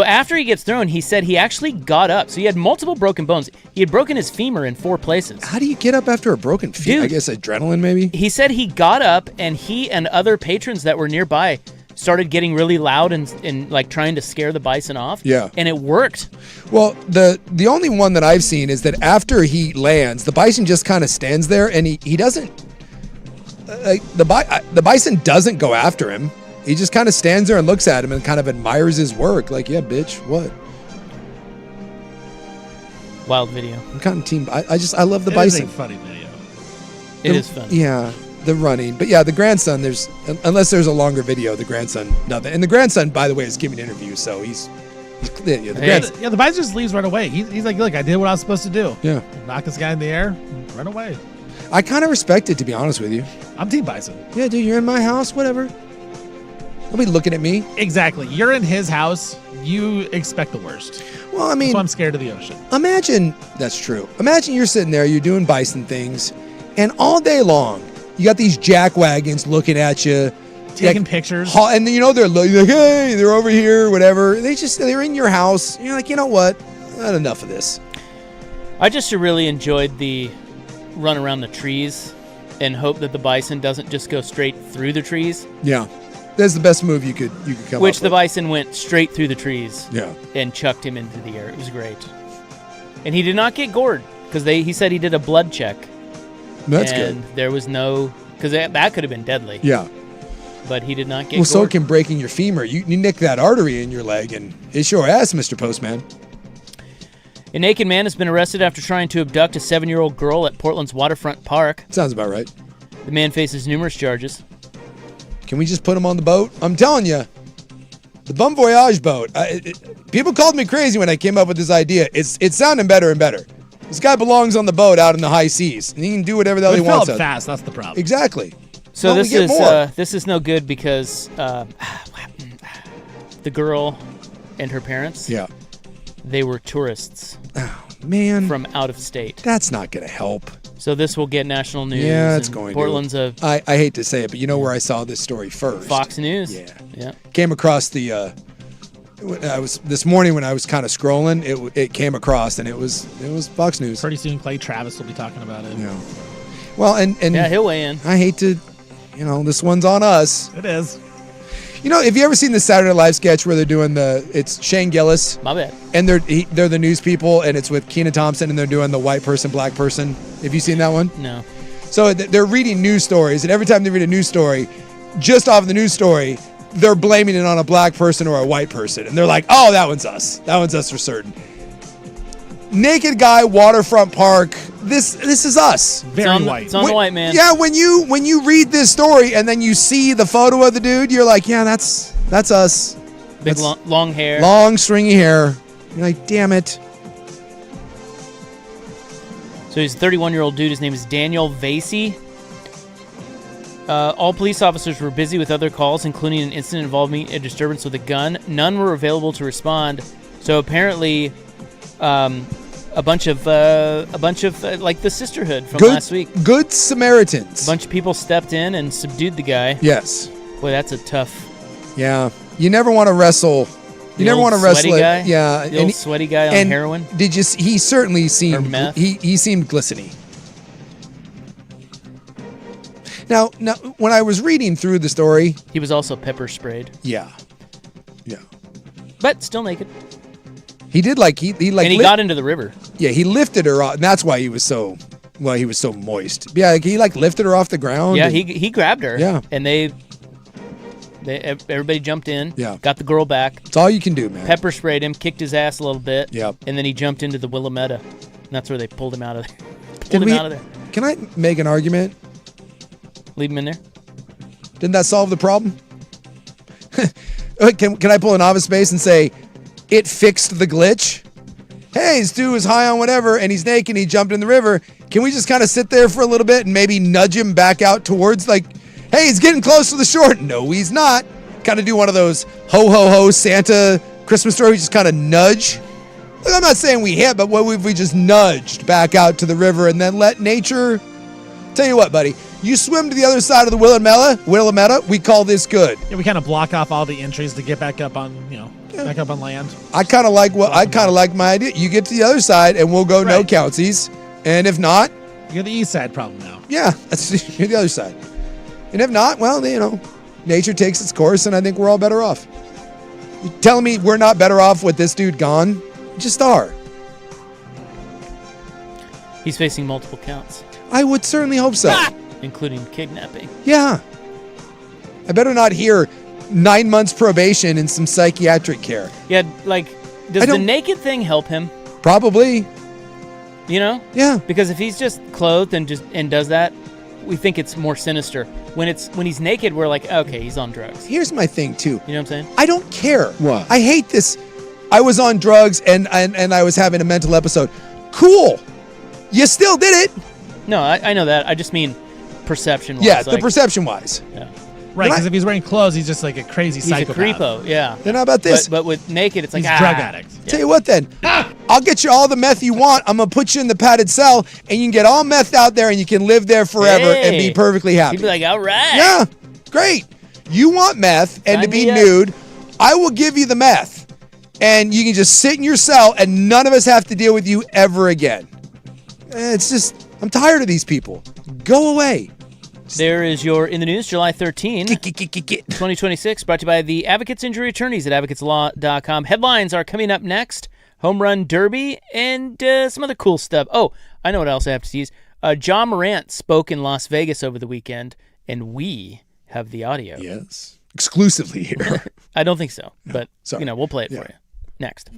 after he gets thrown, he said he actually got up. So he had multiple broken bones. He had broken his femur in 4 places. How do you get up after a broken femur? I guess adrenaline, maybe? He said he got up, and he and other patrons that were nearby started getting really loud and like trying to scare the bison off. Yeah. And it worked. Well, the only one that I've seen is that after he lands, the bison just kind of stands there, and he doesn't... the bison doesn't go after him. He just kind of stands there and looks at him and kind of admires his work. Like, yeah, bitch, what? Wild video. I'm kind of team. I love the bison. It is a funny video. It is funny. Yeah, the running. But yeah, the grandson, unless there's a longer video, the grandson, nothing. And the grandson, by the way, is giving interviews, so he's the bison just leaves right away. He's like, look, I did what I was supposed to do. Yeah. Knock this guy in the air, run away. I kind of respect it, to be honest with you. I'm team bison. Yeah, dude, you're in my house, whatever. Nobody looking at me. Exactly. You're in his house. You expect the worst. Well, I mean... That's why I'm scared of the ocean. Imagine... That's true. Imagine you're sitting there, you're doing bison things, and all day long, you got these jack wagons looking at you. Taking pictures. And, they're like, hey, they're over here, whatever. They're in your house. And you're like, you know what? Not enough of this. I just really enjoyed the run around the trees and hope that the bison doesn't just go straight through the trees. Yeah. That's the best move you could come up with. Which the bison went straight through the trees. Yeah. And chucked him into the air. It was great. And he did not get gored because he said he did a blood check. That's good. And there was no, because that could have been deadly. Yeah. But he did not get gored. Well, so can breaking your femur. You nick that artery in your leg, and it's your ass, Mr. Postman. A naked man has been arrested after trying to abduct a 7-year-old girl at Portland's waterfront park. Sounds about right. The man faces numerous charges. Can we just put him on the boat? I'm telling you, the Bon Voyage boat. People called me crazy when I came up with this idea. It's sounding better and better. This guy belongs on the boat out in the high seas, and he can do whatever the hell he wants. Fill up fast. That's the problem. Exactly. So this is no good because the girl and her parents. Yeah. They were tourists. Oh man. From out of state. That's not going to help. So this will get national news. Yeah, it's going Portland's to. I hate to say it, but you know where I saw this story first? Fox News. Yeah. Came across the. This morning when I was kind of scrolling, it came across and it was Fox News. Pretty soon, Clay Travis will be talking about it. Yeah. Well, and yeah, he'll weigh in. I hate to, this one's on us. It is. Have you ever seen the Saturday Night Live sketch where they're doing it's Shane Gillis? My bad. And they're the news people, and it's with Keena Thompson, and they're doing the white person, black person. Have you seen that one? No. So they're reading news stories, and every time they read a news story, just off the news story, they're blaming it on a black person or a white person. And they're like, oh, that one's us. That one's us for certain. Naked guy, waterfront park. This is us. Very white. It's on the white man. Yeah, when you read this story and then you see the photo of the dude, you're like, yeah, that's us. Big long hair. Long stringy hair. You're like, damn it. So he's a 31-year-old dude. His name is Daniel Vasey. All police officers were busy with other calls, including an incident involving a disturbance with a gun. None were available to respond. So apparently, a bunch of like the Sisterhood from last week. Good Samaritans. A bunch of people stepped in and subdued the guy. Yes. Boy, that's a tough. Yeah. You never want to wrestle. You never want to wrestle sweaty guy? Yeah. The old sweaty guy on heroin. Did you? He certainly seemed. Or meth. He seemed glistening. Now, when I was reading through the story, He was also pepper sprayed, yeah, but still naked. he did like he like. And he got into the river. Yeah, he lifted her off, and that's why he was so. Well, he was so moist. Yeah, like he lifted her off the ground. Yeah, and, he grabbed her. Yeah. And everybody jumped in. Yeah. Got the girl back. It's all you can do, man. Pepper sprayed him, kicked his ass a little bit. Yep. And then he jumped into the Willamette. And that's where they pulled him out of there. Out of there. Can I make an argument? Leave him in there. Didn't that solve the problem? Can I pull an office space and say it fixed the glitch? Hey, this dude was high on whatever, and he's naked, and he jumped in the river. Can we just kind of sit there for a little bit and maybe nudge him back out towards, like, hey, he's getting close to the shore. No, he's not. Kind of do one of those ho, ho, ho Santa Christmas story. We just kind of nudge. Look, I'm not saying we hit, but what if we just nudged back out to the river and then let nature... Tell you what, buddy. You swim to the other side of the Willamette, we call this good. Yeah, we kind of block off all the entries to get back up on, back up on land. I kind of like my idea. You get to the other side, and we'll go no countsies. And if not, you're the east side problem now. Yeah, you're the other side. And if not, well, nature takes its course, and I think we're all better off. You telling me we're not better off with this dude gone? We just are. He's facing multiple counts. I would certainly hope so. Including kidnapping. Yeah. I better not hear 9 months probation and some psychiatric care. Yeah, like, does the naked thing help him? Probably. Yeah. Because if he's just clothed and does that, we think it's more sinister. When he's naked, we're like, okay, he's on drugs. Here's my thing too. You know what I'm saying? I don't care. What? I hate this. I was on drugs and I was having a mental episode. Cool. You still did it. No, I know that. I just mean perception-wise. Yeah, the perception-wise. Yeah. Right, because if he's wearing clothes, he's just like a crazy psychopath. He's a creepo, yeah. Then how about this? But with naked, it's like, he's a drug addict. Yeah. Tell you what then. I'll get you all the meth you want. I'm going to put you in the padded cell, and you can get all meth out there, and you can live there forever and be perfectly happy. He'd be like, all right. Yeah, great. You want meth and to be Sign me nude. I will give you the meth, and you can just sit in your cell, and none of us have to deal with you ever again. It's just, I'm tired of these people. Go away. There is your In the News, July 13, 2026, brought to you by the Advocates Injury Attorneys at advocateslaw.com. Headlines are coming up next. Home Run Derby and some other cool stuff. Oh, I know what else I have to tease. John Morant spoke in Las Vegas over the weekend, and we have the audio. Yes. Exclusively here. I don't think so, but Sorry. we'll play it for you. Next.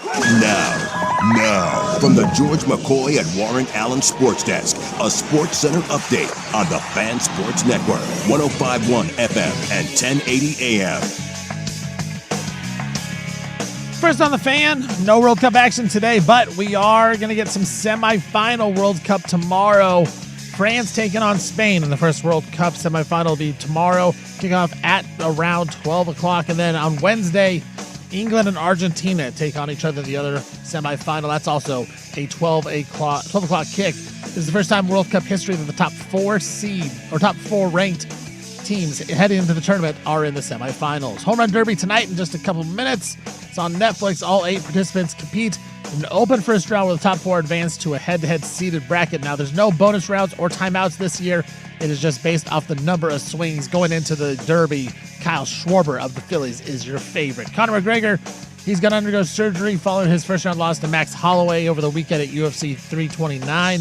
Now, from the George McCoy and Warren Allen Sports Desk, a Sports Center update on the Fan Sports Network, 105.1 FM and 1080 AM. First on the Fan, no World Cup action today, but we are going to get some semifinal World Cup tomorrow. France taking on Spain in the first World Cup semifinal will be tomorrow, kicking off at around 12 o'clock. And then on Wednesday, England and Argentina take on each other in the other semifinal. That's also a 12 o'clock kick. This is the first time in World Cup history that the top four ranked teams heading into the tournament are in the semifinals. Home Run Derby tonight in just a couple minutes. It's on Netflix. All 8 participants compete in an open first round where the top 4 advance to a head-to-head seeded bracket. Now, there's no bonus rounds or timeouts this year. It is just based off the number of swings going into the Derby. Kyle Schwarber of the Phillies is your favorite. Conor McGregor, he's going to undergo surgery following his first-round loss to Max Holloway over the weekend at UFC 329.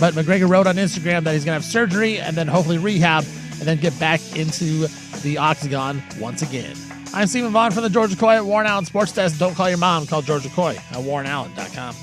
But McGregor wrote on Instagram that he's going to have surgery and then hopefully rehab and then get back into the octagon once again. I'm Stephen Vaughn from the George McCoy at Warren Allen Sports Desk. Don't call your mom. Call George McCoy at warrenallen.com.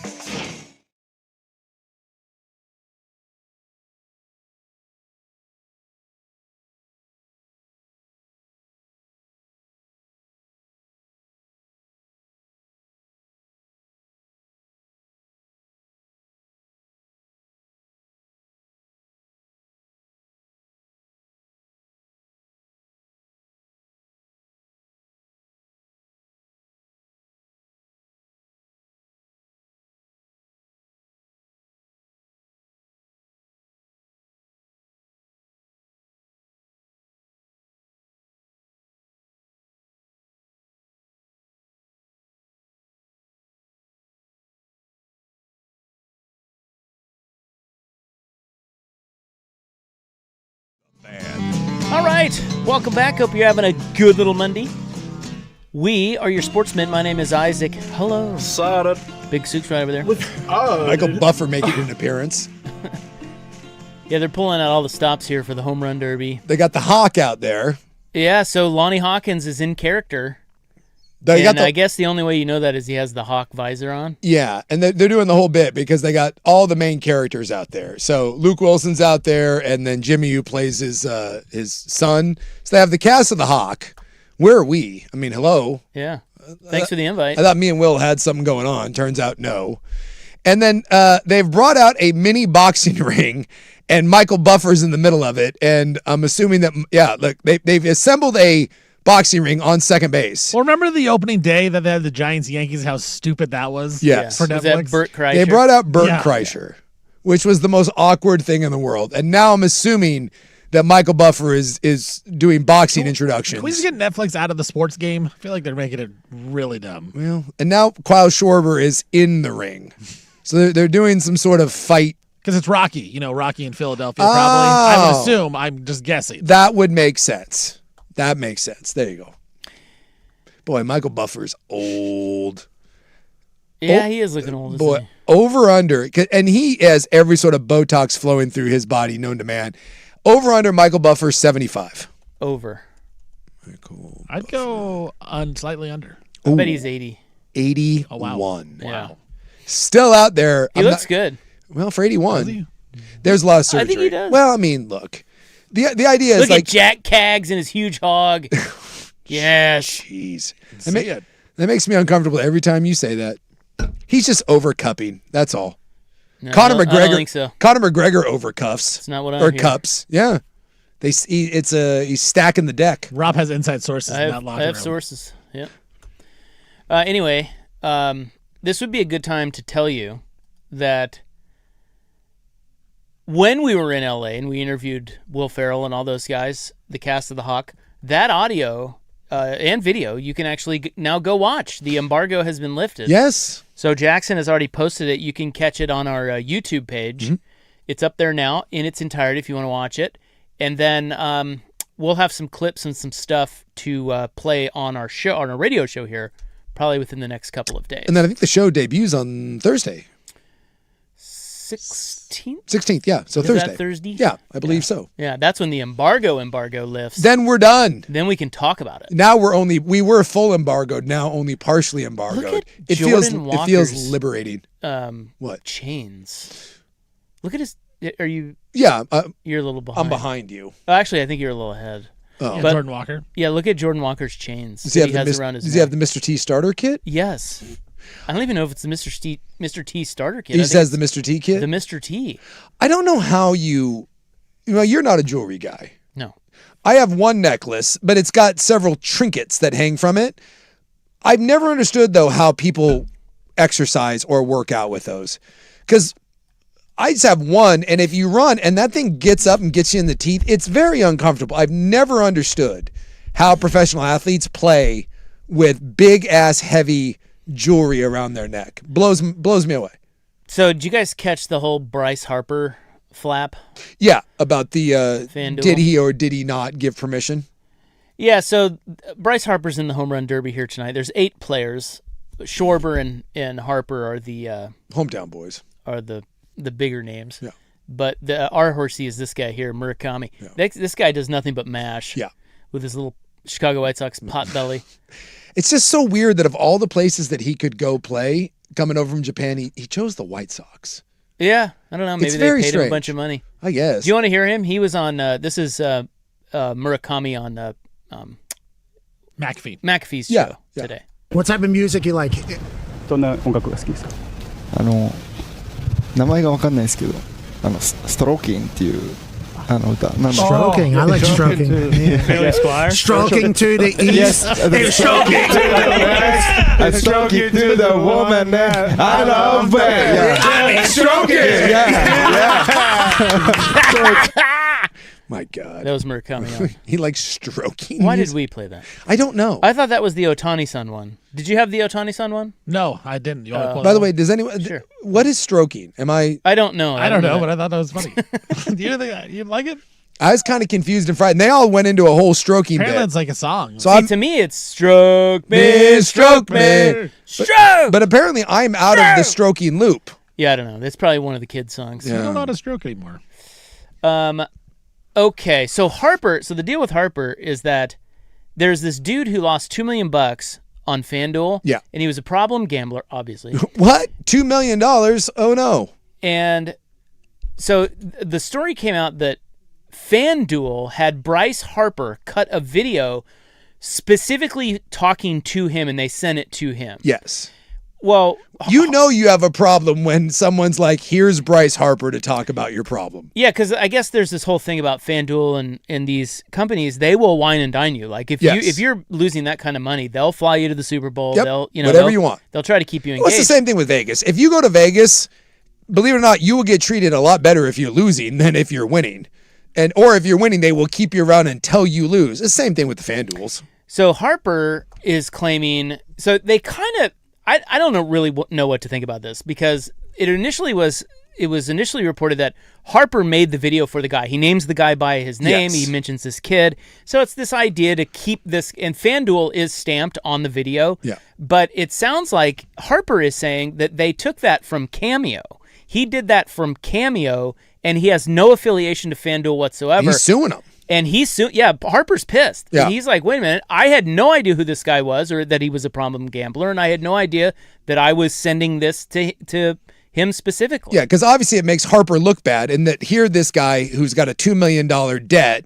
All right, welcome back. Hope you're having a good little Monday. We are your sportsmen. My name is Isaac. Hello. Sada. Big Soup's right over there. Michael Buffer making an appearance. Yeah, they're pulling out all the stops here for the Home Run Derby. They got the Hawk out there. Yeah, so Lonnie Hawkins is in character. I guess the only way you know that is he has the Hawk visor on. Yeah, and they're doing the whole bit because they got all the main characters out there. So Luke Wilson's out there, and then Jimmy, who plays his son. So they have the cast of the Hawk. Where are we? I mean, hello. Yeah. Thanks for the invite. I thought me and Will had something going on. Turns out no. And then they've brought out a mini boxing ring, and Michael Buffer's in the middle of it. And I'm assuming that, look, they've assembled a boxing ring on second base. Well, remember the opening day that they had the Giants-Yankees, how stupid that was? Yes. For Was Netflix? that Burt Kreischer? They brought out Burt Kreischer, which was the most awkward thing in the world. And now I'm assuming that Michael Buffer is doing boxing introductions. Can we just get Netflix out of the sports game? I feel like they're making it really dumb. Well, and now Kyle Schwarber is in the ring. So they're doing some sort of fight. Because it's Rocky. Rocky in Philadelphia, probably. I would assume. I'm just guessing. That would make sense. That makes sense. There you go. Boy, Michael Buffer's old. Yeah, he is looking old. Boy, over under, and he has every sort of Botox flowing through his body known to man. Over under Michael Buffer 75. Over. Michael I'd go slightly under. I bet he's 80. 81. Oh, wow. Yeah. Still out there. He looks good. Well, for 81, there's a lot of surgery. I think he does. Well, I mean, look. The idea is look like at Jack Caggs and his huge hog. Yes. Jeez. That makes me uncomfortable every time you say that. He's just overcupping. That's all. No, Conor McGregor. I don't think so. Conor McGregor overcuffs. That's not what I'm Or hearing. cups. Yeah. He's stacking the deck. Rob has inside sources in that locker room. I have sources. Yep. Anyway, this would be a good time to tell you that when we were in LA and we interviewed Will Ferrell and all those guys, the cast of the Hawk, that audio and video you can actually now go watch. The embargo has been lifted. Yes. So Jackson has already posted it. You can catch it on our YouTube page. Mm-hmm. It's up there now in its entirety if you want to watch it. And then we'll have some clips and some stuff to play on our show, on our radio show here, probably within the next couple of days. And then I think the show debuts on Thursday. 16th? 16th, yeah. So Is Thursday. that Thursday? Yeah, I believe so. Yeah, that's when the embargo lifts. Then we're done. Then we can talk about it. Now we were full embargoed, now only partially embargoed. Look at it Jordan feels liberating. What? Chains. Look at his, are you? Yeah. You're a little behind. I'm behind you. Oh, actually, I think you're a little ahead. Oh. Yeah, But- Jordan Walker. Yeah, look at Jordan Walker's chains. Does he have has around his does he have the Mr. T starter kit? Yes. I don't even know if it's the Mr. T starter kit. He says the Mr. T kit? The Mr. T. I don't know how you're not a jewelry guy. No. I have one necklace, but it's got several trinkets that hang from it. I've never understood, though, how people exercise or work out with those. Because I just have one, and if you run and that thing gets up and gets you in the teeth, it's very uncomfortable. I've never understood how professional athletes play with big-ass, heavy jewelry around their neck. Blows me away. So did you guys catch the whole Bryce Harper flap? Yeah, about the FanDuel. did he or did he not give permission? Yeah, so Bryce Harper's in the home run derby here tonight. There's 8 players. Schwarber and Harper are the Hometown boys. Are the bigger names. Yeah. But our horsey is this guy here, Murakami. Yeah. This guy does nothing but mash. Yeah. With his little Chicago White Sox pot belly. It's just so weird that of all the places that he could go play, coming over from Japan, he chose the White Sox. Yeah, I don't know. Maybe It's they very paid him a strange. bunch of money. I guess. Do you want to hear him? He was on. This is Murakami on McAfee's show today. What type of music you like? どんな音楽が好きですか？名前がわかんないですけど、ストローキンっていう歌。Stroking. I like stroking. Billy Squire. Stroking to the east. Yes. Stroking to the west. I'm stroking to the woman that I love. I'm stroking. My God. That was Murakami. He likes stroking. Why did we play that? I don't know. I thought that was the Otani-san one. Did you have the Otani-san one? No, I didn't. You want to pull By it the up? way, does anyone? Sure. What is stroking? I don't know. I don't know, but I thought that was funny. Do you think you like it? I was kind of confused and frightened. They all went into a whole stroking Apparently, bit. it's like a song. So to me, it's stroke me, stroke me, stroke. But apparently, I'm out of the stroking loop. Yeah, I don't know. That's probably one of the kids' songs. You don't know how to stroke anymore. Okay, so the deal with Harper is that there's this dude who lost $2 million on FanDuel. Yeah. And he was a problem gambler, obviously. What? $2 million? Oh, no. And so the story came out that FanDuel had Bryce Harper cut a video specifically talking to him, and they sent it to him. Yes. Well, you know you have a problem when someone's like, here's Bryce Harper to talk about your problem. Yeah, because I guess there's this whole thing about FanDuel and these companies, they will wine and dine you. Like if you're losing that kind of money, they'll fly you to the Super Bowl. Yep. They'll Whatever you want. They'll try to keep you engaged. Well, it's the same thing with Vegas. If you go to Vegas, believe it or not, you will get treated a lot better if you're losing than if you're winning. Or if you're winning, they will keep you around until you lose. It's the same thing with the FanDuels. So Harper is claiming, so they kind of, I don't really know what to think about this, because it was initially reported that Harper made the video for the guy. He names the guy by his name. Yes. He mentions this kid. So it's this idea to keep this, and FanDuel is stamped on the video. Yeah. But it sounds like Harper is saying that they took that from Cameo. He did that from Cameo, and he has no affiliation to FanDuel whatsoever. He's suing them. And Harper's pissed. Yeah. He's like, wait a minute, I had no idea who this guy was or that he was a problem gambler, and I had no idea that I was sending this to him specifically. Yeah, because obviously it makes Harper look bad, and that here this guy who's got a $2 million debt,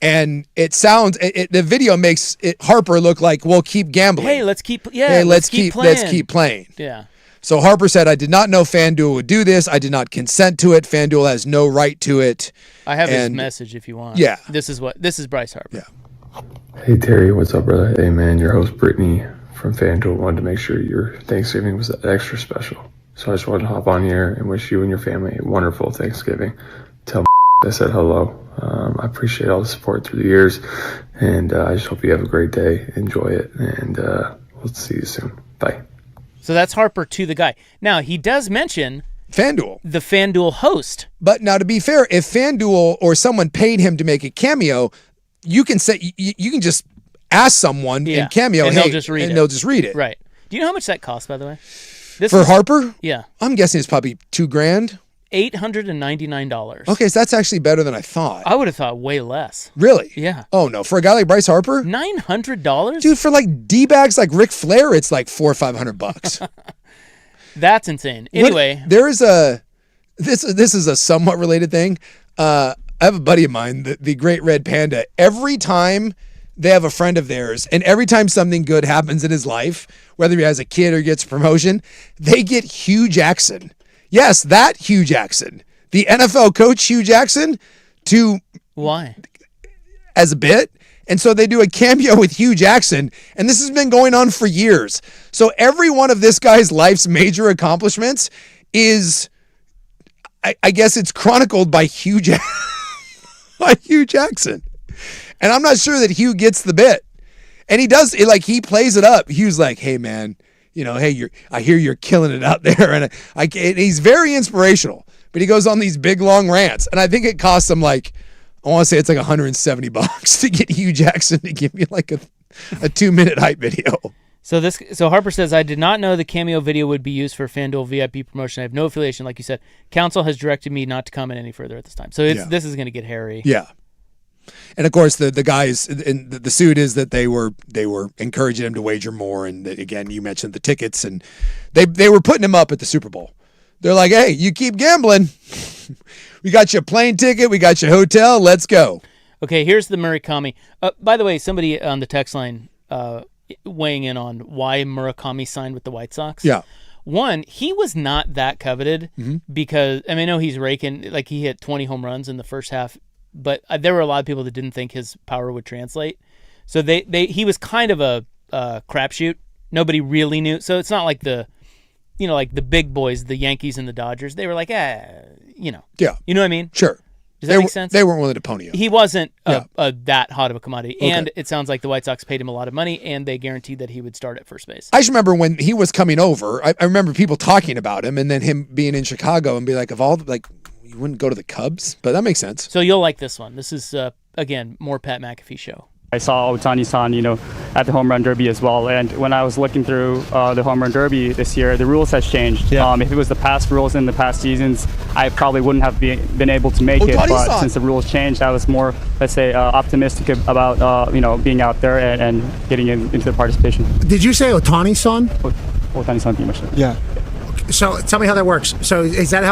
and it sounds the video makes Harper look like, well, keep gambling. Hey, let's keep playing. Yeah. So Harper said, I did not know FanDuel would do this. I did not consent to it. FanDuel has no right to it. I have his message if you want. Yeah. This is Bryce Harper. Yeah. Hey Terry, what's up, brother? Hey man, your host Brittany from FanDuel wanted to make sure your Thanksgiving was extra special. So I just wanted to hop on here and wish you and your family a wonderful Thanksgiving. Tell I said hello. I appreciate all the support through the years, and I just hope you have a great day. Enjoy it, and we'll see you soon. Bye. So that's Harper to the guy. Now, he does mention FanDuel, the FanDuel host. But now, to be fair, if FanDuel or someone paid him to make a cameo, you can say you can just ask someone in Cameo, and hey, they'll just read they'll just read it. Right. Do you know how much that costs, by the way? For Harper? Yeah. I'm guessing it's probably $2,000. $899. Okay, so that's actually better than I thought. I would have thought way less. Really? Yeah. Oh no, for a guy like Bryce Harper, $900, dude. For like D-bags like Ric Flair, it's like $400 or $500. That's insane. Anyway, there is a this is a somewhat related thing. I have a buddy of mine, the Great Red Panda. Every time they have a friend of theirs, and every time something good happens in his life, whether he has a kid or gets a promotion, they get Hugh Jackson. Yes, that Hugh Jackson, the NFL coach Hugh Jackson, to why? As a bit. And so they do a cameo with Hugh Jackson, and this has been going on for years. So every one of this guy's life's major accomplishments is, I guess it's chronicled by Hugh Jackson. And I'm not sure that Hugh gets the bit. And he does, he plays it up. Hugh's like, hey, man, hey, I hear you're killing it out there. And and he's very inspirational, but he goes on these big, long rants. And I think it costs him I want to say it's like $170 to get Hugh Jackson to give me like a 2-minute hype video. So Harper says, I did not know the cameo video would be used for FanDuel VIP promotion. I have no affiliation, like you said. Council has directed me not to comment any further at this time. So this is going to get hairy. Yeah. And of course, the guys in the suit is that they were encouraging him to wager more. And again, you mentioned the tickets, and they were putting him up at the Super Bowl. They're like, hey, you keep gambling. We got you a plane ticket. We got you a hotel. Let's go. Okay, here's the Murakami. By the way, somebody on the text line weighing in on why Murakami signed with the White Sox. Yeah. One, he was not that coveted because, I know he's raking, like he hit 20 home runs in the first half, but there were a lot of people that didn't think his power would translate. So he was kind of a crapshoot. Nobody really knew. So it's not like the big boys, the Yankees and the Dodgers. They were like, Yeah. You know what I mean? Sure. Does that make sense? They weren't willing to pony up. He wasn't that hot of a commodity. Okay. And it sounds like the White Sox paid him a lot of money, and they guaranteed that he would start at first base. I just remember when he was coming over, I remember people talking about him, and then him being in Chicago and be like, you wouldn't go to the Cubs? But that makes sense. So you'll like this one. This is, again, more Pat McAfee show. I saw Ohtani-san, at the Home Run Derby as well. And when I was looking through the Home Run Derby this year, the rules has changed. Yeah. If it was the past rules in the past seasons, I probably wouldn't have been able to make it. But since the rules changed, I was more, let's say, optimistic about, being out there and getting into the participation. Did you say Ohtani-san? Ohtani-san. Yeah. So tell me how that works. So is that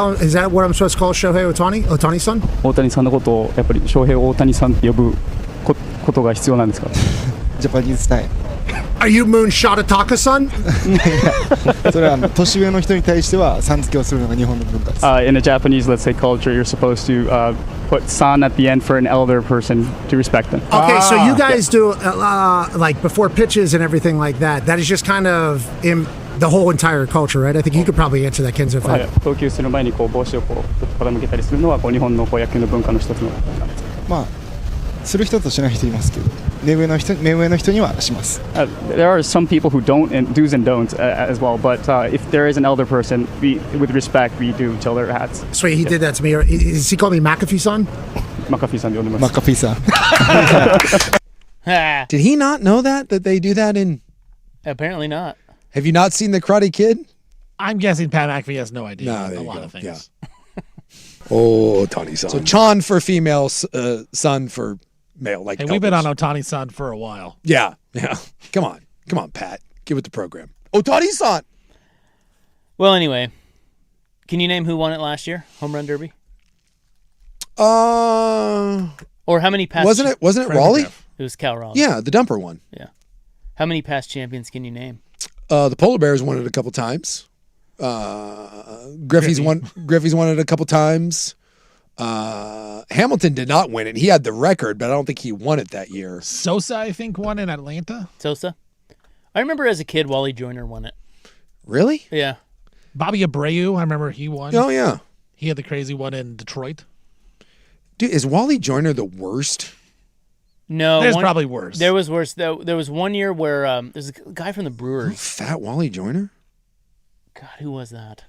what I'm supposed to call Shohei Ohtani? Ohtani-san? 大谷さんのことをやっぱり翔平大谷さんって呼ぶことが必要なんですか? Japanese style. Are you Moonshot Ataka-san? それは年上の人に対してはさん付けをするのが日本の文化です。In a Japanese, let's say, culture, you're supposed to put san at the end for an elder person to respect them. Okay, so you guys do like before pitches and everything like that. That is just kind of in the whole entire culture, right? I think you could probably answer that, Kenzo. 投球する前に帽子を傾けたりするのは日本の野球の文化の一つのなんです。まあする人としない人いますけど、目上の人にはします。There are some people who don't and do's and don'ts as well, but if there is an elder person, with respect, we do tilt our hats. Sweet, he did that to me. Is he called me McAfee-san? McAfee-san で呼んでます。McAfee-san. Did he not know that they do that in? Apparently not. Have you not seen The Karate Kid? I'm guessing Pat McAfee has no idea a lot of things. Yeah. Ohtani-san. So Chan for female, Sun for male. Like we've been on Ohtani-san for a while. Yeah. Come on, Pat. Get with the program. Ohtani-san. Well, anyway, can you name who won it last year? Home Run Derby? Or how many past? Wasn't it Raleigh? It was Cal Raleigh. Yeah, the dumper one. Yeah. How many past champions can you name? The Polar Bears won it a couple times. Griffey's won it a couple times. Hamilton did not win it. He had the record, but I don't think he won it that year. Sosa, I think, won in Atlanta. Sosa? I remember as a kid, Wally Joyner won it. Really? Yeah. Bobby Abreu, I remember he won. Oh, yeah. He had the crazy one in Detroit. Dude, is Wally Joyner the worst? No. There's probably worse. There was worse. There was one year where there's a guy from the Brewers. Fat Wally Joyner? God, who was that?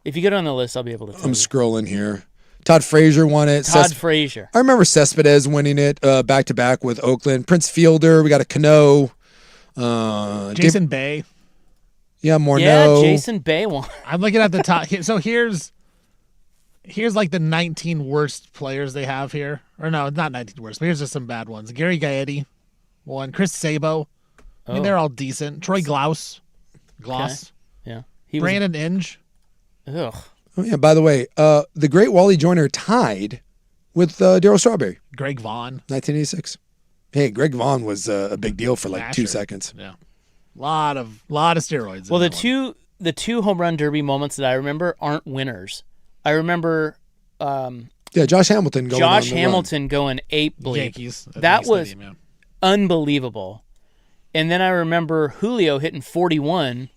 If you get on the list, I'll be able to tell you. I'm scrolling here. Todd Frazier won it. Frazier. I remember Cespedes winning it back-to-back with Oakland. Prince Fielder. We got a Cano. Jason Bay. Yeah, Morneau. Jason Bay won. I'm looking at the top. So here's like the 19 worst players they have here. Or no, not 19 worst, but here's just some bad ones. Gary Gaetti won. Chris Sabo. I mean, they're all decent. Troy Gloss. Okay. Yeah. Brandon Inge. Ugh. Oh, yeah, by the way, the great Wally Joyner tied with Darryl Strawberry. Greg Vaughn. 1986. Hey, Greg Vaughn was a big deal for like 2 seconds. Yeah. Lot of steroids. Well, the two home run derby moments that I remember aren't winners. I remember Josh Hamilton going ape bleep. Yankees. That was unbelievable. And then I remember Julio hitting 41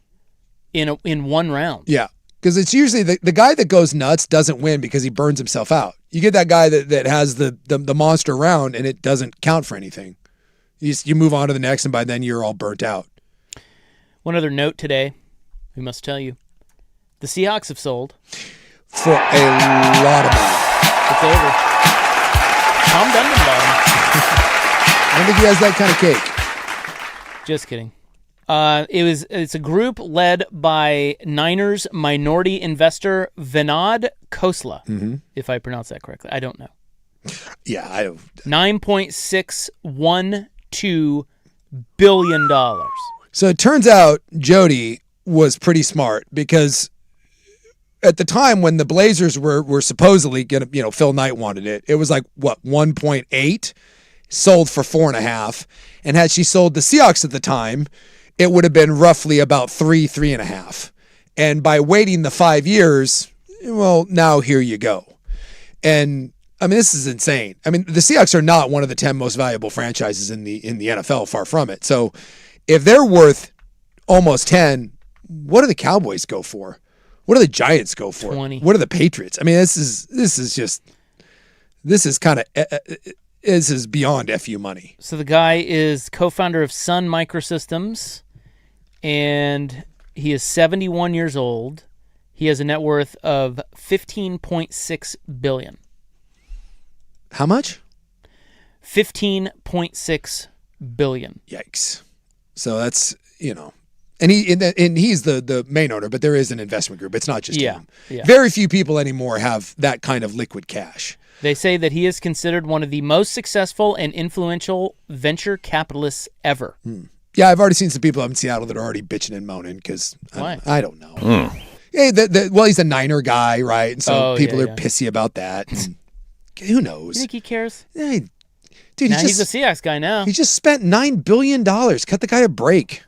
in one round. Yeah, because it's usually the guy that goes nuts doesn't win because he burns himself out. You get that guy that has the monster round and it doesn't count for anything. You move on to the next, and by then you're all burnt out. One other note today, we must tell you, the Seahawks have sold for a lot of money. It's over. Tom Dundenbaum. I don't think he has that kind of cake. Just kidding. It's a group led by Niners minority investor Vinod Khosla, if I pronounce that correctly. I don't know. Yeah, I don't. $9.612 billion. So it turns out Jody was pretty smart because at the time when the Blazers were supposedly going to, Phil Knight wanted it. It was like, 1.8? Sold for 4.5. And had she sold the Seahawks at the time, it would have been roughly about 3.5. And by waiting the 5 years, well, now here you go. And I mean, this is insane. I mean, the Seahawks are not one of the 10 most valuable franchises in the NFL, far from it. So if they're worth almost 10, what do the Cowboys go for? What do the Giants go for? 20. What are the Patriots? I mean, this is beyond FU money. So the guy is co-founder of Sun Microsystems, and he is 71 years old. He has a net worth of $15.6 billion. How much? $15.6 billion. Yikes. So that's, and he's the main owner, but there is an investment group. It's not just him. Yeah. Very few people anymore have that kind of liquid cash. They say that he is considered one of the most successful and influential venture capitalists ever. Yeah, I've already seen some people up in Seattle that are already bitching and moaning because I don't know. Hey, well, he's a Niner guy, right? And so people are pissy about that. And who knows? You think he cares? Hey, dude, he's a Seahawks guy now. He just spent $9 billion. Cut the guy a break.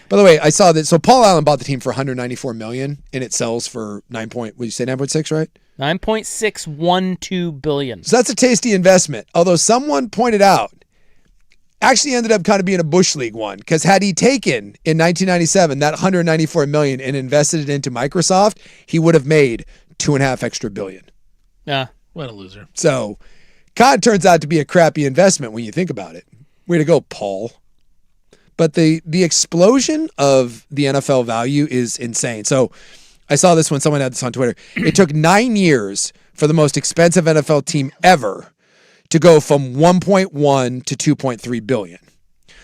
By the way, I saw that. So Paul Allen bought the team for $194 million, and it sells for would you say 9.6, right? $9.612 billion. So that's a tasty investment. Although someone pointed out, actually ended up kind of being a Bush League one, because had he taken in 1997 that $194 million and invested it into Microsoft, he would have made $2.5 billion. Yeah, what a loser. So, kind of turns out to be a crappy investment when you think about it. Way to go, Paul. But the explosion of the NFL value is insane. So I saw this when someone had this on Twitter. It took 9 years for the most expensive NFL team ever to go from 1.1 to 2.3 billion.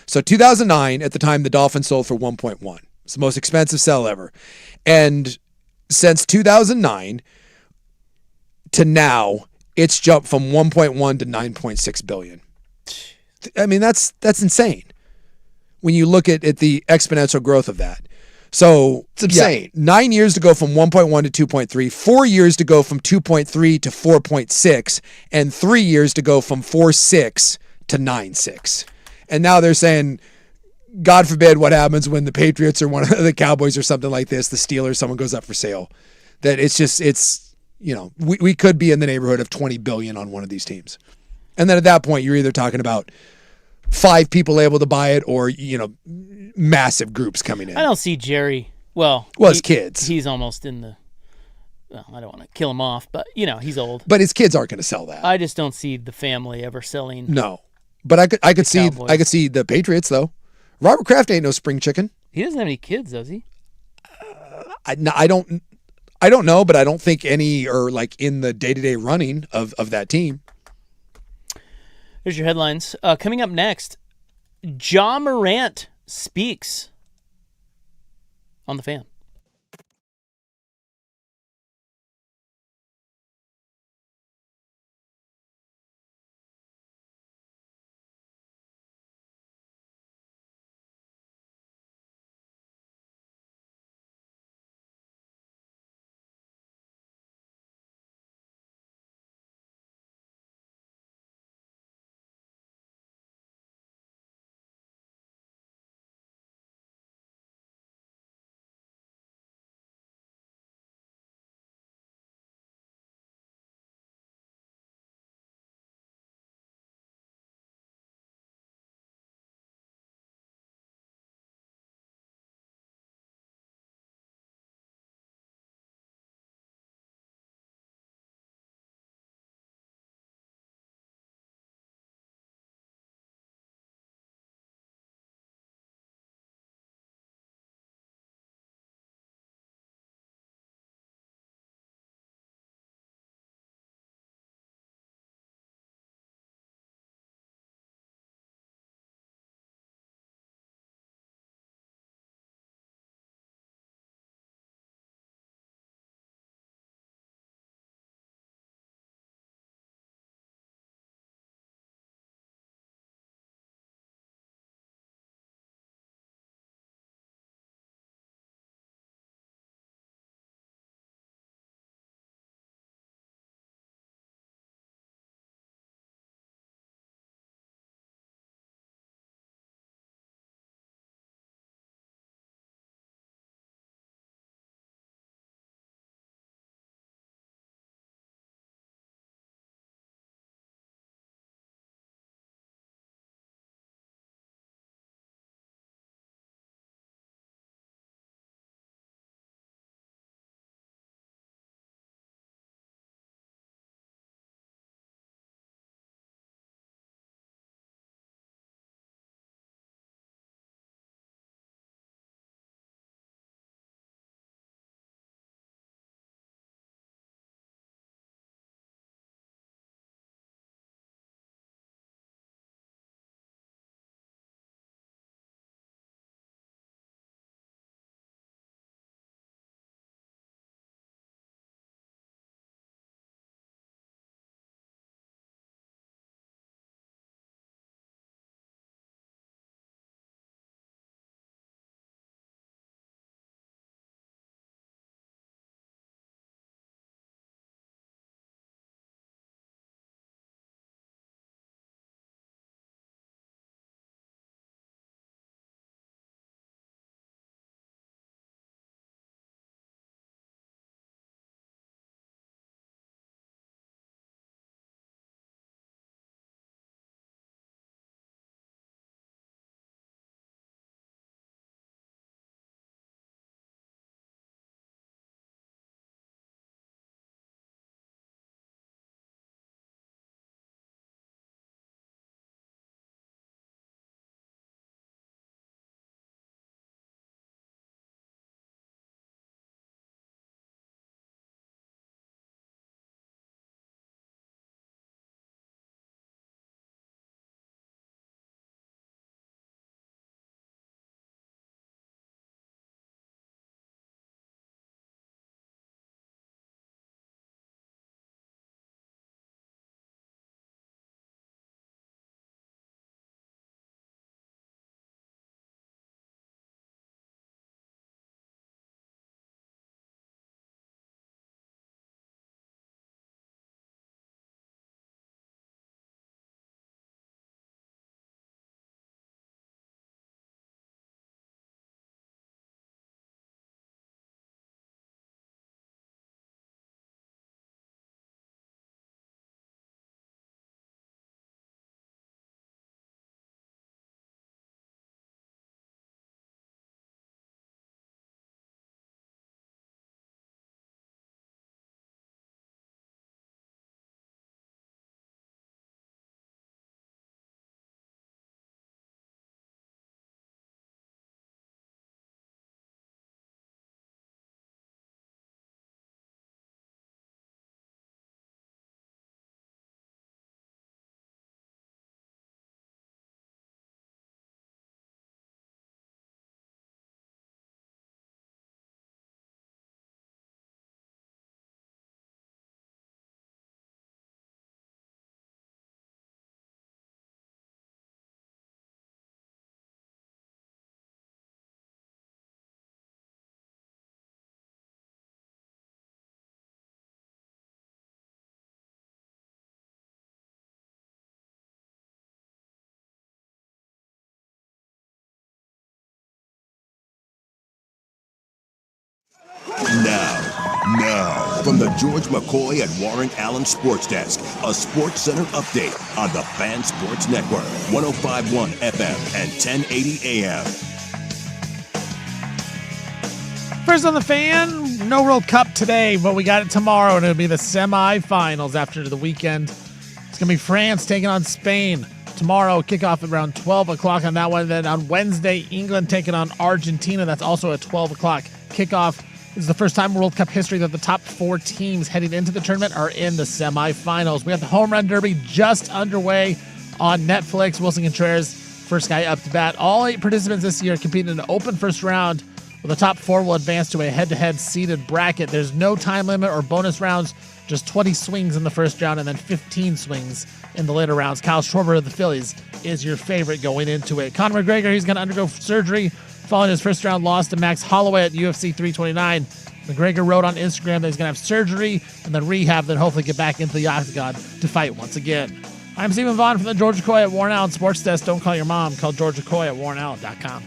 So 2009, at the time, the Dolphins sold for 1.1. It's the most expensive sell ever. And since 2009 to now, it's jumped from 1.1 to 9.6 billion. I mean, that's insane when you look at the exponential growth of that. So it's insane. 9 years to go from 1.1 to 2.3, 4 years to go from 2.3 to 4.6, and 3 years to go from 4.6 to 9.6. And now they're saying, God forbid what happens when the Patriots or one of the Cowboys or something like this, the Steelers, someone goes up for sale. That we could be in the neighborhood of 20 billion on one of these teams. And then at that point, you're either talking about 5 people able to buy it or, massive groups coming in. I don't see Jerry. Well, his kids. He's almost in the, I don't want to kill him off, but, he's old. But his kids aren't going to sell that. I just don't see the family ever selling. No. But I could see the Patriots, though. Robert Kraft ain't no spring chicken. He doesn't have any kids, does he? I don't know, but I don't think any are like in the day-to-day running of that team. Here's your headlines. Coming up next, Ja Morant speaks. on the Fan. Now, from the George McCoy and Warren Allen Sports Desk, a Sports Center update on the Fan Sports Network, 105.1 FM and 1080 AM. First on the Fan, no World Cup today, but we got it tomorrow, and it'll be the semifinals after the weekend. It's going to be France taking on Spain. Tomorrow, kickoff at around 12 o'clock on that one. Then on Wednesday, England taking on Argentina. That's also a 12 o'clock kickoff. This is the first time in World Cup history that the top 4 teams heading into the tournament are in the semifinals. We got the Home Run Derby just underway on Netflix. Wilson Contreras, first guy up to bat. All 8 participants this year competing in an open first round, where the top 4 will advance to a head-to-head seeded bracket. There's no time limit or bonus rounds, just 20 swings in the first round and then 15 swings in the later rounds. Kyle Schwarber of the Phillies is your favorite going into it. Conor McGregor, he's going to undergo surgery following his first round loss to Max Holloway at UFC 329. McGregor wrote on Instagram that he's going to have surgery and then rehab, then hopefully get back into the octagon to fight once again. I'm Stephen Vaughn from the George McCoy at Warren Allen Sports Desk. Don't call your mom. Call George McCoy at warrenallen.com.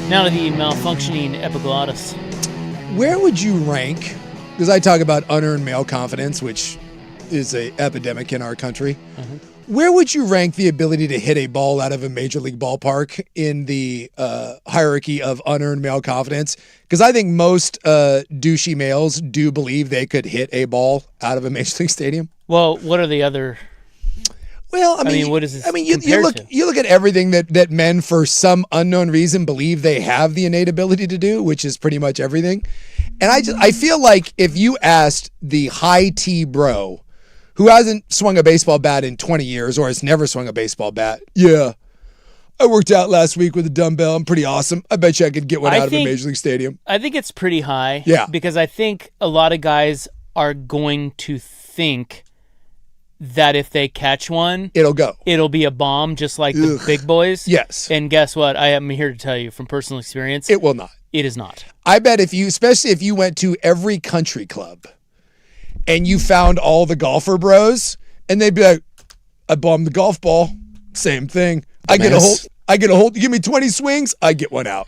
Now to the malfunctioning epiglottis. Where would you rank, because I talk about unearned male confidence, which is an epidemic in our country. Where would you rank the ability to hit a ball out of a major league ballpark in the hierarchy of unearned male confidence? Because I think most douchey males do believe they could hit a ball out of a major league stadium. Well, what are the other... Well, I mean, what is this? I mean, you look at everything that men, for some unknown reason, believe they have the innate ability to do, which is pretty much everything. And I feel like if you asked the high T bro, who hasn't swung a baseball bat in 20 years or has never swung a baseball bat, yeah, I worked out last week with a dumbbell. I'm pretty awesome. I bet you I could get one out of a major league stadium. I think it's pretty high. Yeah, because I think a lot of guys are going to think that if they catch one, it'll be a bomb, just like the big boys. Yes. And guess what? I am here to tell you from personal experience, it will not. It is not. I bet especially if you went to every country club and you found all the golfer bros, and they'd be like, I bombed the golf ball. Same thing. I get a hold. Give me 20 swings, I get one out.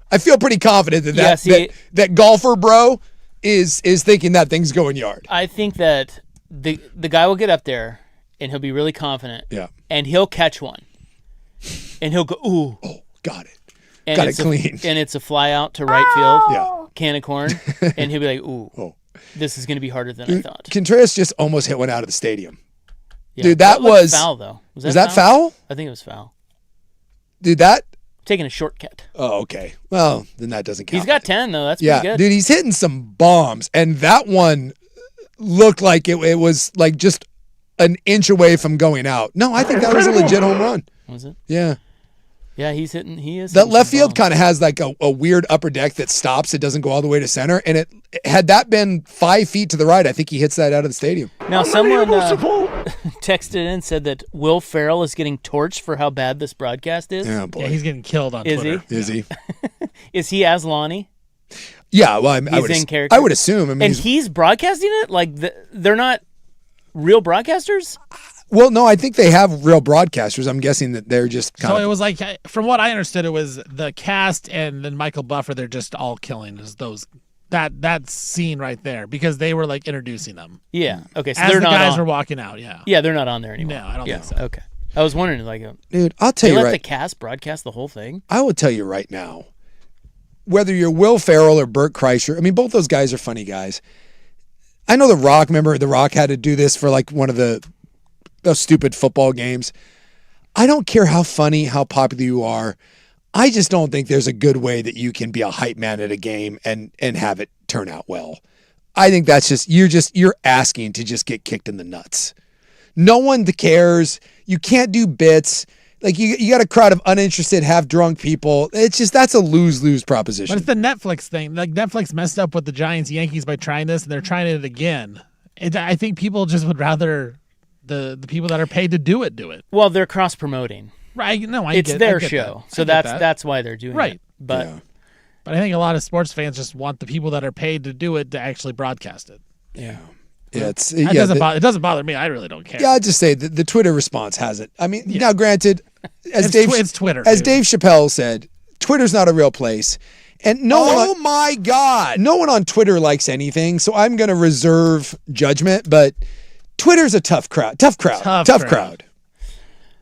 I feel pretty confident that golfer bro is thinking that thing's going yard. I think that the guy will get up there and he'll be really confident. Yeah. And he'll catch one. And he'll go, ooh. Oh, got it. And got it clean. And it's a fly out to right field. Yeah. Can of corn. And he'll be like, ooh. This is going to be harder than I thought. Contreras just almost hit one out of the stadium. Yeah. Dude, that was foul, though. Was that foul? I think it was foul. Dude, that... Taking a shortcut. Oh, okay. Well, then that doesn't count. He's got 10, though. That's pretty good. Dude, he's hitting some bombs. And that one looked like it was like just an inch away from going out. No, I think that was a legit home run. Was it? Yeah. Yeah, he is. That left field kind of has like a weird upper deck that stops. It doesn't go all the way to center. And had that been 5 feet to the right, I think he hits that out of the stadium. Now, someone texted in and said that Will Ferrell is getting torched for how bad this broadcast is. Yeah, boy. Yeah, he's getting killed on Twitter. Is he? Is he as Lonnie? Yeah, well, I would assume. I mean, and he's broadcasting it? Like, they're not real broadcasters? Well, no, I think they have real broadcasters. I'm guessing that they're just kind of... So it was like, from what I understood, it was the cast and then Michael Buffer, they're just all killing that scene right there because they were like introducing them. Yeah. Okay. So as they're the not guys on. were walking out. Yeah. Yeah, they're not on there anymore. No, I don't think so. Okay. I was wondering, like, dude, I'll tell you let right. the cast broadcast the whole thing. I will tell you right now, whether you're Will Ferrell or Burt Kreischer, I mean, both those guys are funny guys. I know The Rock. Remember, The Rock had to do this for like one of those stupid football games. I don't care how funny, how popular you are. I just don't think there's a good way that you can be a hype man at a game and have it turn out well. I think that's you're asking to just get kicked in the nuts. No one cares. You can't do bits. Like you got a crowd of uninterested, half drunk people. That's a lose-lose proposition. But it's the Netflix thing. Like Netflix messed up with the Giants-Yankees by trying this, and they're trying it again. I think people just would rather the people that are paid to do it. Well, they're cross-promoting. Right? No, it's their get show, that. so that's why they're doing right. it. But but I think a lot of sports fans just want the people that are paid to do it to actually broadcast it. Yeah. It doesn't bother me. I really don't care. Yeah, I'd just say the Twitter response has it. I mean, now granted, as it's Twitter. As Dave Chappelle said, Twitter's not a real place. And my God. No one on Twitter likes anything, so I'm going to reserve judgment, but Twitter's a tough crowd. Tough crowd.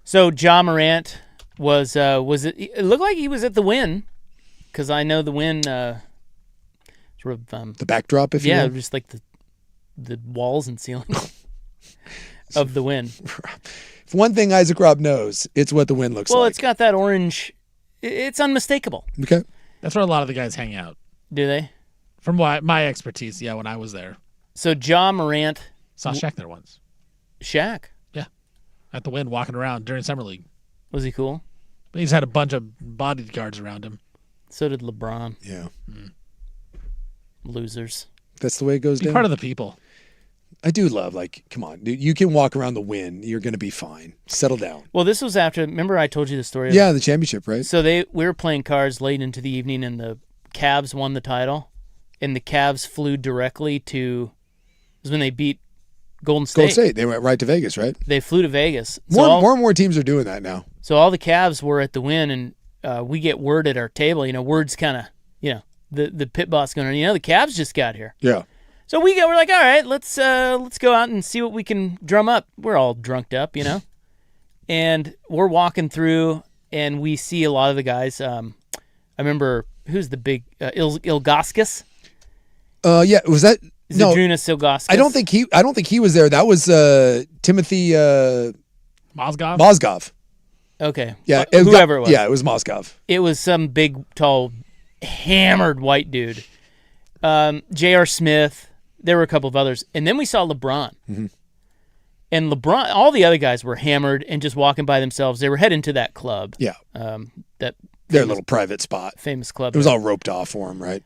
So Ja Morant was it looked like he was at the Wynn, because I know the Wynn sort of the backdrop, if you will. Just like the walls and ceiling of the Wynn. If one thing Isaac Robb knows, it's what the Wynn looks like. Well, it's got that orange. It's unmistakable. Okay. That's where a lot of the guys hang out. Do they? From my expertise, yeah, when I was there. So Ja Morant saw Shaq there once. Shaq? Yeah. At the Wynn, walking around during Summer League. Was he cool? But he's had a bunch of bodyguards around him. So did LeBron. Yeah. Losers. That's the way it goes down. Be part of the people. I do love, come on, dude, you can walk around the Wynn. You're going to be fine. Settle down. Well, this was after, remember I told you the story? Yeah, the championship, right? So we were playing cards late into the evening, and the Cavs won the title, and the Cavs flew directly to, it was when they beat Golden State. Golden State. They went right to Vegas, right? They flew to Vegas. More and more teams are doing that now. So all the Cavs were at the Wynn, and we get word at our table, word's kind of, the pit boss going, the Cavs just got here. Yeah. So we're like, all right, let's go out and see what we can drum up. We're all drunked up, and we're walking through, and we see a lot of the guys. I remember who's the big Ilgauskas? Yeah, was that Zydrunas Ilgauskas? I don't think he was there. That was Timothy Mozgov. Okay. Yeah, whoever it was. Yeah, it was Mozgov. It was some big, tall, hammered white dude. J.R. Smith. There were a couple of others. And then we saw LeBron. Mm-hmm. And LeBron, all the other guys were hammered and just walking by themselves. They were heading to that club. Yeah. Their little private spot. Famous club. It was all roped off for him, right?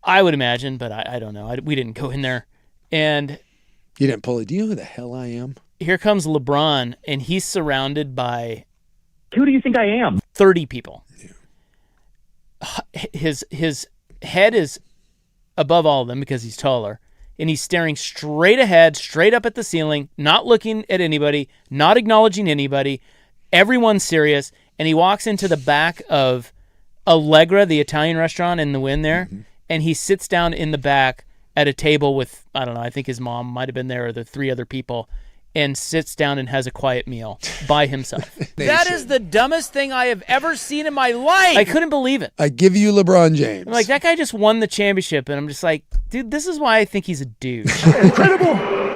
I would imagine, but I don't know. We didn't go in there. And you didn't pull it. Do you know who the hell I am? Here comes LeBron, and he's surrounded by... Who do you think I am? 30 people. Yeah. His head is above all of them because he's taller, and he's staring straight ahead, straight up at the ceiling, not looking at anybody, not acknowledging anybody. Everyone's serious, and he walks into the back of Allegra, the Italian restaurant in the Wynn there, and he sits down in the back at a table with, I don't know, I think his mom might have been there, or the 3 other people, and sits down and has a quiet meal by himself. That is the dumbest thing I have ever seen in my life. I couldn't believe it. I give you LeBron James. I'm like, that guy just won the championship, and I'm just like, dude, this is why I think he's a douche. Incredible.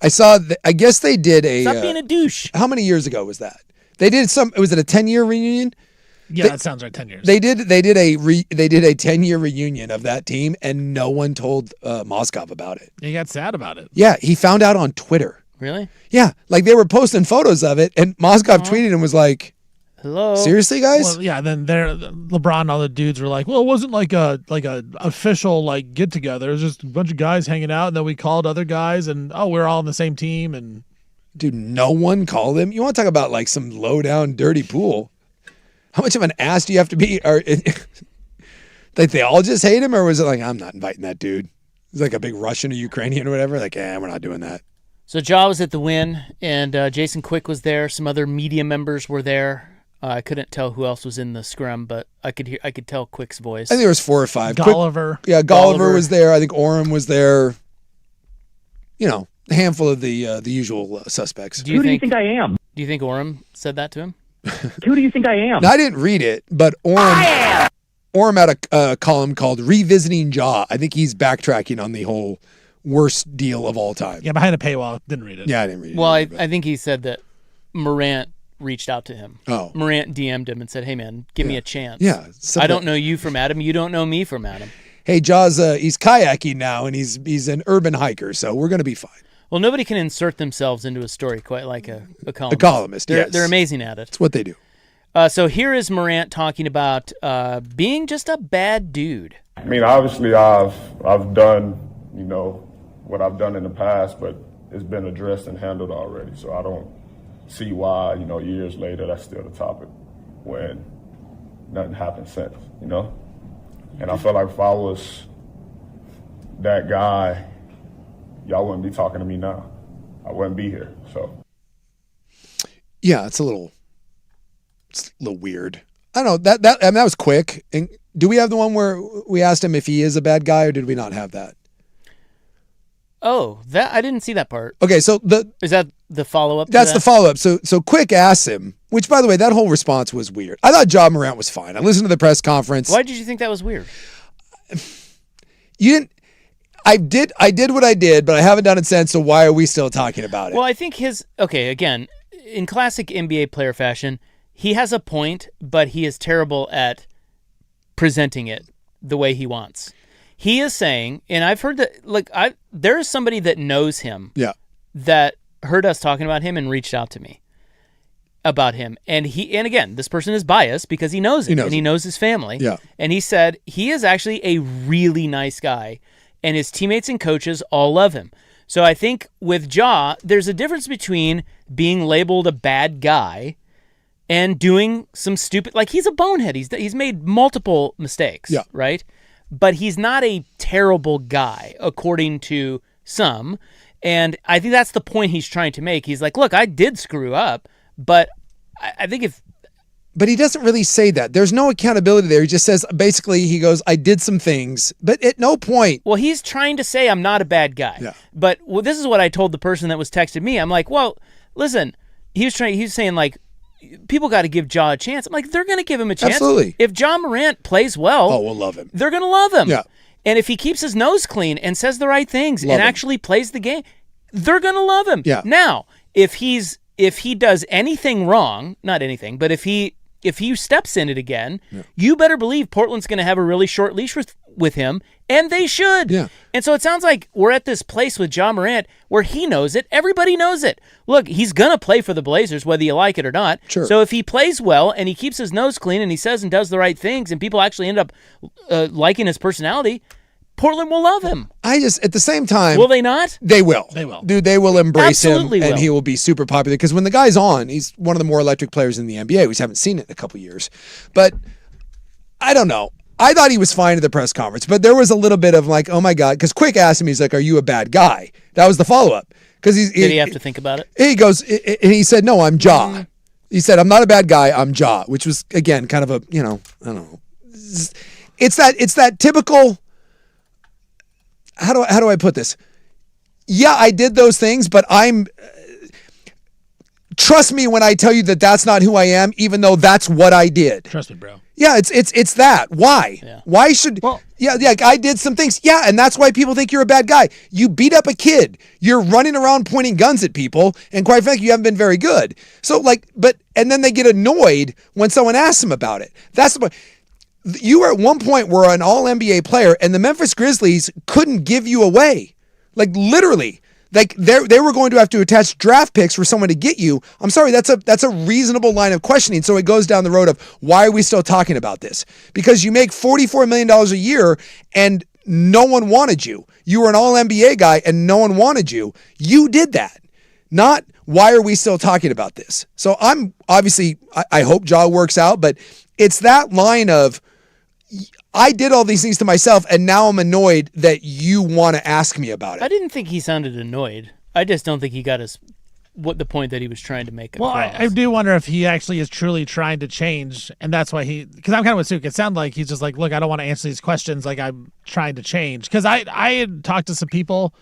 I saw, I guess they did a... Stop being a douche. How many years ago was that? They did was it a 10-year reunion? Yeah, that sounds right. 10 years. They did a 10-year reunion of that team, and no one told Mozgov about it. He got sad about it. Yeah, he found out on Twitter. Really? Yeah, like they were posting photos of it, and Mozgov tweeted and was like, "Hello, seriously, guys?" Well, yeah. Then LeBron and all the dudes were like, "Well, it wasn't like a official get together. It was just a bunch of guys hanging out, and then we called other guys, and we're all on the same team." And dude, no one called him. You want to talk about some low down dirty pool? How much of an ass do you have to be? Or they all just hate him, or was it like, I'm not inviting that dude? He's like a big Russian or Ukrainian or whatever. Like, we're not doing that. So Ja was at the Wynn, and Jason Quick was there. Some other media members were there. I couldn't tell who else was in the scrum, but I could tell Quick's voice. I think there was 4 or 5. Golliver. Golliver was there. I think Orem was there. A handful of the usual suspects. Who do you think I am? Do you think Orem said that to him? Who do you think I am? Now, I didn't read it, but Orem had a column called Revisiting Ja. I think he's backtracking on the whole worst deal of all time. Yeah, behind a paywall. Didn't read it. Yeah, I didn't read it. Well, I think he said that Morant reached out to him. Oh. Morant DM'd him and said, "Hey, man, give me a chance. Yeah. I don't know you from Adam. You don't know me from Adam. Hey, Ja's he's kayaking now, and he's an urban hiker, so we're going to be fine." Well, nobody can insert themselves into a story quite like a columnist. A columnist, They're amazing at it. It's what they do. So here is Morant talking about being just a bad dude. I mean, obviously, I've done, what I've done in the past, but it's been addressed and handled already. So I don't see why, years later, that's still the topic when nothing happened since, And I feel like if I was that guy, y'all wouldn't be talking to me now. I wouldn't be here, so. Yeah, it's a little weird. I don't know, that was quick. And do we have the one where we asked him if he is a bad guy, or did we not have that? Oh, that I didn't see that part. Okay, so is that the follow-up? That's the follow-up. So Quick asked him, which, by the way, that whole response was weird. I thought Ja Morant was fine. I listened to the press conference. Why did you think that was weird? You didn't. I did what I did, but I haven't done it since. So why are we still talking about it? Well, I think again, in classic NBA player fashion, he has a point, but he is terrible at presenting it the way he wants. He is saying, and I've heard that, there is somebody that knows him that heard us talking about him and reached out to me about him. And again, this person is biased because he knows him and he knows his family. Yeah. And he said he is actually a really nice guy and his teammates and coaches all love him. So I think with Ja, there's a difference between being labeled a bad guy and doing some stupid, he's a bonehead. He's made multiple mistakes, right? But he's not a terrible guy, according to some. And I think that's the point he's trying to make. He's like, look, I did screw up, but I think But he doesn't really say that. There's no accountability there. He just says, basically, he goes, I did some things, but at no point. Well, he's trying to say I'm not a bad guy. Yeah. But this is what I told the person that was texting me. I'm like, well, listen, he was saying, people got to give Ja a chance. I'm like, they're going to give him a chance. Absolutely. If Ja Morant plays well, we'll love him. They're going to love him. Yeah. And if he keeps his nose clean and says the right things actually plays the game, they're going to love him. Yeah. Now, if he does anything wrong, not anything, but if he steps in it again, you better believe Portland's going to have a really short leash with him, and they should. Yeah. And so it sounds like we're at this place with Ja Morant where he knows it. Everybody knows it. Look, he's going to play for the Blazers whether you like it or not. Sure. So if he plays well and he keeps his nose clean and he says and does the right things and people actually end up liking his personality, Portland will love him. At the same time. Will they not? They will. They will. Dude, they will embrace Absolutely him, and will. he will be super popular. Because when the guy's on, he's one of the more electric players in the NBA. We just haven't seen it in a couple years. But I don't know. I thought he was fine at the press conference, but there was a little bit of oh my God, because Quick asked him, he's like, are you a bad guy? That was the follow-up. Did he have to think about it? He goes, and he said, no, I'm Ja. He said, I'm not a bad guy, I'm Ja, which was, again, kind of a, I don't know. It's that typical, how do I put this? Yeah, I did those things, but trust me when I tell you that that's not who I am, even though that's what I did. Trust me, bro. Yeah, it's that. Why? Yeah. Why should? I did some things. Yeah, and that's why people think you're a bad guy. You beat up a kid. You're running around pointing guns at people, and quite frankly, you haven't been very good. So and then they get annoyed when someone asks them about it. That's the point. You were at one point were an all-NBA player, and the Memphis Grizzlies couldn't give you away. Literally. They were going to have to attach draft picks for someone to get you. I'm sorry, that's a reasonable line of questioning. So it goes down the road of, why are we still talking about this? Because you make $44 million a year and no one wanted you. You were an all-NBA guy and no one wanted you. You did that. Not, why are we still talking about this? So I'm obviously, I hope Ja works out, but it's that line of, I did all these things to myself, and now I'm annoyed that you want to ask me about it. I didn't think he sounded annoyed. I just don't think he got the point that he was trying to make across. Well, I do wonder if he actually is truly trying to change, and that's why because I'm kind of with Suk. It sounded like he's just like, look, I don't want to answer these questions, I'm trying to change. Because I had talked to some people,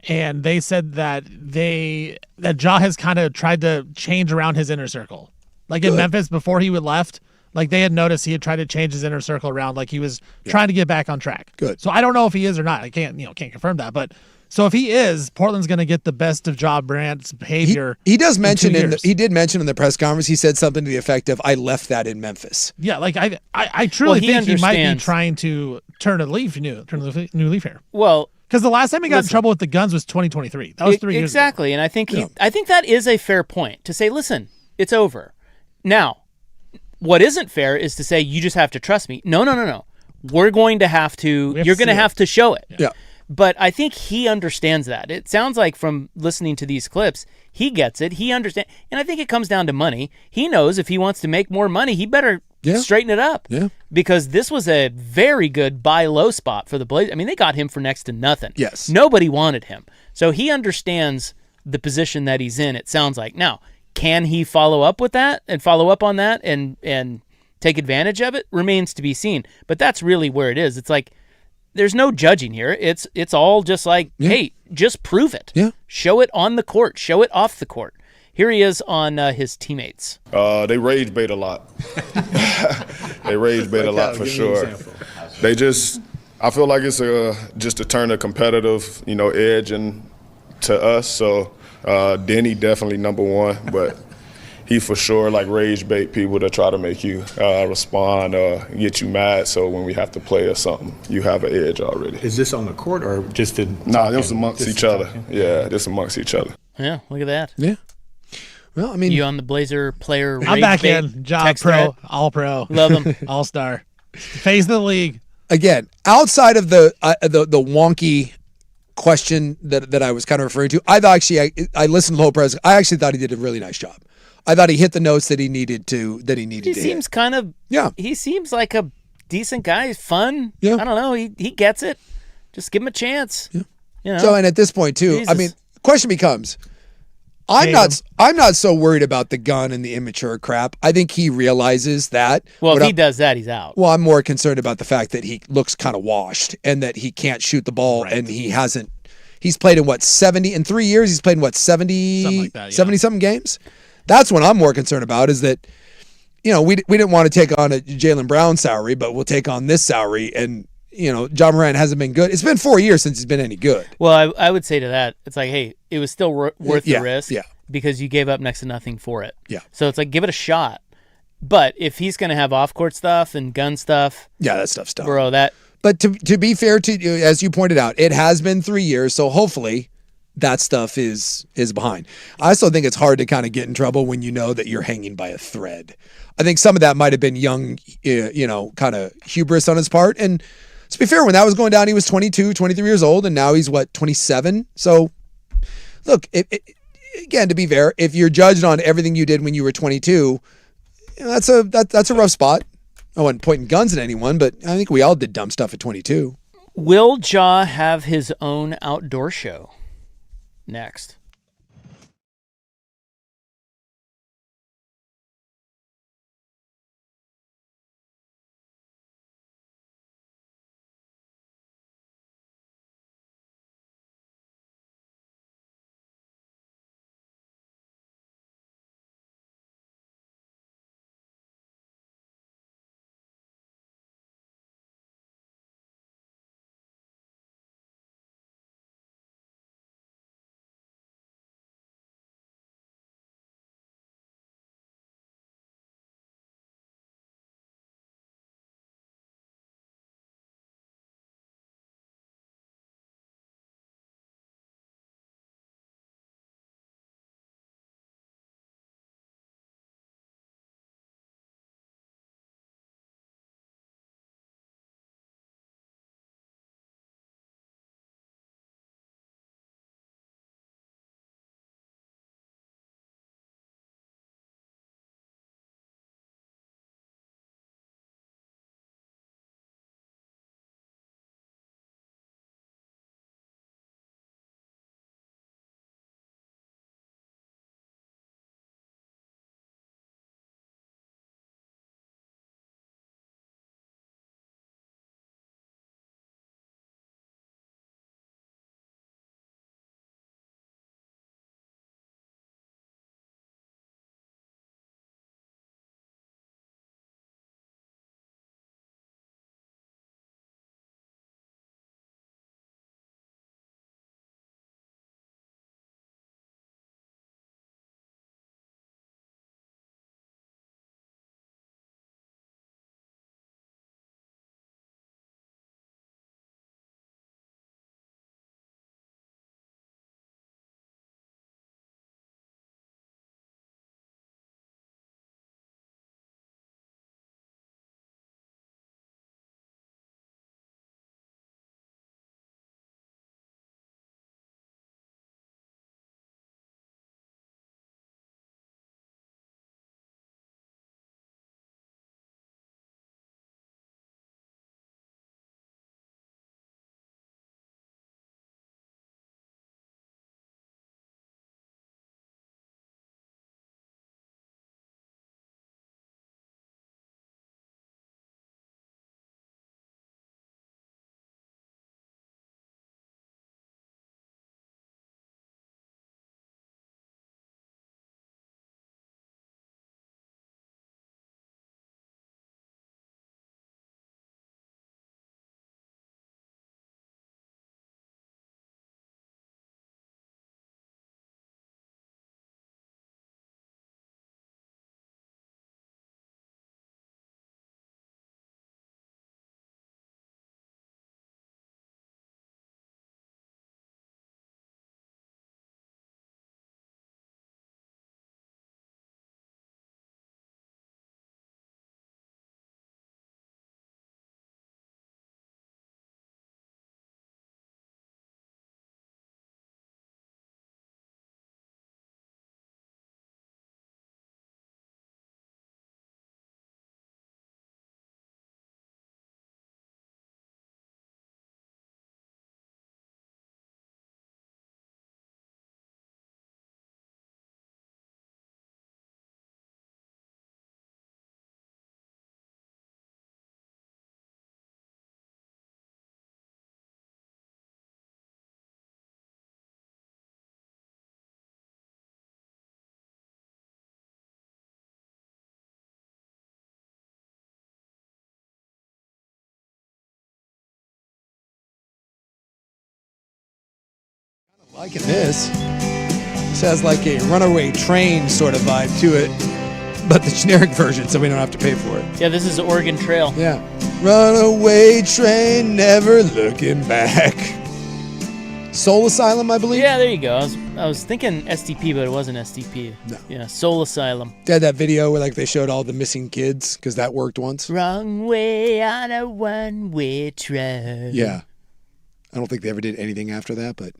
and they said that Ja has kind of tried to change around his inner circle. In Memphis, before he left, they had noticed he had tried to change his inner circle around, he was trying to get back on track. Good. So I don't know if he is or not. I can't confirm that. But so if he is, Portland's going to get the best of Ja Morant's behavior. He does mention he did mention in the press conference. He said something to the effect of, "I left that in Memphis." Yeah, I truly think he might be trying to turn a new leaf here. Well, because the last time he got in trouble with the guns was 2023. That was 3 years ago. Exactly, and I think that is a fair point to say. Listen, it's over now. What isn't fair is to say you just have to trust me. No. We're going to have to. You're going to have to show it. Yeah. But I think he understands that. It sounds like from listening to these clips, he gets it. He understands. And I think it comes down to money. He knows if he wants to make more money, he better straighten it up. Yeah. Because this was a very good buy low spot for the Blazers. I mean, they got him for next to nothing. Yes. Nobody wanted him. So he understands the position that he's in, it sounds like. Now, can he follow up with that and follow up on that and take advantage of it? Remains to be seen. But that's really where it is. It's like, there's no judging here. It's all just like, hey, just prove it. Yeah. Show it on the court. Show it off the court. Here he is on his teammates. They rage bait a lot. They rage bait a lot for sure. They just, I feel like it's just to turn a competitive, edge to us. So Denny definitely number one, but he for sure like rage bait people to try to make you respond or get you mad. So when we have to play or something, you have an edge already. Is this on the court or just in? Nah, this amongst each other. Yeah, this amongst each other. Yeah, look at that. Yeah. Well, I mean, you on the Blazer player? I'm back in. Job pro, all pro, love him, all star, face of the league. Again, outside of the wonky question that I was kind of referring to, I thought I listened to Lopez. I actually thought he did a really nice job. I thought he hit the notes that he needed to. He seems hit. kind of. Yeah. He seems like a decent guy. He's fun. Yeah. I don't know. He gets it. Just give him a chance. Yeah. So, and at this point too, Jesus. I mean, the question becomes, I'm not so worried about the gun and the immature crap. I think he realizes that. Well, if he does that, he's out. Well, I'm more concerned about the fact that he looks kind of washed and that he can't shoot the ball and he hasn't. He's played in 70 in 3 years. He's played in 70 something like that, 70 something games. That's what I'm more concerned about is that, we didn't want to take on a Jaylen Brown salary, but we'll take on this salary. And, John Moran hasn't been good. It's been 4 years since he's been any good. Well, I would say to that, it's like, hey, it was still worth the risk because you gave up next to nothing for it. Yeah. So it's like, give it a shot. But if he's going to have off-court stuff and gun stuff. Yeah, that stuff's done. Bro, that. But to be fair to you, as you pointed out, it has been 3 years. So hopefully that stuff is behind. I also think it's hard to kind of get in trouble when you know that you're hanging by a thread. I think some of that might have been young, kind of hubris on his part. And to be fair, when that was going down, he was 22, 23 years old, and now he's 27? So, look, again, to be fair, if you're judged on everything you did when you were 22, that's a rough spot. I wasn't pointing guns at anyone, but I think we all did dumb stuff at 22. Will Ja have his own outdoor show next? Liking this. This has like a runaway train sort of vibe to it, but the generic version, so we don't have to pay for it. Yeah, this is Oregon Trail. Yeah. Runaway train, never looking back. Soul Asylum, I believe? Yeah, there you go. I was thinking STP, but it wasn't STP. No. Yeah, Soul Asylum. They had that video where like they showed all the missing kids, because that worked once. Wrong way on a one-way train. Yeah. I don't think they ever did anything after that, but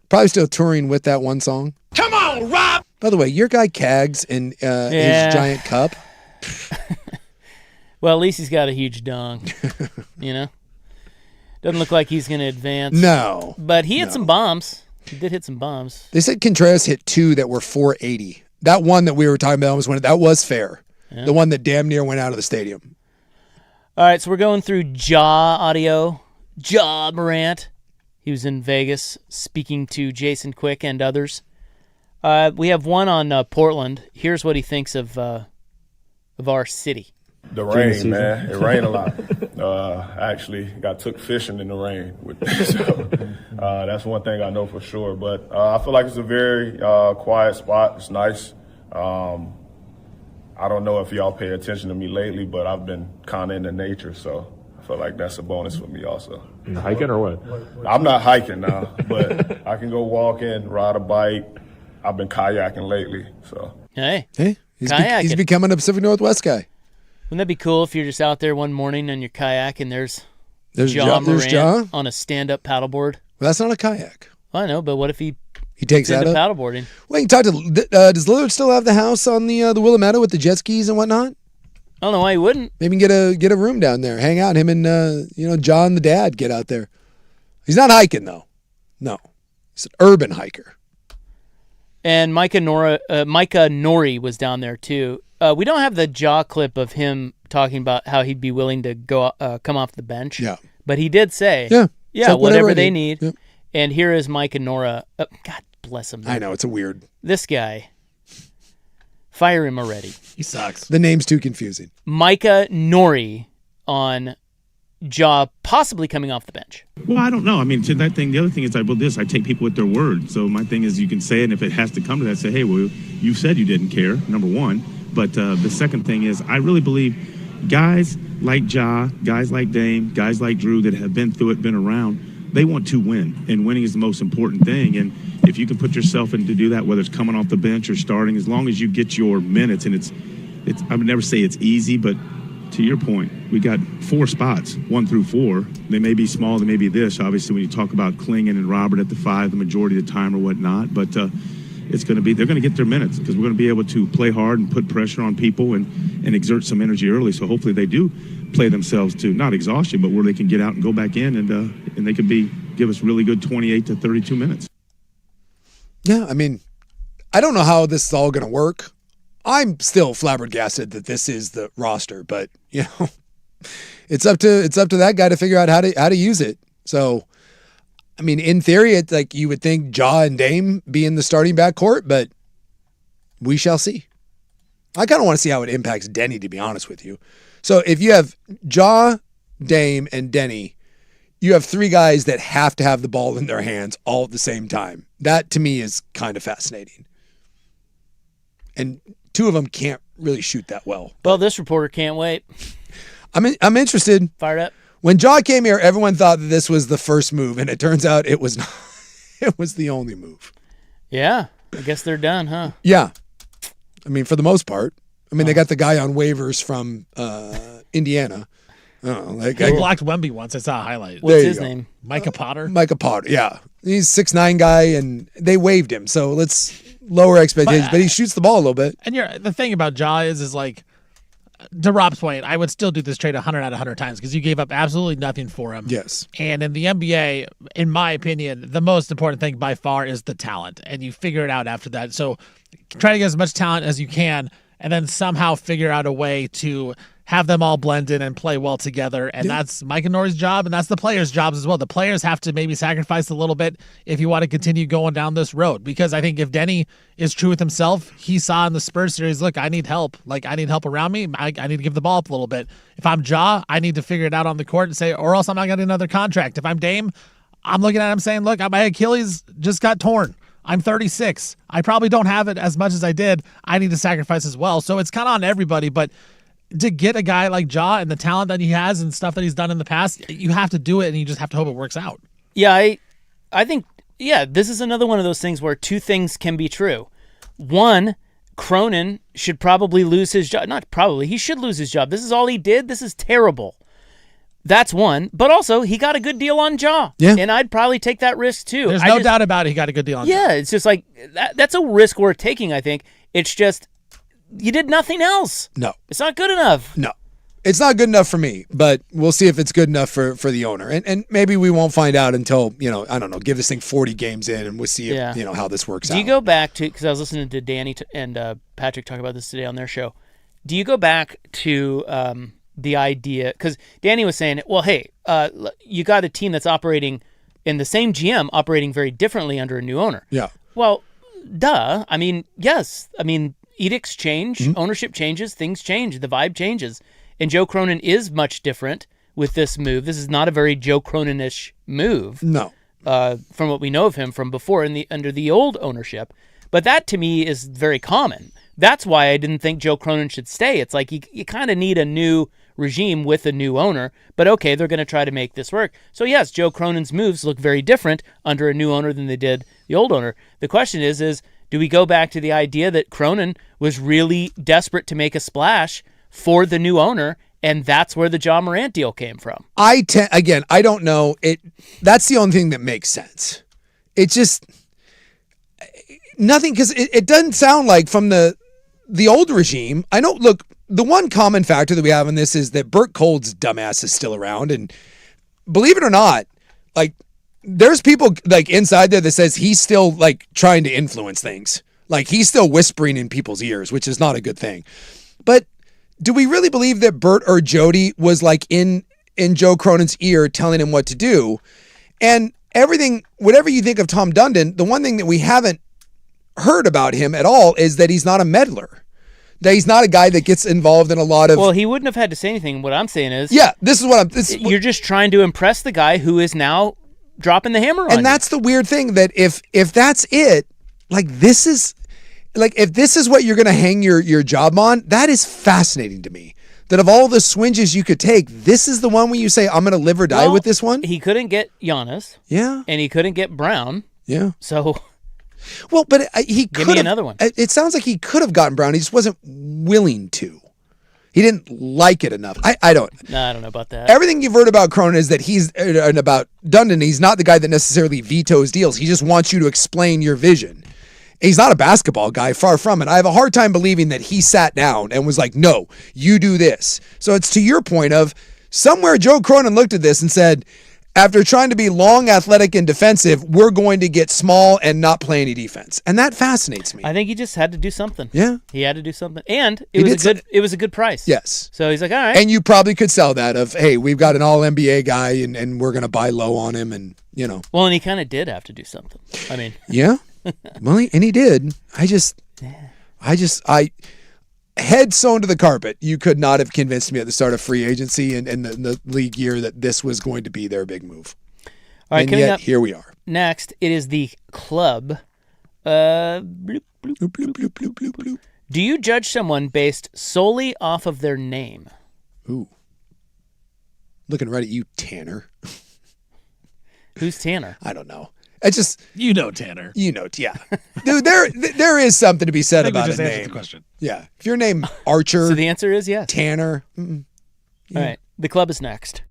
probably still touring with that one song. Come on, Rob! By the way, your guy Cags and his giant cup. Well, at least he's got a huge dong, you know? Doesn't look like he's going to advance. No. But he hit some bombs. He did hit some bombs. They said Contreras hit 2 that were 480. That one that we were talking about that was fair. Yeah. The one that damn near went out of the stadium. All right, so we're going through Ja audio. Ja Morant. He was in Vegas speaking to Jason Quick and others. We have one on Portland. Here's what he thinks of our city. The rain, man. It rained a lot. Actually, took fishing in the rain. So, that's one thing I know for sure. But I feel like it's a very quiet spot. It's nice. I don't know if y'all pay attention to me lately, but I've been kind of into nature, so I feel like that's a bonus for me also. Hiking or what? I'm not hiking now, but I can go walking, ride a bike. I've been kayaking lately, so. Hey, he's becoming a Pacific Northwest guy. Wouldn't that be cool if you're just out there one morning on your kayak and there's Ja Morant on a stand-up paddleboard? Well, that's not a kayak. I know, but what if he takes that up? Paddleboarding? Well, you can talk to. Does Lillard still have the house on the Willamette with the jet skis and whatnot? I don't know why he wouldn't. Maybe get a room down there, hang out. Him and John the dad get out there. He's not hiking though. No, he's an urban hiker. And Micah Nori was down there too. We don't have the Ja clip of him talking about how he'd be willing to go come off the bench. Yeah. But he did say, so whatever they need. Yep. And here is Micah Nora. God bless him. I know, it's a weird. This guy. Fire him already. He sucks. The name's too confusing. Micah Nori on Ja possibly coming off the bench. Well, I don't know. I mean, to that thing, the other thing is I take people at their word. So my thing is you can say it, and if it has to come to that, say, hey, well, you said you didn't care, number one. But the second thing is I really believe guys like Ja, guys like Dame, guys like Drew that have been through it, been around, they want to win. And winning is the most important thing. And if you can put yourself in to do that, whether it's coming off the bench or starting, as long as you get your minutes, and it's I would never say it's easy, but to your point, we got 4 spots, 1 through 4. They may be small, they may be this. Obviously, when you talk about Klingon and Robert at the 5, the majority of the time or whatnot, but it's going to be, they're going to get their minutes because we're going to be able to play hard and put pressure on people and exert some energy early. So hopefully they do play themselves to not exhaustion, but where they can get out and go back in and they can give us really good 28 to 32 minutes. Yeah, I mean, I don't know how this is all going to work. I'm still flabbergasted that this is the roster, but it's up to that guy to figure out how to use it. So, I mean, in theory, it's like you would think Ja and Dame be in the starting backcourt, but we shall see. I kind of want to see how it impacts Denny, to be honest with you. So if you have Ja, Dame, and Denny, you have 3 guys that have to have the ball in their hands all at the same time. That, to me, is kind of fascinating. And 2 of them can't really shoot that well. Well, this reporter can't wait. I'm interested. Fired up. When Ja came here, everyone thought that this was the first move, and it turns out it was not. It was the only move. Yeah, I guess they're done, huh? Yeah. I mean, for the most part. I mean, they got the guy on waivers from Indiana. I don't know, he blocked Wemby once. I saw a highlight. What's his name? Micah Potter? Micah Potter, yeah. He's 6'9" guy, and they waived him. So let's lower expectations. But he shoots the ball a little bit. And the thing about Ja is like, to Rob's point, I would still do this trade 100 out of 100 times because you gave up absolutely nothing for him. Yes. And in the NBA, in my opinion, the most important thing by far is the talent. And you figure it out after that. So try to get as much talent as you can and then somehow figure out a way to have them all blend in and play well together. And that's Mike and Nori's job, and that's the players' jobs as well. The players have to maybe sacrifice a little bit if you want to continue going down this road. Because I think if Denny is true with himself, he saw in the Spurs series, look, I need help. Like, I need help around me. I need to give the ball up a little bit. If I'm Ja, I need to figure it out on the court and say, or else I'm not getting another contract. If I'm Dame, I'm looking at him saying, look, my Achilles just got torn. I'm 36. I probably don't have it as much as I did. I need to sacrifice as well. So it's kind of on everybody. But to get a guy like Ja and the talent that he has and stuff that he's done in the past, you have to do it, and you just have to hope it works out. Yeah, I think, this is another one of those things where two things can be true. One, Cronin should probably lose his job. Not probably. He should lose his job. This is all he did. This is terrible. That's one. But also, he got a good deal on Ja. Yeah. And I'd probably take that risk, too. There's no doubt about it. He got a good deal on Ja. Yeah, it's just like, that's a risk worth taking, I think. It's just, you did nothing else. No. It's not good enough. No. It's not good enough for me, but we'll see if it's good enough for the owner. And maybe we won't find out until, I don't know, give this thing 40 games in and we'll see if, how this works out. Do you go back to, because I was listening to Danny and Patrick talk about this today on their show. Do you go back to the idea, because Danny was saying, well, hey, you got a team that's operating in the same GM operating very differently under a new owner. Yeah. Well, duh. I mean, yes. I mean, edicts change, ownership changes, things change, the vibe changes. And Joe Cronin is much different with this move. This is not a very Joe Cronin-ish move. No. From what we know of him from before under the old ownership. But that to me is very common. That's why I didn't think Joe Cronin should stay. It's like you kind of need a new regime with a new owner. But okay, they're going to try to make this work. So yes, Joe Cronin's moves look very different under a new owner than they did the old owner. The question is do we go back to the idea that Cronin was really desperate to make a splash for the new owner, and that's where the Ja Morant deal came from? I don't know. That's the only thing that makes sense. It's just nothing, because it doesn't sound like from the old regime. I know, look, the one common factor that we have in this is that Burt Cold's dumbass is still around, and believe it or not, like, there's people like inside there that says he's still like trying to influence things. Like, he's still whispering in people's ears, which is not a good thing. But do we really believe that Burt or Jody was like in Joe Cronin's ear telling him what to do? And everything, whatever you think of Tom Dundon, the one thing that we haven't heard about him at all is that he's not a meddler. That he's not a guy that gets involved in a lot of... Well, he wouldn't have had to say anything. What I'm saying is... Yeah, this is what I'm... You're just trying to impress the guy who is now dropping the hammer on And that's the weird thing, that if that's it, like, this is... Like, if this is what you're going to hang your job on, that is fascinating to me. That of all the swinges you could take, this is the one where you say, I'm going to live or die with this one? He couldn't get Giannis. Yeah. And he couldn't get Brown. Yeah. So... Well, but he could give me another one. It sounds like he could have gotten Brown. He just wasn't willing to. He didn't like it enough. I don't. No, I don't know about that. Everything you've heard about Cronin is that he's, and about Dundon, he's not the guy that necessarily vetoes deals. He just wants you to explain your vision. He's not a basketball guy, far from it. I have a hard time believing that he sat down and was like, no, you do this. So it's to your point of somewhere Joe Cronin looked at this and said, after trying to be long, athletic, and defensive, we're going to get small and not play any defense. And that fascinates me. I think he just had to do something. Yeah. He had to do something. And it was a good price. Yes. So he's like, all right. And you probably could sell that of, hey, we've got an all-NBA guy and we're going to buy low on him and, Well, and he kind of did have to do something. I mean. Yeah. Well, and he did. Head sewn to the carpet. You could not have convinced me at the start of free agency and the league year that this was going to be their big move. All right, and yet, here we are. Next, it is the club. Bloop, bloop, bloop, bloop, bloop, bloop, bloop. Do you judge someone based solely off of their name? Ooh. Looking right at you, Tanner. Who's Tanner? I don't know. It's just Tanner. Yeah, dude. There is something to be said about a name. The question. Yeah, if your name Archer, so the answer is yes. Tanner. Yeah. All right, the club is next.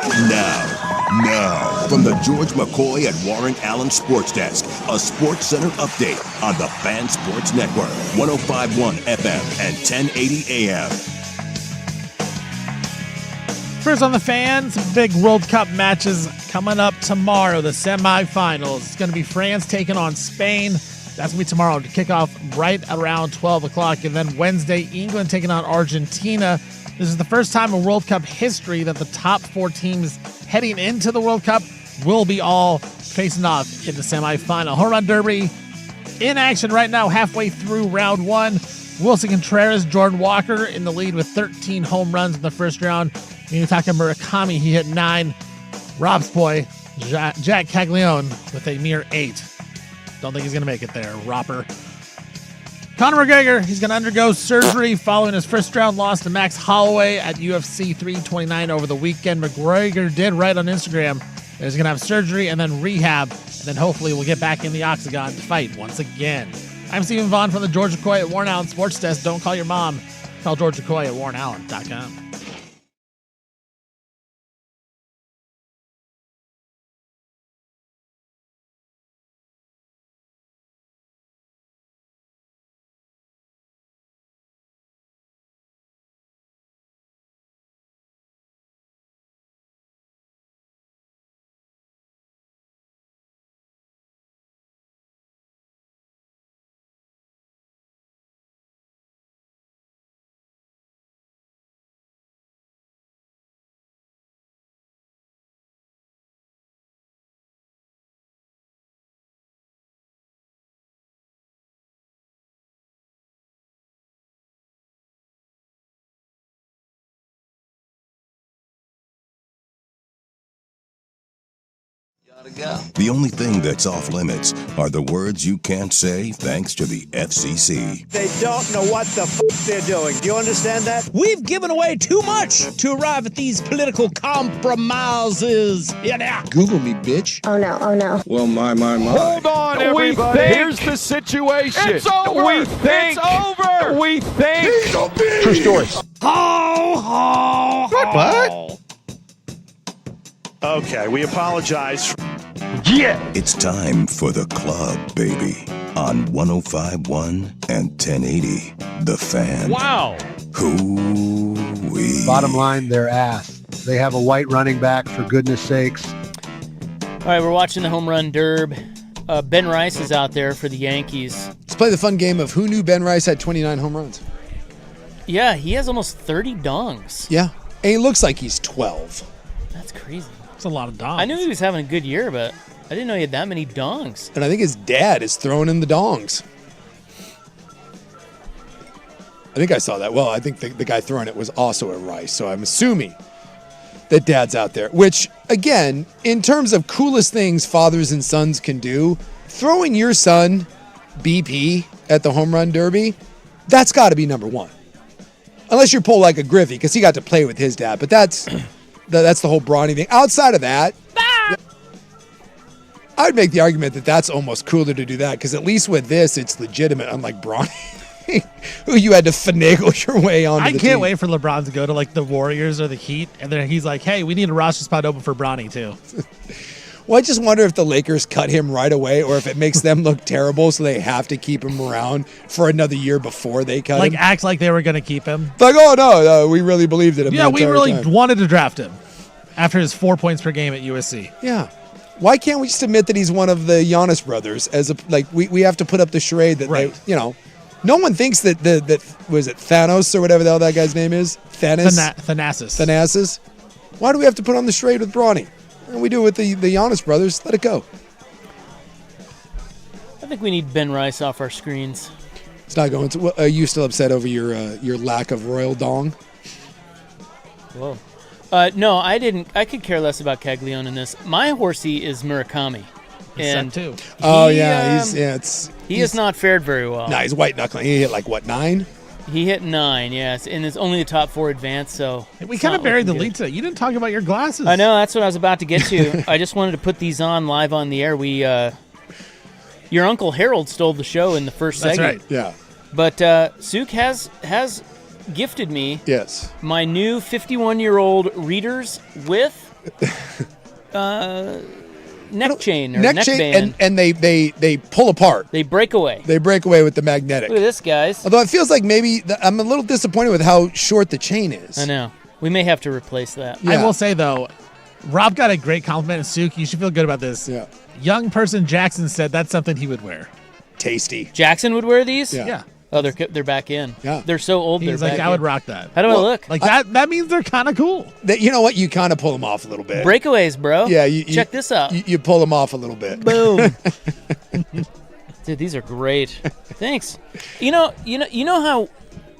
Now, from the George McCoy and Warren Allen Sports Desk, a Sports Center update on the Fan Sports Network, 105.1 FM and 1080 AM. First on the Fans, big World Cup matches coming up tomorrow, the semifinals. It's going to be France taking on Spain. That's going to be tomorrow to kick off right around 12 o'clock. And then Wednesday, England taking on Argentina. This is the first time in World Cup history that the top 4 teams heading into the World Cup will be all facing off in the semifinal. Home Run Derby in action right now, halfway through round 1. Wilson Contreras, Jordan Walker in the lead with 13 home runs in the first round. Minutaka Murakami, he hit 9. Rob's boy, Jack Caglione, with a mere 8. Don't think he's going to make it there, Ropper. Conor McGregor, he's going to undergo surgery following his first-round loss to Max Holloway at UFC 329 over the weekend. McGregor did write on Instagram that he's going to have surgery and then rehab, and then hopefully we'll get back in the octagon to fight once again. I'm Stephen Vaughn from the George McCoy at Warren Allen Sports Desk. Don't call your mom. Call George McCoy at warrenallen.com. The only thing that's off limits are the words you can't say thanks to the FCC. They don't know what the they're doing. Do you understand that? We've given away too much to arrive at these political compromises. Yeah. Google me, bitch. Oh no. Well, my. Hold on, everybody. Here's the situation. It's over. It's over. We think. True story. What? Okay, we apologize. Yeah. It's time for the club, baby. On 105.1 and 1080, The Fan. Wow. Hoo-wee. Bottom line, they're ass. They have a white running back, for goodness sakes. All right, we're watching the Home Run Derb. Ben Rice is out there for the Yankees. Let's play the fun game of who knew Ben Rice had 29 home runs. Yeah, he has almost 30 dongs. Yeah, and he looks like he's 12. That's crazy. That's a lot of dongs. I knew he was having a good year, but I didn't know he had that many dongs. And I think his dad is throwing in the dongs. I think I saw that. Well, I think the guy throwing it was also a Rice, so I'm assuming that dad's out there. Which, again, in terms of coolest things fathers and sons can do, throwing your son BP at the Home Run Derby, that's got to be number one. Unless you're pulled like a Griffey, because he got to play with his dad. But that's the whole Bronny thing. Outside of that, I would make the argument that that's almost cooler to do that, because at least with this, it's legitimate, unlike Bronny, who you had to finagle your way on. I can't wait for LeBron to go to like the Warriors or the Heat, and then he's like, hey, we need a roster spot open for Bronny too. Well, I just wonder if the Lakers cut him right away, or if it makes them look terrible, so they have to keep him around for another year before they cut him. Act like they were going to keep him. Like, oh, no, we really believed in him. Yeah, we really wanted to draft him after his 4 points per game at USC. Yeah. Why can't we just admit that he's one of the Giannis brothers? We have to put up the charade that no one thinks that was it Thanos or whatever the hell that guy's name is? Thanasis. Why do we have to put on the charade with Bronny? And we do it with the Giannis brothers. Let it go. I think we need Ben Rice off our screens. It's not going to. Are you still upset over your lack of royal dong? Whoa. No, I didn't. I could care less about Caglione in this. My horsey is Murakami. And too. He has not fared very well. No, he's white knuckling. He hit 9? He hit 9, yes, and it's only the top 4 advanced, so... We kind of buried the lead today. You didn't talk about your glasses. I know, that's what I was about to get to. I just wanted to put these on live on the air. Your Uncle Harold stole the show in the first segment. That's right, yeah. But Suk has gifted me my new 51-year-old Readers with neck chain or neck neck chain, band. and they pull apart. They break away. They break away with the magnetic. Look at this, guys. Although it feels like maybe I'm a little disappointed with how short the chain is. I know. We may have to replace that. I will say, though, Rob got a great compliment. Suki, you should feel good about this. Yeah. Young person Jackson said that's something he would wear. Tasty. Jackson would wear these? Yeah. Oh, they're back in. Yeah. They're so old. He's they're like, back I would in. rock that. How do I look? Like that means they're kind of cool. You know what? You kind of pull them off a little bit. Breakaways, bro. Yeah. Check this out. You pull them off a little bit. Boom. Dude, these are great. Thanks. You know how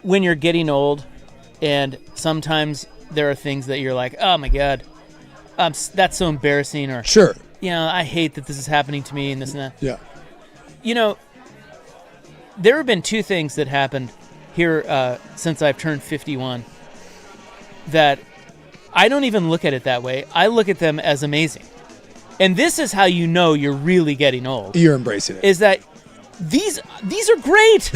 when you're getting old, and sometimes there are things that you're like, oh my god, that's so embarrassing, or sure, I hate that this is happening to me and this and that. Yeah. There have been two things that happened here since I've turned 51 that I don't even look at it that way. I look at them as amazing. And this is how you know you're really getting old. You're embracing it. Is that these are great.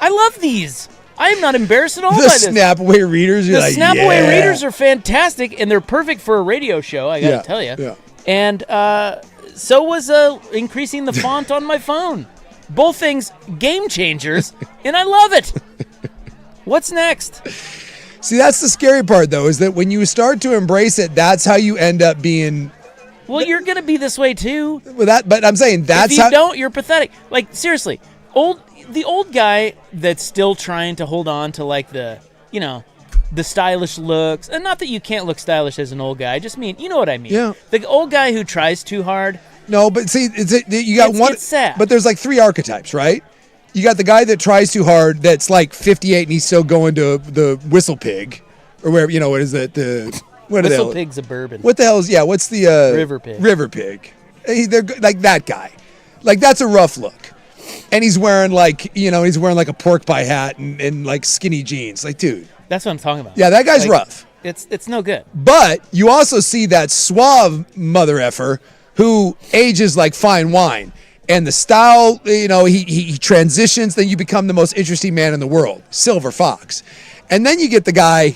I love these. I am not embarrassed at all by The this. Snapaway readers, The Snapaway readers are fantastic, and they're perfect for a radio show, I got to tell you. Yeah. And so was increasing the font on my phone. Both things game changers, and I love it. What's next? See, that's the scary part, though, is that when you start to embrace it, that's how you end up being. Well, you're going to be this way, too. But I'm saying that's if you don't, you're pathetic. Like, seriously, the old guy that's still trying to hold on to, like, the stylish looks. And not that you can't look stylish as an old guy. I just mean, you know what I mean. Yeah. The old guy who tries too hard. No, but see, you got one. It's sad. But there's like three archetypes, right? You got the guy that tries too hard, that's like 58, and he's still going to the Whistle Pig, or wherever. What is that? Whistle Pig's a bourbon. What the hell is? Yeah, what's the River Pig? River Pig. They're like that guy. Like that's a rough look, and he's wearing like a pork pie hat and like skinny jeans. Like, dude, that's what I'm talking about. Yeah, that guy's rough. It's no good. But you also see that suave mother effer who ages like fine wine. And the style, he transitions, then you become the most interesting man in the world, Silver Fox. And then you get the guy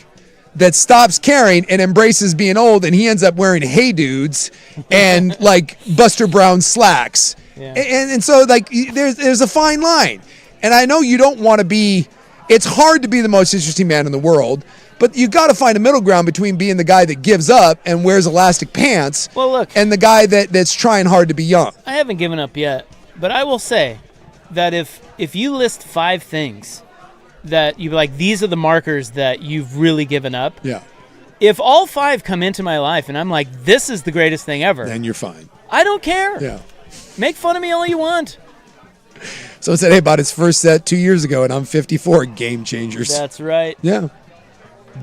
that stops caring and embraces being old, and he ends up wearing Hey Dudes and like Buster Brown slacks. Yeah. And so like there's a fine line. And I know you don't want to be, it's hard to be the most interesting man in the world, but you got to find a middle ground between being the guy that gives up and wears elastic pants, and the guy that's trying hard to be young. I haven't given up yet, but I will say that if you list 5 things that you like, these are the markers that you've really given up. Yeah. If all 5 come into my life and I'm like, this is the greatest thing ever, then you're fine. I don't care. Yeah. Make fun of me all you want. Someone said, hey, about his first set 2 years ago, and I'm 54. Game changers. That's right. Yeah.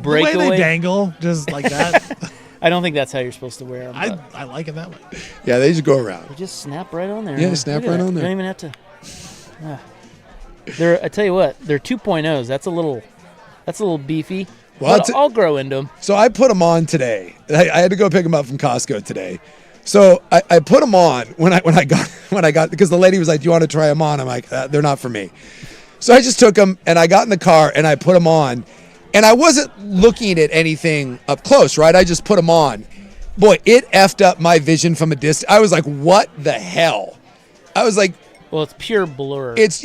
Breakaway. The way they dangle, just like that. I don't think that's how you're supposed to wear them. I like it that way. Yeah, they just go around. You just snap right on there. Yeah, snap right on there. You don't even have to. I tell you what, they're 2.0s. That's a little beefy. Well, I'll grow into them. So I put them on today. I had to go pick them up from Costco today. So I put them on when I got because the lady was like, "Do you want to try them on?" I'm like, "They're not for me." So I just took them and I got in the car and I put them on, and I wasn't looking at anything up close, right? I just put them on. Boy, it effed up my vision from a distance. I was like, "What the hell?" I was like, "Well, it's pure blur." It's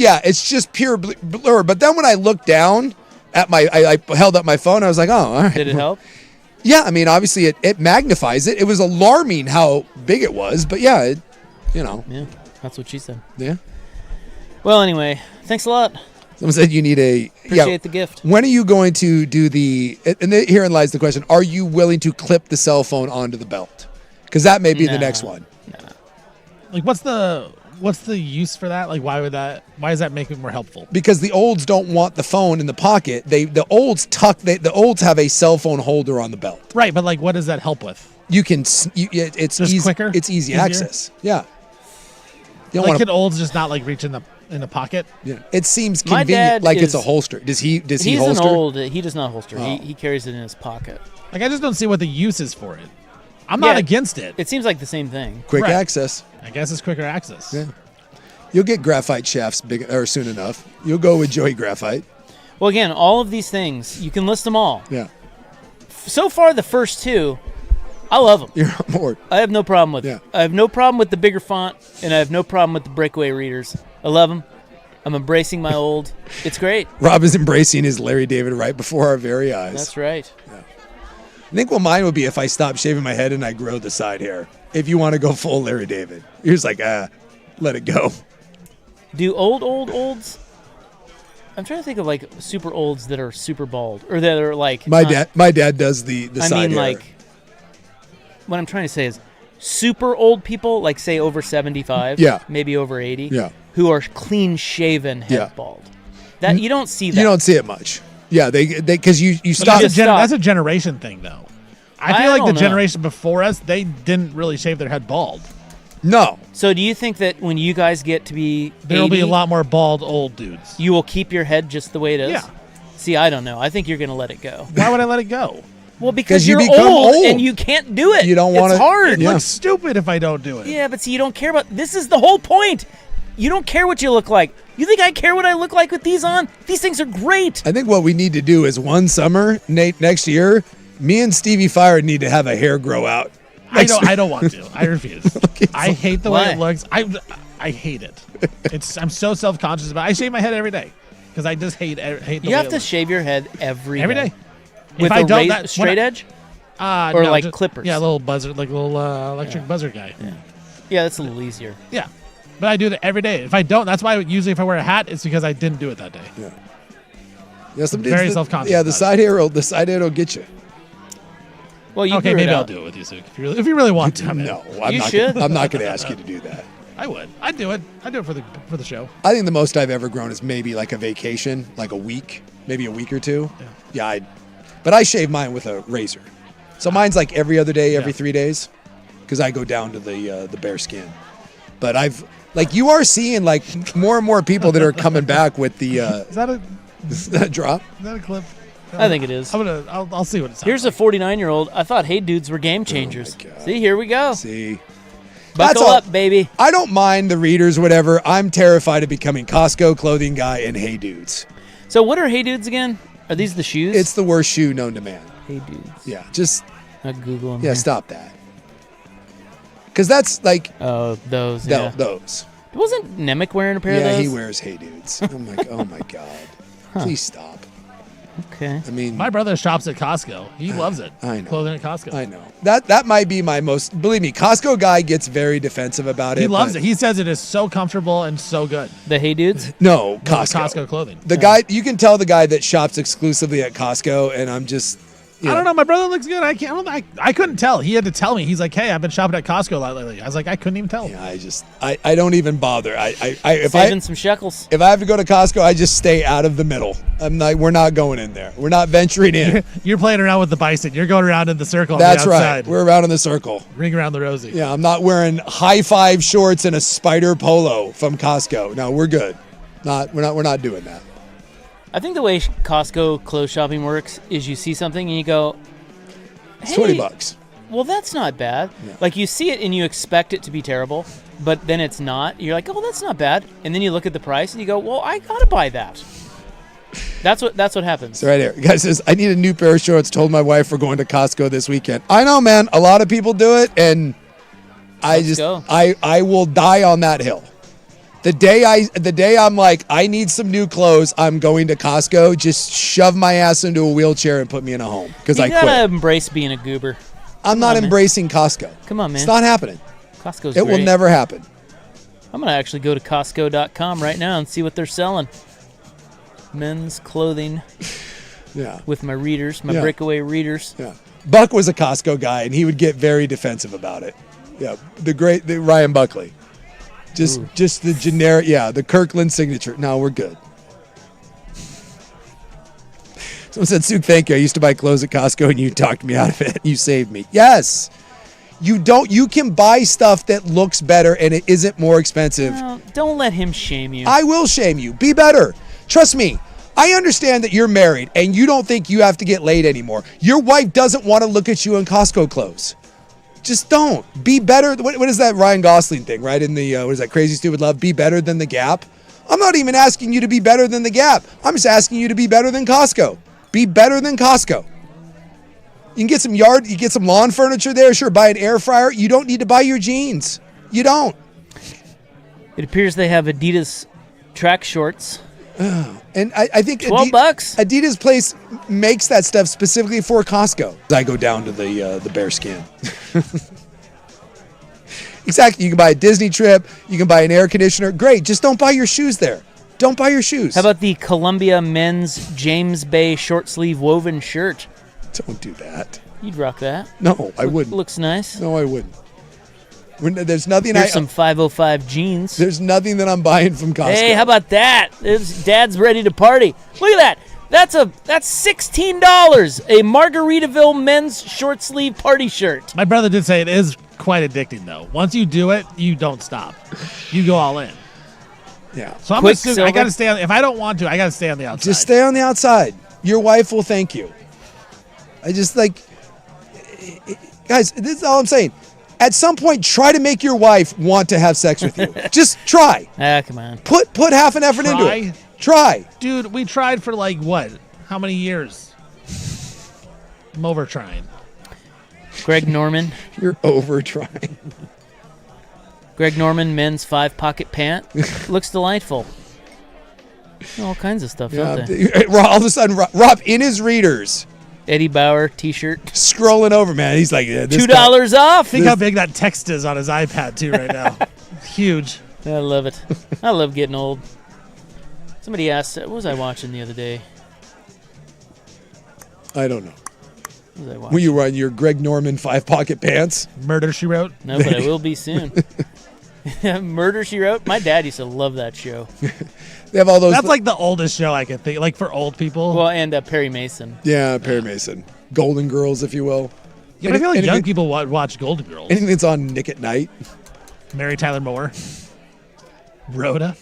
just pure blur. But then when I looked down at I held up my phone. I was like, "Oh, all right." Did it help? Yeah, I mean, obviously it magnifies it. It was alarming how big it was, but yeah, Yeah, that's what she said. Yeah. Well, anyway, thanks a lot. Someone said you need Appreciate the gift. When are you going to do herein lies the question, are you willing to clip the cell phone onto the belt? Because that may be the next one. Like, what's the use for that? Like, why does that make it more helpful? Because the olds don't want the phone in the pocket. The olds have a cell phone holder on the belt. Right, but like, what does that help with? You can, it's just easy, quicker. It's easy access. Yeah. You don't can olds just not like reach in the pocket? Yeah. It seems convenient, like it's a holster. Does he He's holster? An old. He does not holster. Oh. He carries it in his pocket. Like, I just don't see what the use is for it. I'm not against it. It seems like the same thing. Quick access. I guess it's quicker access. Yeah. You'll get graphite shafts soon enough. You'll go with Joey Graphite. Well, again, all of these things, you can list them all. Yeah. So far, the first 2, I love them. You're on board. I have no problem with it. I have no problem with the bigger font, and I have no problem with the breakaway readers. I love them. I'm embracing my old. It's great. Rob is embracing his Larry David right before our very eyes. That's right. Yeah. I think what mine would be if I stop shaving my head and I grow the side hair. If you want to go full Larry David. You're just like, let it go. Do olds? I'm trying to think of like super olds that are super bald or that are like my dad does the side hair. Like what I'm trying to say is super old people, like say over 75, maybe over 80, who are clean shaven head bald. That you don't see that. You don't see it much. Yeah, they because you stop. That's a generation thing though. I feel like the generation before us, they didn't really shave their head bald. No. So do you think that when you guys get to be there'll 80, be a lot more bald old dudes? You will keep your head just the way it is? Yeah. See, I don't know. I think you're going to let it go. Why would I let it go? Well, because you you're become old old and you can't do it. You don't want It's hard. It looks stupid if I don't do it. Yeah, but see, you don't care about. This is the whole point. You don't care what you look like. You think I care what I look like with these on? These things are great. I think what we need to do is one summer, Nate, next year, me and Stevie Fire need to have a hair grow out. I don't want to. I refuse. I hate the way it looks. I hate it. I'm so self-conscious about it. I shave my head every day because I just hate the way You have it to looks. shave your head every day. With if I don't, straight edge? Or no, like just, clippers? Yeah, a little buzzer, like a little electric buzzer guy. Yeah, that's a little easier. Yeah. But I do that every day. If I don't, that's why usually if I wear a hat, it's because I didn't do it that day. Yeah. Yeah, very self-conscious. Yeah, the side hair will get you. Well, you okay, maybe I'll do it with you, Suk. If you really want to. No, you should. I'm not going to ask you to do that. I would. I'd do it. I'd do it for the show. I think the most I've ever grown is maybe like a vacation, like a week, maybe a week or two. Yeah, but I shave mine with a razor. So mine's like every other day, every 3 days, because I go down to the bare skin. But you are seeing like more and more people that are coming back with the. Is that a drop? Is that a clip? I think it is. I'll see what it sounds Here's a 49-year-old. I thought Hey Dudes were game changers. See, here we go. See. Buckle up, baby. I don't mind the readers, whatever. I'm terrified of becoming Costco clothing guy and Hey Dudes. So what are Hey Dudes again? Are these the shoes? It's the worst shoe known to man. Hey Dudes. Yeah, just. I'll Google them. Yeah, stop that. Because that's like. Oh, those. Yeah. Those. Wasn't Nemec wearing a pair of those? Yeah, he wears Hey Dudes. I'm like, oh my God. Please stop. Okay. I mean, my brother shops at Costco. He loves it. I know. Clothing at Costco. I know. That might be my most. Believe me, Costco guy gets very defensive about it. He loves it. He says it is so comfortable and so good. The Hey Dudes? No, Costco. Costco clothing. The guy, you can tell the guy that shops exclusively at Costco, and I'm just. I don't know. My brother looks good. I couldn't tell. He had to tell me. He's like, "Hey, I've been shopping at Costco a lot lately." I was like, I couldn't even tell. Yeah, I don't even bother. If Saving some shekels. If I have to go to Costco, I just stay out of the middle. We're not going in there. We're not venturing in. You're playing around with the bison. You're going around in the circle. That's right. We're around in the circle. Ring around the rosy. Yeah, I'm not wearing high five shorts and a spider polo from Costco. No, we're good. We're not doing that. I think the way Costco clothes shopping works is you see something and you go, it's $20. Well, that's not bad. Yeah. Like you see it and you expect it to be terrible, but then it's not. You're like, oh, that's not bad. And then you look at the price and you go, well, I gotta buy that. That's what happens. So right here, guy says, I need a new pair of shorts. Told my wife we're going to Costco this weekend. I know, man. A lot of people do it, and I will die on that hill. The day I'm like, I need some new clothes, I'm going to Costco, just shove my ass into a wheelchair and put me in a home because I quit. You gotta embrace being a goober. I'm not embracing Costco. Come on, man. It's not happening. Costco's It will never happen. I'm gonna actually go to Costco.com right now and see what they're selling. Men's clothing. Yeah. With my readers, my breakaway readers. Yeah. Buck was a Costco guy, and he would get very defensive about it. Yeah. The Ryan Buckley. Just the generic, the Kirkland signature. No, we're good. Someone said, Suk, thank you. I used to buy clothes at Costco and you talked me out of it. You saved me. Yes. You can buy stuff that looks better and it isn't more expensive. No, don't let him shame you. I will shame you. Be better. Trust me. I understand that you're married and you don't think you have to get laid anymore. Your wife doesn't want to look at you in Costco clothes. Just don't. Be better. What is that Ryan Gosling thing, right? In the, what is that, Crazy Stupid Love? Be better than the Gap. I'm not even asking you to be better than the Gap. I'm just asking you to be better than Costco. Be better than Costco. You can get you get some lawn furniture there. Sure, buy an air fryer. You don't need to buy your jeans. You don't. It appears they have Adidas track shorts. Oh, and I think $12. Adidas place makes that stuff specifically for Costco. I go down to the bearskin. Exactly. You can buy a Disney trip. You can buy an air conditioner. Great. Just don't buy your shoes there. Don't buy your shoes. How about the Columbia men's James Bay short sleeve woven shirt? Don't do that. You'd rock that. No, I wouldn't. Looks nice. No, I wouldn't. There's nothing. There's some 505 jeans. There's nothing that I'm buying from Costco. Hey, how about that? Dad's ready to party. Look at that. That's $16. A Margaritaville men's short sleeve party shirt. My brother did say it is quite addicting, though. Once you do it, you don't stop. You go all in. Yeah. So I'm assuming I got to stay on. If I don't want to, I got to stay on the outside. Just stay on the outside. Your wife will thank you. I just guys, this is all I'm saying. At some point, try to make your wife want to have sex with you. Just try. Come on. Put half an effort into it. Try. Dude, we tried for what? How many years? I'm over trying. Greg Norman. You're over trying. Greg Norman men's 5-pocket pant. Looks delightful. All kinds of stuff, don't they? All of a sudden, Rob in his readers. Eddie Bauer T-shirt. Scrolling over, man. He's like, $2 off. Think how big that text is on his iPad, too, right now. Huge. I love it. I love getting old. Somebody asked, what was I watching the other day? I don't know. What was I watching? Were you wearing your Greg Norman 5-pocket pants? Murder, She Wrote? No, but I will be soon. Murder, She Wrote? My dad used to love that show. They have all those. That's like the oldest show I can think, like for old people. Well, and Perry Mason. Yeah, Perry Mason. Golden Girls, if you will. Yeah, but I feel like young people watch Golden Girls. Anything that's on Nick at Night. Mary Tyler Moore. Rhoda.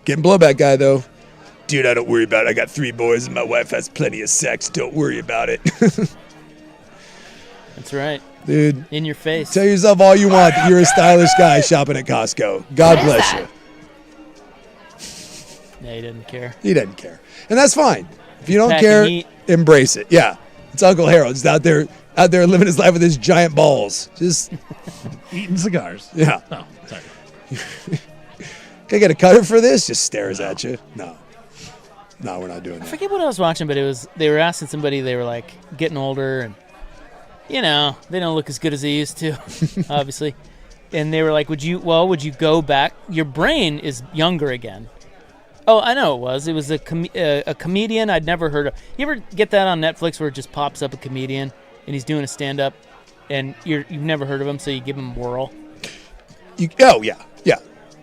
Getting blowback guy, though. Dude, I don't worry about it. I got 3 boys and my wife has plenty of sex. Don't worry about it. That's right. Dude. In your face. Tell yourself all you want that you're a stylish guy shopping at Costco. God bless you. Yeah, he doesn't care. He doesn't care. And that's fine. If you don't care, embrace it. Yeah. It's Uncle Harold. Just out there living his life with his giant balls. Just eating cigars. Yeah. Oh, sorry. Can I get a cutter for this? Just stares at you. No, we're not doing that. I forget what I was watching, but they were asking somebody, they were like getting older and, they don't look as good as they used to, obviously. And they were like, would you go back? Your brain is younger again. Oh, I know it was. It was a comedian I'd never heard of. You ever get that on Netflix where it just pops up a comedian and he's doing a stand-up and you've never heard of him, so you give him a whirl? Oh, yeah.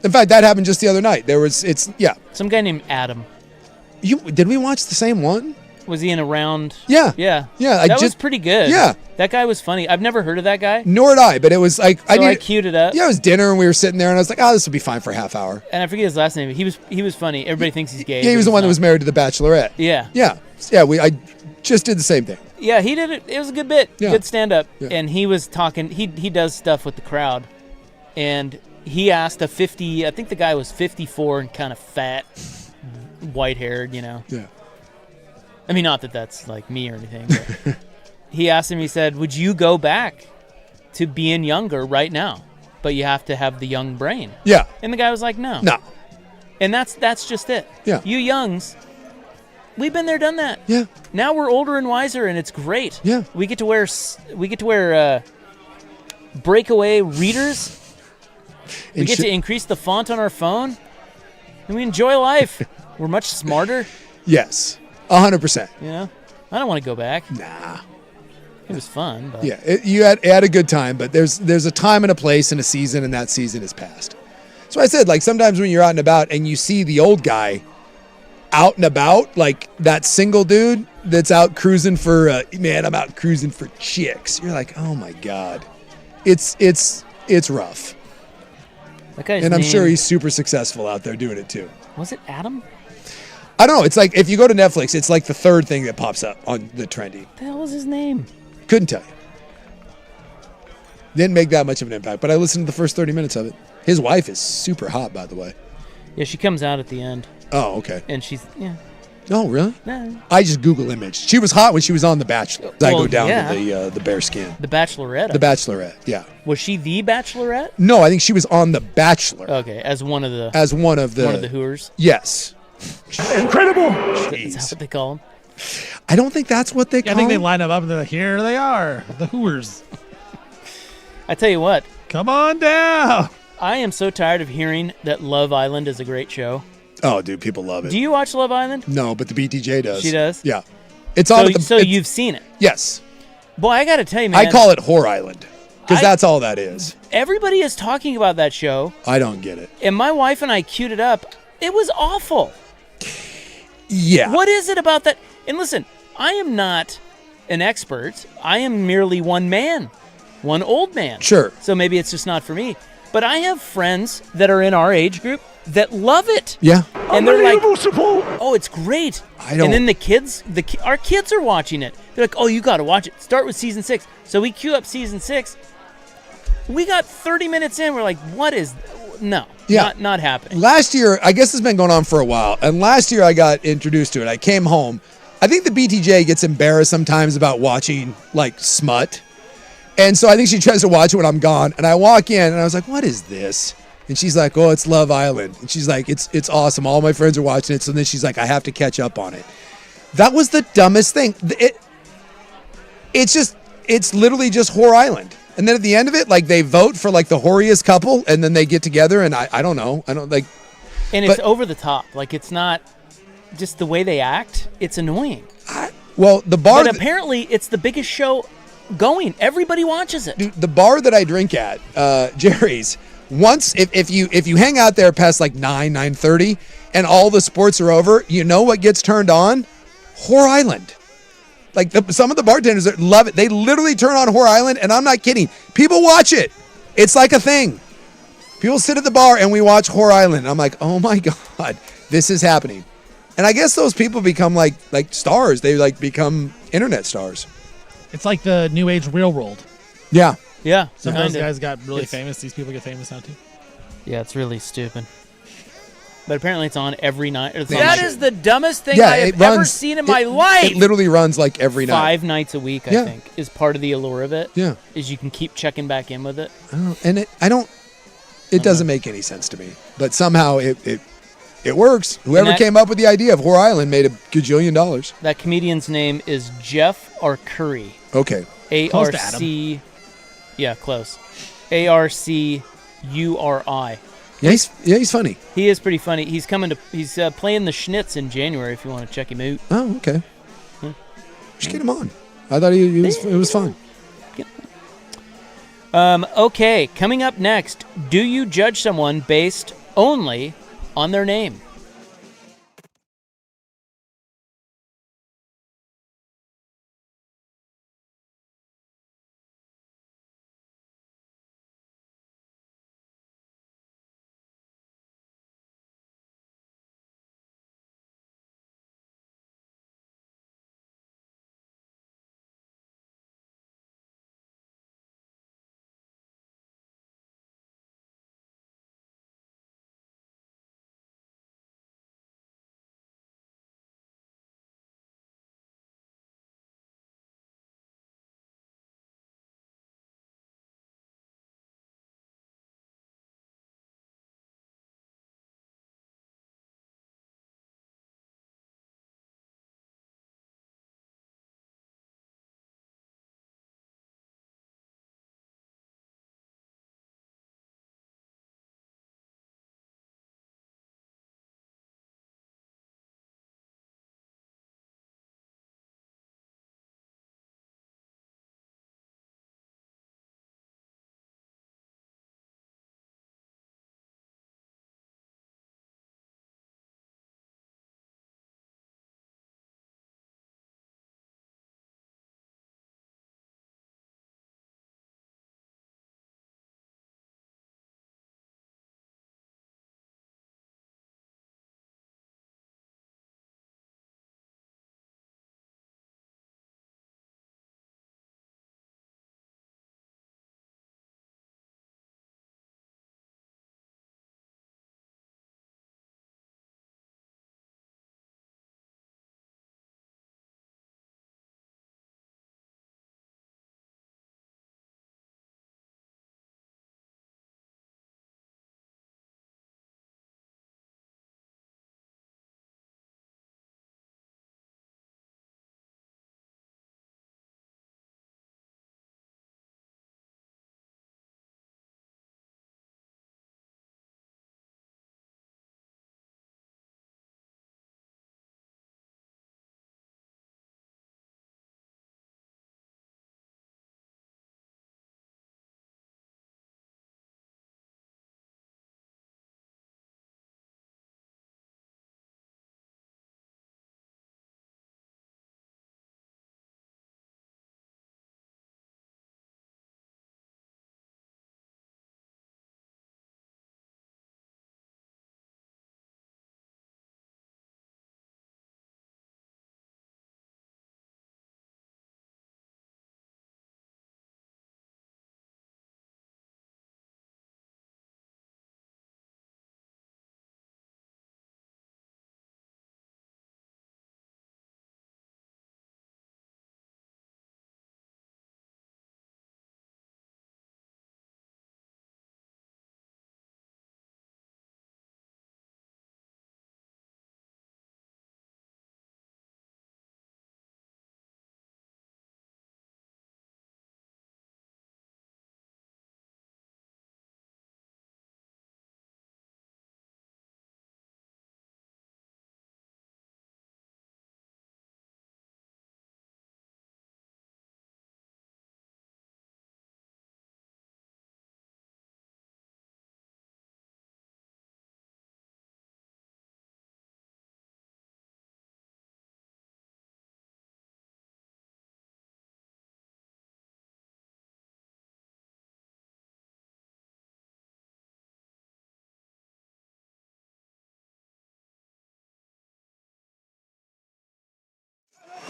In fact, that happened just the other night. Some guy named Adam. Did we watch the same one? Was he in a round? Yeah. That was pretty good. Yeah. That guy was funny. I've never heard of that guy. Nor had I, but it was like I queued it up. Yeah, it was dinner and we were sitting there and I was like, this will be fine for a half hour. And I forget his last name. He was funny. Everybody thinks he's gay. Yeah, he was the one that was married to the Bachelorette. Yeah. Yeah. I just did the same thing. Yeah, he did it. It was a good bit. Yeah. Good stand-up. Yeah. And he was talking. He does stuff with the crowd, and he asked a 50. I think the guy was 54 and kind of fat, white-haired. Yeah. I mean, not that that's like me or anything. But he asked him. He said, "Would you go back to being younger right now? But you have to have the young brain." Yeah. And the guy was like, "No." No. And that's just it. Yeah. You youngs, we've been there, done that. Yeah. Now we're older and wiser, and it's great. Yeah. We get to wear breakaway readers. We get to increase the font on our phone, and we enjoy life. We're much smarter. Yes, 100%. I don't want to go back. Nah. It was fun. But. Yeah, you had a good time, but there's a time and a place and a season, and that season is past. So I said, like, sometimes when you're out and about and you see the old guy out and about, like that single dude that's out cruising for, I'm out cruising for chicks. You're like, oh my God, it's rough. And I'm sure he's super successful out there doing it too. Was it Adam? I don't know. It's like if you go to Netflix, it's like the third thing that pops up on the trendy. What the hell was his name? Couldn't tell you. Didn't make that much of an impact, but I listened to the first 30 minutes of it. His wife is super hot, by the way. Yeah, she comes out at the end. Oh, okay. And she's Oh, really? No. I just Google image. She was hot when she was on The Bachelor. I Well, go down yeah. to the bare skin. The Bachelorette. The Bachelorette, yeah. Was she the Bachelorette? No, I think she was on The Bachelor. Okay, as one of the Whores. Yes. Incredible. Is that what they call them? I don't think that's what they call I think they them. line them up and they're like, here they are, the Whores. I tell you what. Come on down. I am so tired of hearing that Love Island is a great show. Oh, dude, people love it. Do you watch Love Island? No, but the BTJ does. She does? Yeah. It's on. So you've seen it? Yes. Boy, I got to tell you, man. I call it Whore Island because that's all that is. Everybody is talking about that show. I don't get it. And my wife and I queued it up. It was awful. Yeah. What is it about that? And listen, I am not an expert. I am merely one man, one old man. Sure. So maybe it's just not for me. But I have friends that are in our age group that love it. Yeah. And they're like, oh, it's great. don't- And then the kids, our kids are watching it. They're like, oh, you got to watch it. Start with season 6. So we queue up season 6. We got 30 minutes in. We're like, what is... No. Yeah. Not happening. Last year, I guess it's been going on for a while, and last year I got introduced to it. I came home. I think the BTJ gets embarrassed sometimes about watching, like, smut. And so I think she tries to watch it when I'm gone. And I walk in, and I was like, what is this? And she's like, oh, it's Love Island. And she's like, it's awesome. All my friends are watching it. So then she's like, I have to catch up on it. That was the dumbest thing. It's literally just Whore Island. And then at the end of it, like, they vote for, like, the whoriest couple, and then they get together, and I don't know. I don't, like... And it's over the top. Like, it's not just the way they act. It's annoying. Well, the bar... But apparently, it's the biggest show going. Everybody watches it. Dude, the bar that I drink at, Jerry's, once, if you hang out there past, like, 9:30, and all the sports are over, you know what gets turned on? Whore Island. Like, some of the bartenders that love it. They literally turn on Whore Island, and I'm not kidding. People watch it. It's like a thing. People sit at the bar, and we watch Whore Island. And I'm like, oh, my God, this is happening. And I guess those people become, like stars. They, like, become internet stars. It's like the New Age Real World. Yeah. Yeah. Some of those guys got really famous. These people get famous now, too. Yeah, it's really stupid. But apparently it's on every night. No, That shit. is the dumbest thing Yeah, I have it runs- ever seen in my life. It literally runs, like, every night. 5 nights a week, I think, is part of the allure of it. Yeah. Is you can keep checking back in with it. And it doesn't make any sense to me. But somehow it works. Whoever came up with the idea of Whore Island made $1 gajillion. That comedian's name is Jeff Arcuri. Okay. Close to Adam. Yeah, close. ARCURI. Yeah, he's funny. He is pretty funny. He's playing the Schnitz in January if you want to check him out. Oh, okay. Just get him on. I thought it was fun. Okay, coming up next, do you judge someone based only on their name?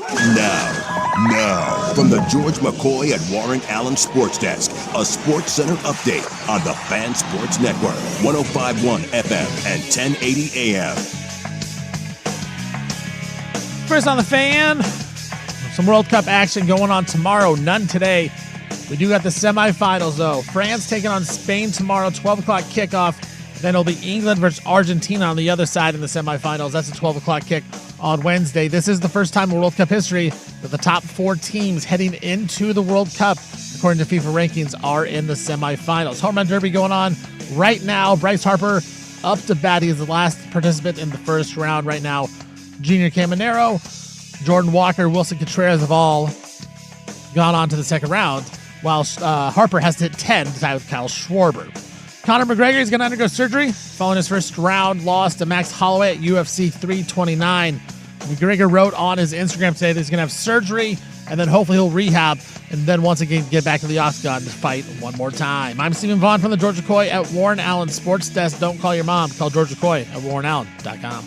Now, from the George McCoy at Warren Allen Sports Desk, a Sports Center update on the Fan Sports Network, 105.1 FM and 1080 AM. First on the Fan, some World Cup action going on tomorrow, none today. We do got the semifinals, though. France taking on Spain tomorrow, 12 o'clock kickoff. Then it'll be England versus Argentina on the other side in the semifinals. That's a 12 o'clock kick on Wednesday. This is the first time in World Cup history that the top 4 teams heading into the World Cup, according to FIFA rankings, are in the semifinals. Home run derby going on right now. Bryce Harper up to bat. He is the last participant in the first round right now. Junior Caminero, Jordan Walker, Wilson Contreras have all gone on to the second round, while Harper has to hit 10 to tie with Kyle Schwarber. Conor McGregor is going to undergo surgery following his first round loss to Max Holloway at UFC 329. McGregor wrote on his Instagram today that he's going to have surgery, and then hopefully he'll rehab, and then once again get back to the octagon to fight one more time. I'm Stephen Vaughn from the George McCoy at Warren Allen Sports Desk. Don't call your mom. Call George McCoy at warrenallen.com.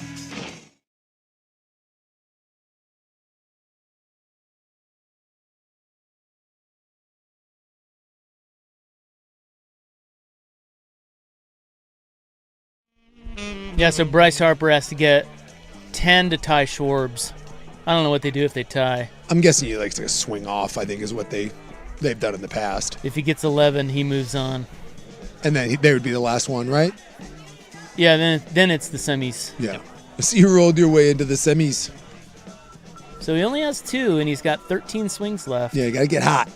Yeah, so Bryce Harper has to get 10 to tie Schwarbs. I don't know what they do if they tie. I'm guessing he likes to swing off, I think, is what they've done in the past. If he gets 11, he moves on. And then they would be the last one, right? Yeah, then it's the semis. Yeah. So you rolled your way into the semis. So he only has 2, and he's got 13 swings left. Yeah, you got to get hot.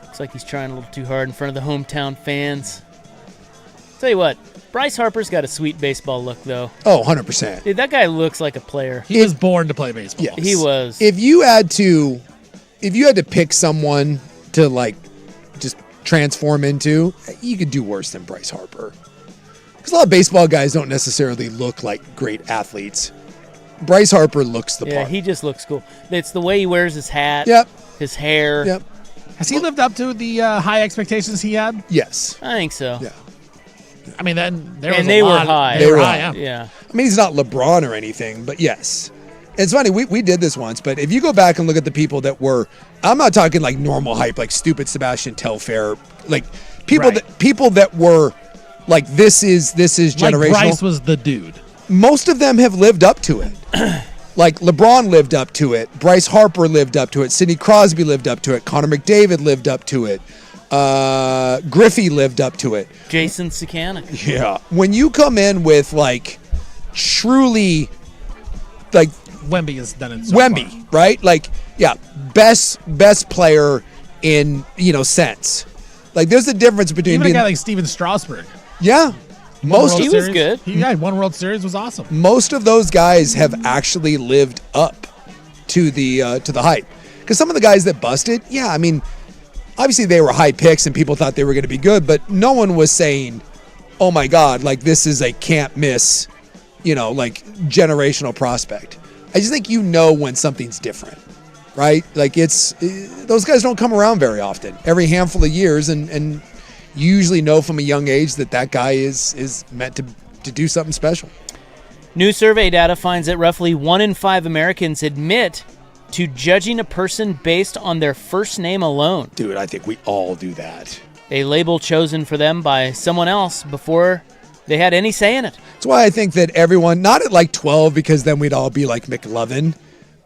Looks like he's trying a little too hard in front of the hometown fans. Tell you what, Bryce Harper's got a sweet baseball look, though. Oh, 100%. Dude, that guy looks like a player. He was born to play baseball. Yes. He was. If you had to pick someone to, like, just transform into, you could do worse than Bryce Harper. Because a lot of baseball guys don't necessarily look like great athletes. Bryce Harper looks the part. Yeah, he just looks cool. It's the way he wears his hat. Yep. His hair. Yep. Has he lived up to the high expectations he had? Yes. I think so. Yeah. I mean, then they were high. They were high, yeah. I mean, he's not LeBron or anything, but yes. It's funny, we did this once, but if you go back and look at the people that were, I'm not talking like normal hype, like stupid Sebastian Telfair, like people that were like, this is generational. Like Bryce was the dude. Most of them have lived up to it. Like LeBron lived up to it. Bryce Harper lived up to it. Sidney Crosby lived up to it. Connor McDavid lived up to it. Griffey lived up to it. Jason Sakanik. Yeah. When you come in with like truly like Wemby has done it so Wemby, far. right? Like, yeah, best player in, sense. Like there's a difference between even being a guy like Steven Strasburg. Yeah. He was good. He won World Series, was awesome. Most of those guys have actually lived up to the hype. Because some of the guys that busted, yeah, I mean, obviously they were high picks and people thought they were going to be good, but no one was saying, oh my God, like this is a can't miss, like generational prospect. I just think when something's different, right? Like those guys don't come around very often, every handful of years, and you usually know from a young age that guy is meant to do something special. New survey data finds that roughly 1 in 5 Americans admit to judging a person based on their first name alone. Dude, I think we all do that. A label chosen for them by someone else before they had any say in it. That's why I think that everyone, not at like 12, because then we'd all be like McLovin,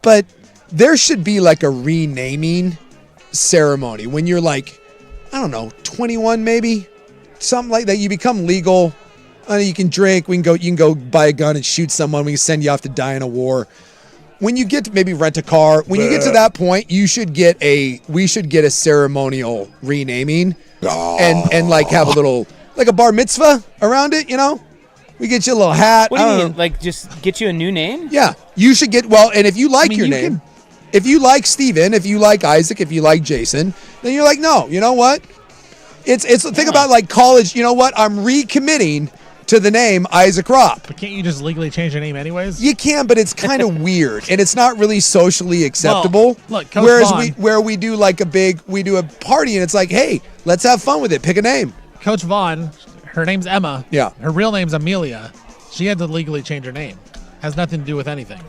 but there should be like a renaming ceremony when you're like, I don't know, 21 maybe, something like that. You become legal. You can drink. You can go buy a gun and shoot someone. We can send you off to die in a war. When you get to maybe rent a car, when you get to that point, we should get a ceremonial renaming and like have a little, like a bar mitzvah around it, We get you a little hat. What do you mean? Like just get you a new name? Yeah. You should get, and if you like your name, if you like Steven, if you like Isaac, if you like Jason, then you're like, no, you know what? It's think about like college, you know what? I'm recommitting to the name Isaac Ropp. But can't you just legally change your name anyways? You can, but it's kind of weird and it's not really socially acceptable. Well, look, Coach Whereas Vaughn, we do a party and it's like, hey, let's have fun with it. Pick a name. Coach Vaughn, her name's Emma. Yeah. Her real name's Amelia. She had to legally change her name. Has nothing to do with anything.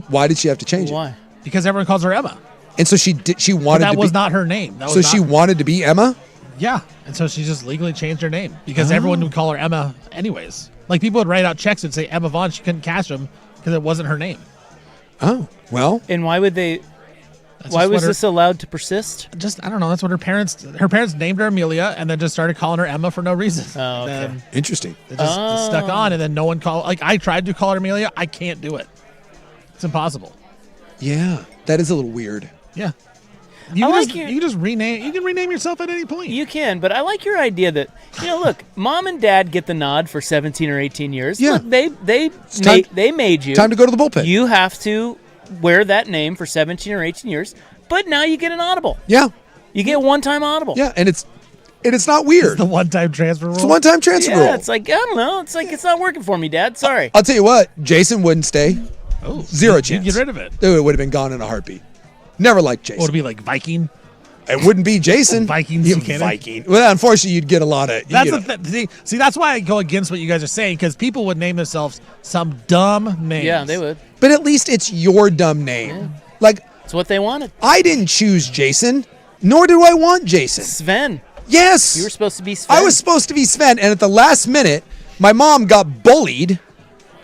Why did she have to change it? Why? Because everyone calls her Emma. And so she wanted that to was be, not her name. That so was she not, wanted to be Emma? Yeah. And so she just legally changed her name because everyone would call her Emma anyways. Like people would write out checks and say Emma Vaughn. She couldn't cash them because it wasn't her name. Oh, well. And why would they? Why was this allowed to persist? Just, I don't know. That's what her parents named her Amelia and then just started calling her Emma for no reason. Oh, okay. Interesting. It just stuck on and then no one called. Like I tried to call her Amelia. I can't do it. It's impossible. Yeah. That is a little weird. Yeah. You can just rename. You can rename yourself at any point. You can, but I like your idea that look, mom and dad get the nod for 17 or 18 years. Yeah. Look, they made you. Time to go to the bullpen. You have to wear that name for 17 or 18 years, but now you get an audible. Yeah. You get one-time audible. Yeah, and it's not weird. It's the one-time transfer rule. It's the one-time transfer rule. Yeah, it's like I don't know. It's like it's not working for me, Dad. Sorry. I'll tell you what. Jason wouldn't stay. Oh, Zero chance. You'd get rid of it. It would have been gone in a heartbeat. Never liked Jason. Would it be like Viking? It wouldn't be Jason. Viking. Viking. Well, unfortunately, you'd get a lot of. See, that's why I go against what you guys are saying because people would name themselves some dumb names. Yeah, they would. But at least it's your dumb name. Yeah. Like it's what they wanted. I didn't choose Jason, nor do I want Jason. Sven. Yes. You were supposed to be Sven. I was supposed to be Sven, and at the last minute, my mom got bullied,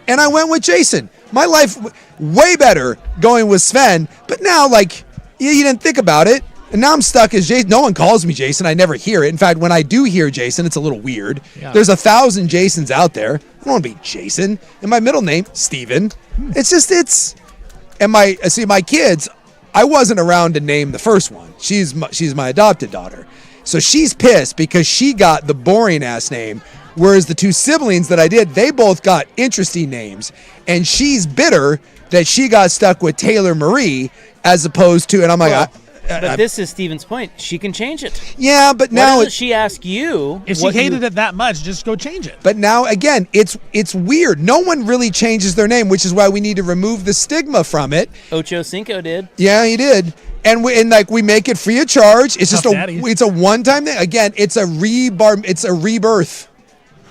and I went with Jason. My life way better going with Sven, but now like you didn't think about it. And now I'm stuck as Jason. No one calls me Jason. I never hear it. In fact, when I do hear Jason, it's a little weird. Yeah. There's 1,000 Jasons out there. I don't want to be Jason. And my middle name, Steven. And my kids, I wasn't around to name the first one. She's my adopted daughter. So she's pissed because she got the boring ass name. Whereas the two siblings that I did, they both got interesting names. And she's bitter that she got stuck with Taylor Marie as opposed to, and I'm like, but this is Steven's point. She can change it. Yeah, but now doesn't she ask you? If she hated it that much, just go change it. But now again, it's weird. No one really changes their name, which is why we need to remove the stigma from it. Ocho Cinco did. Yeah, he did. And we make it free of charge. It's just it's a one-time thing. Again, it's a rebirth.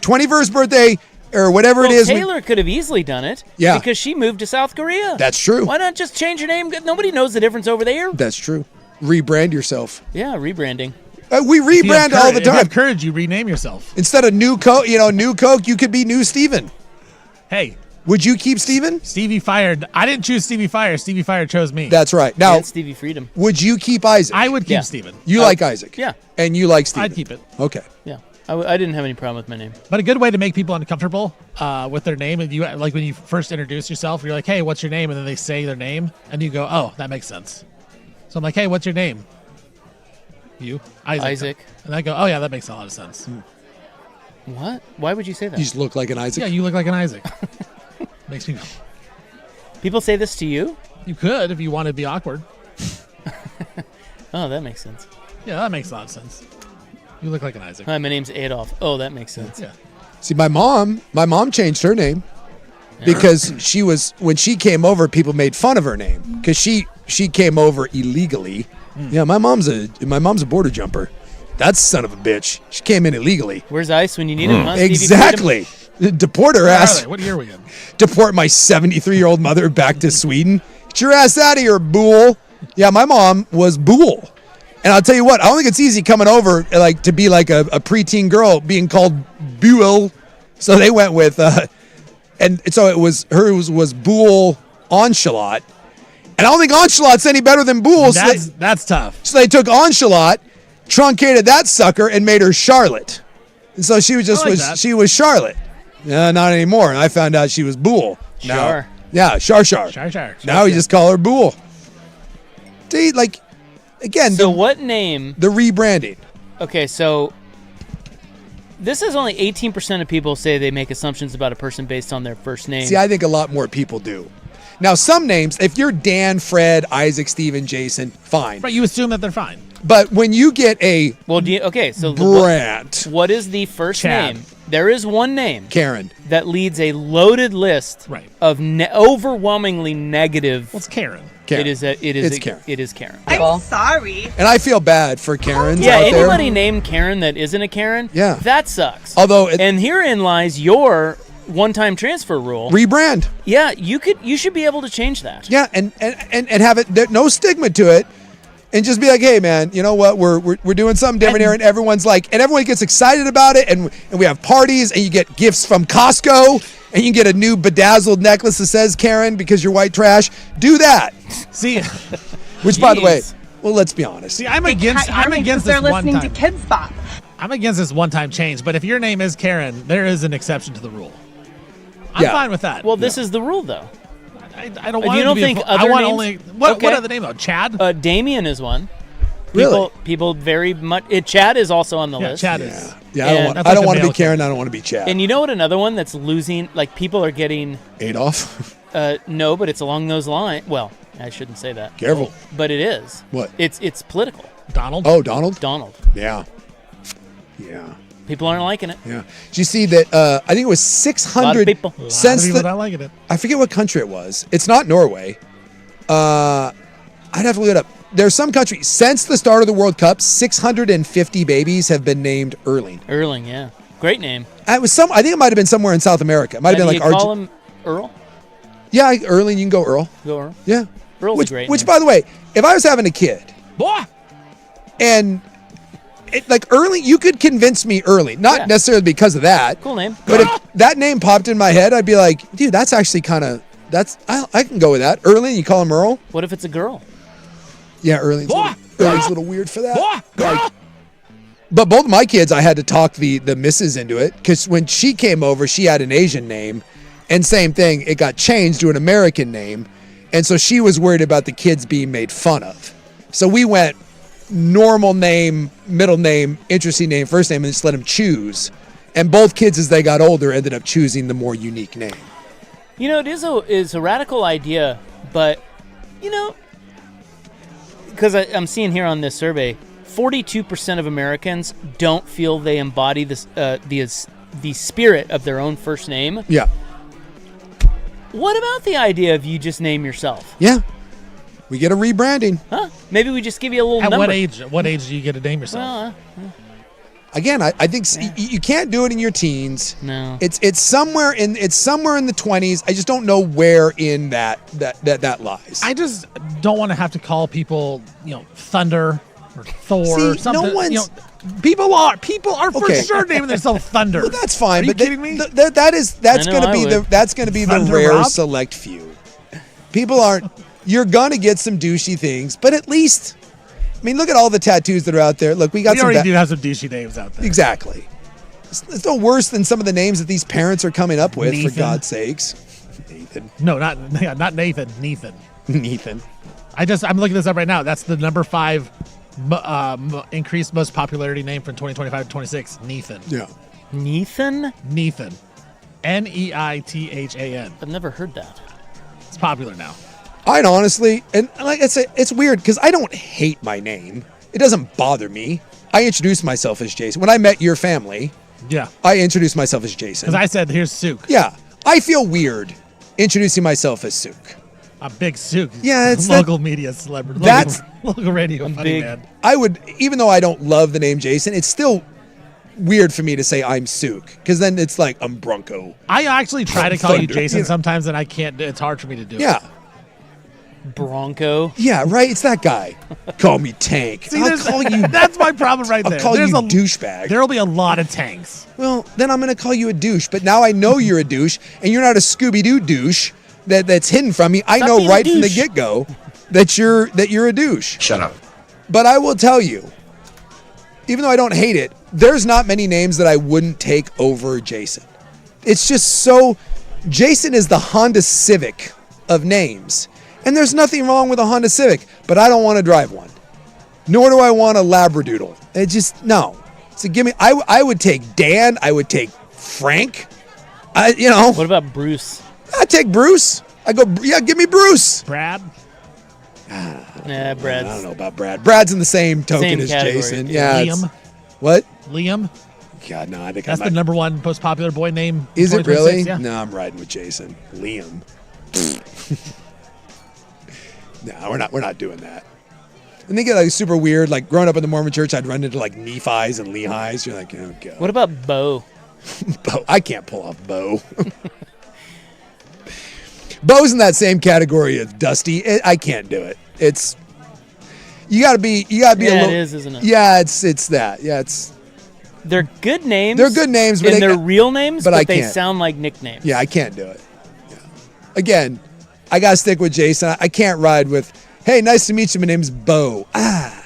21st birthday or whatever it is. Taylor could have easily done it. Yeah. Because she moved to South Korea. That's true. Why not just change her name? Nobody knows the difference over there. That's true. Rebrand yourself. Yeah, rebranding. We rebrand all the time. If you have courage, you rename yourself. Instead of New Coke, you could be New Steven. Hey. Would you keep Steven? Stevie fired. I didn't choose Stevie Fire. Stevie Fire chose me. That's right. Now, Stevie Freedom. Would you keep Isaac? I would keep Steven. You like Isaac? Yeah. And you like Steven? I'd keep it. Okay. Yeah. I didn't have any problem with my name. But a good way to make people uncomfortable with their name, and you like when you first introduce yourself, you're like, "Hey, what's your name?" And then they say their name, and you go, "Oh, that makes sense." So I'm like, "Hey, what's your name?" You, Isaac. And I go, "Oh yeah, that makes a lot of sense." What? Why would you say that? You just look like an Isaac. Yeah, you look like an Isaac. Makes me. People say this to you? You could if you want to be awkward. Oh, that makes sense. Yeah, that makes a lot of sense. You look like an Isaac. Hi, my name's Adolf. Oh, that makes sense. Yeah. See, my mom changed her name because when she came over, people made fun of her name because she came over illegally. Yeah, my mom's a border jumper. That's son of a bitch. She came in illegally. Where's ICE when you need him? Huh? Exactly. Deport her ass. What year are we in? Deport my 73-year-old mother back to Sweden. Get your ass out of here, Bool. Yeah, my mom was Bool. And I'll tell you what, I don't think it's easy coming over like to be like a preteen girl being called Buell. So they went with, and so it was Bool Enchilot. And I don't think Enchilot's any better than Bool. That's tough. So they took Enchilot, truncated that sucker, and made her Charlotte. And so she was she was Charlotte. Not anymore. And I found out she was Bool. Char. Yeah, Char. Now we just call her Bool. See, like. Again, so what name? The rebranding. Okay, so this is only 18% of people say they make assumptions about a person based on their first name. See, I think a lot more people do. Now, some names, if you're Dan, Fred, Isaac, Steven, Jason, fine. Right, you assume that they're fine. But when you get a Brant. What is the first Chad. name? There is one name. Karen. That leads a loaded list of overwhelmingly negative. Well, it's Karen. It is Karen. It is Karen. I'm sorry. And I feel bad for Karens Yeah, out there. anybody named Karen that isn't a Karen, yeah, that sucks. Although, and herein lies your one-time transfer rule. Rebrand. Yeah, you should be able to change that. Yeah, and have it no stigma to it, and just be like, hey man, you know what? We're doing something different here, and everyone's like, and everyone gets excited about it, and we have parties, and you get gifts from Costco, and you can get a new bedazzled necklace that says Karen because you're white trash. Do that. See, which by the way, well, let's be honest. See, I'm against this they're one listening time. to Kids Bop. I'm against this one-time change, but if your name is Karen, there is an exception to the rule. I'm fine with that. Well, this is the rule, though. I don't want. You it don't to be think a, other I want names? only what Okay. other name though? Chad. Damien is one. Really? People very much. Chad is also on the list. Chad is. Yeah, And- I don't want to be Karen. I don't want to be Chad. And you know what? Another one that's losing. Like people are getting Adolf. No, but it's along those lines. Well, I shouldn't say that. Careful. But it is. What? It's political. Donald. Oh, Donald. Donald. Yeah. People aren't liking it. Yeah. Did you see that? I think it was 600 people. since not liking it. I forget what country it was. It's not Norway. I'd have to look it up. There's some country since the start of the World Cup, 650 babies have been named Erling. Erling, yeah, great name. It was I think it might have been somewhere in South America. It might have been like call him Earl. Yeah, Erling. You can go Earl. Go Earl. Yeah. Earl's Which, a great which name. by the way, if I was having a kid, boy, and like Erling, you could convince me Erling, not necessarily because of that. Cool name. But if that name popped in my head, I'd be like, dude, that's actually kind of I can go with that. Erling, you call him Earl. What if it's a girl? Yeah, Erling's a little weird for that. Like, but both my kids, I had to talk the missus into it because when she came over, she had an Asian name, and same thing, it got changed to an American name, and so she was worried about the kids being made fun of. So we went normal name, middle name, interesting name, first name, and just let them choose. And both kids, as they got older, ended up choosing the more unique name. You know, it is a radical idea, but you know, because I'm seeing here on this survey, 42% of Americans don't feel they embody the spirit of their own first name. Yeah. What about the idea of you just name yourself? Yeah. We get a rebranding. Huh? Maybe we just give you a little At number. what age do you get to name yourself? Well, Again, I think you can't do it in your teens. No. It's somewhere in the 20s. I just don't know where in that lies. I just don't want to have to call people, Thunder or Thor or See, something. no one's- People are for Okay. sure naming themselves Thunder. Well, that's fine. Are you but kidding me? That's I know going to I be would. that's going to be the Thunder rare Rob? select few. People aren't. You're gonna get some douchey things, but at least, I mean, look at all the tattoos that are out there. Look, we got We some. already do have some douchey names out there. Exactly. It's no worse than some of the names that these parents are coming up with. Nathan. For God's sakes, Nathan. No, not Nathan. Nathan. Nathan. I'm looking this up right now. That's the number 5 increased most popularity name from 2025 to 26. Nathan. Yeah. Nathan? Nathan. Neithan. I've never heard that. It's popular now. I'd honestly, and like I say, it's weird because I don't hate my name. It doesn't bother me. I introduced myself as Jason. When I met your family, Yeah. I introduced myself as Jason. Because I said, here's Sook. Yeah. I feel weird introducing myself as Sook. A big Sook. Yeah, it's local media celebrity. That's- local radio funny big- man. I would, even though I don't love the name Jason, it's still weird for me to say I'm Sook because then it's like I'm Bronco. I actually try to call you Thunder. Jason Yeah. sometimes, and I can't. It's hard for me to do. Yeah. Bronco. Yeah, right. It's that guy. Call me Tank. See, I'll there's- call you. That's my problem right there. I'll call There's you a douchebag. There'll be a lot of tanks. Well, then I'm going to call you a douche. But now I know you're a douche, and you're not a Scooby-Doo douche that's hidden from me. I Stop know being a right from the douche. get-go that you're a douche. Shut up. But I will tell you, even though I don't hate it, there's not many names that I wouldn't take over Jason. It's just so. Jason is the Honda Civic of names. And there's nothing wrong with a Honda Civic, but I don't want to drive one. Nor do I want a Labradoodle. It just, no. So give me, I would take Dan. I would take Frank. What about Bruce? I'd take Bruce. I go, yeah, give me Bruce. Brad. Nah, Brad's. I don't know about Brad. Brad's in the same token Same as category. Jason. Yeah. Liam. What? Liam. God, no, I think That's I the might. number 1 most popular boy name. in Is it really? 2026, Yeah. No, I'm riding with Jason. Liam. No, we're not doing that. And they get like super weird. Like growing up in the Mormon church, I'd run into like Nephis and Lehis. You're like, oh god. What about Bo? Bo. I can't pull off Bo. Bo's in that same category as Dusty. I can't do it. It's you gotta be a little. It is, isn't it? Yeah, it's that. Yeah, they're good names. They're good names, but they're real names, but they can't. sound like nicknames. Yeah, I can't do it. Yeah. Again, I gotta stick with Jason. I can't ride with, hey, nice to meet you. My name's Bo. I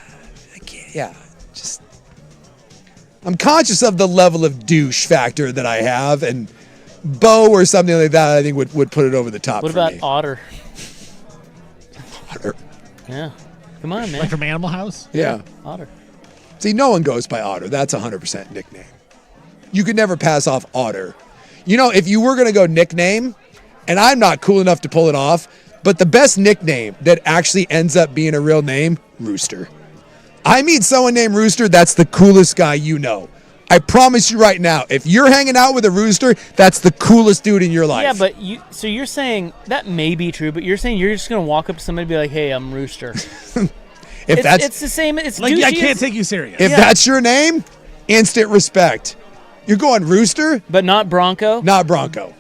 can't. Yeah, just I'm conscious of the level of douche factor that I have, and Bo or something like that, I think would put it over the top. What for about me. Otter? Otter. Yeah. Come on, man. Like from Animal House? Yeah. Otter. See, no one goes by Otter. That's 100% nickname. You could never pass off Otter. You know, if you were going to go nickname, and I'm not cool enough to pull it off, but the best nickname that actually ends up being a real name, Rooster. I meet someone named Rooster, that's the coolest guy you know. I promise you right now, if you're hanging out with a rooster, that's the coolest dude in your life. Yeah, but so you're saying that may be true, but you're saying you're just gonna walk up to somebody and be like, "Hey, I'm Rooster." It's the same. It's like, douchey. I can't take you serious. If that's your name, instant respect. You're going Rooster, but not Bronco. Not Bronco.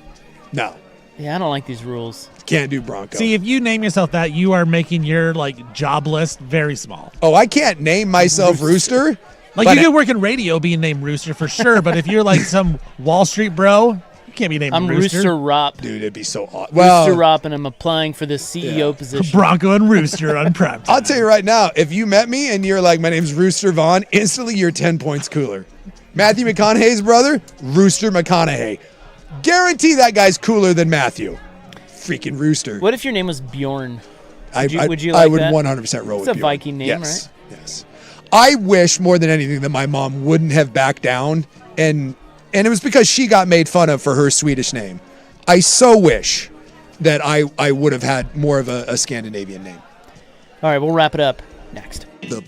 No. Yeah, I don't like these rules. Can't do Bronco. See, if you name yourself that, you are making your job list very small. Oh, I can't name myself Rooster. Like, you could work in radio being named Rooster for sure, but if you're like some Wall Street bro, you can't be named I'm Rooster. Rooster Rop. Dude, it'd be so awesome. Rooster Rop, and I'm applying for the CEO position. Bronco and Rooster on Primetime. I'll tell you right now, if you met me and you're like, my name's Rooster Vaughn, instantly you're 10 points cooler. Matthew McConaughey's brother, Rooster McConaughey. Guarantee that guy's cooler than Matthew. Freaking Rooster. What if your name was Bjorn? Would you like I would that? 100% roll with It's a Bjorn. Viking name, Yes. right? Yes. I wish more than anything that my mom wouldn't have backed down, and it was because she got made fun of for her Swedish name. I so wish that I would have had more of a Scandinavian name. All right, we'll wrap it up next. The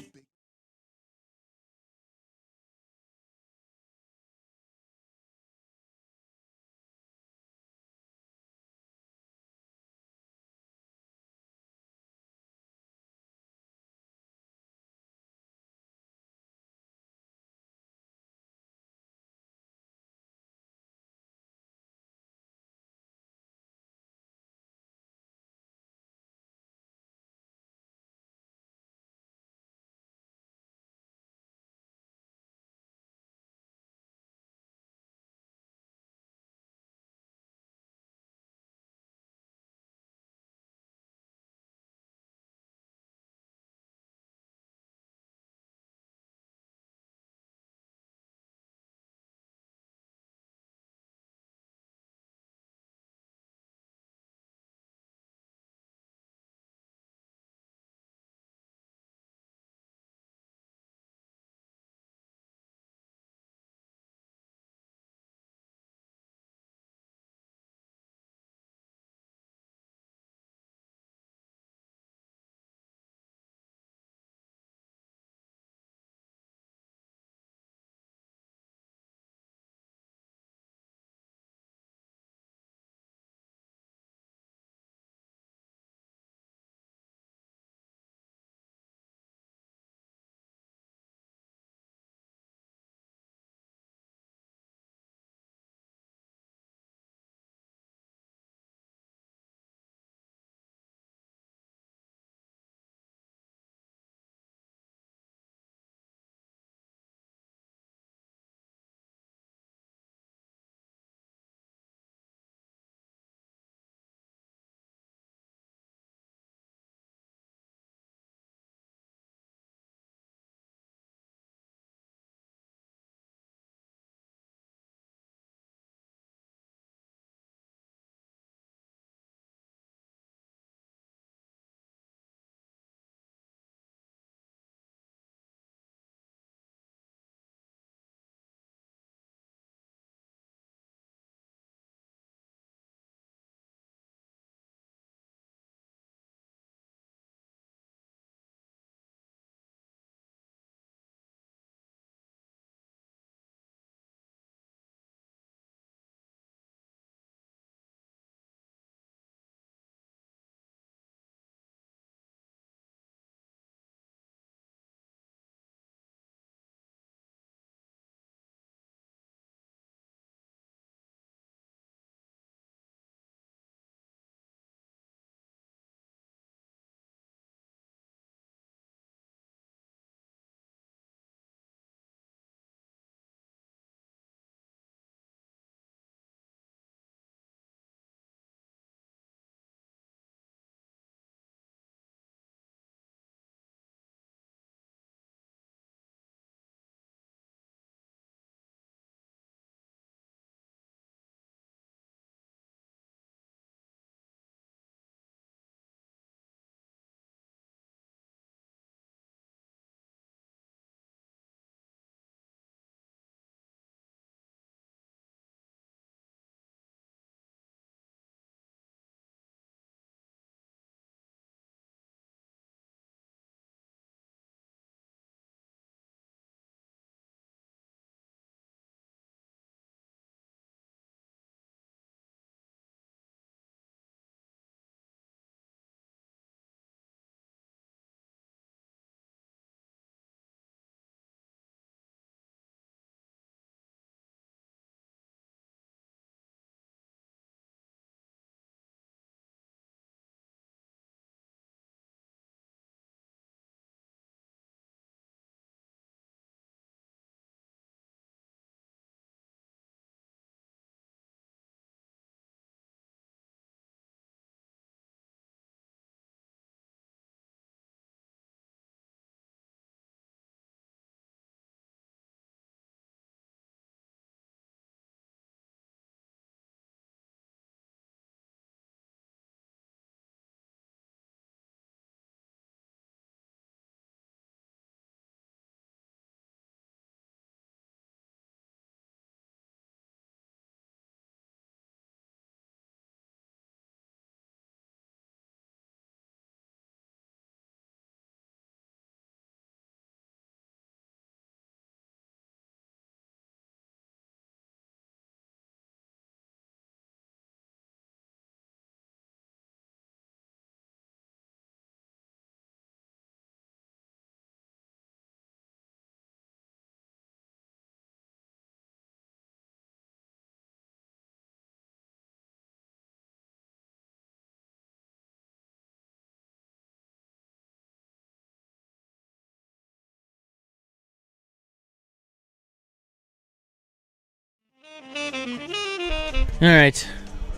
All right. Did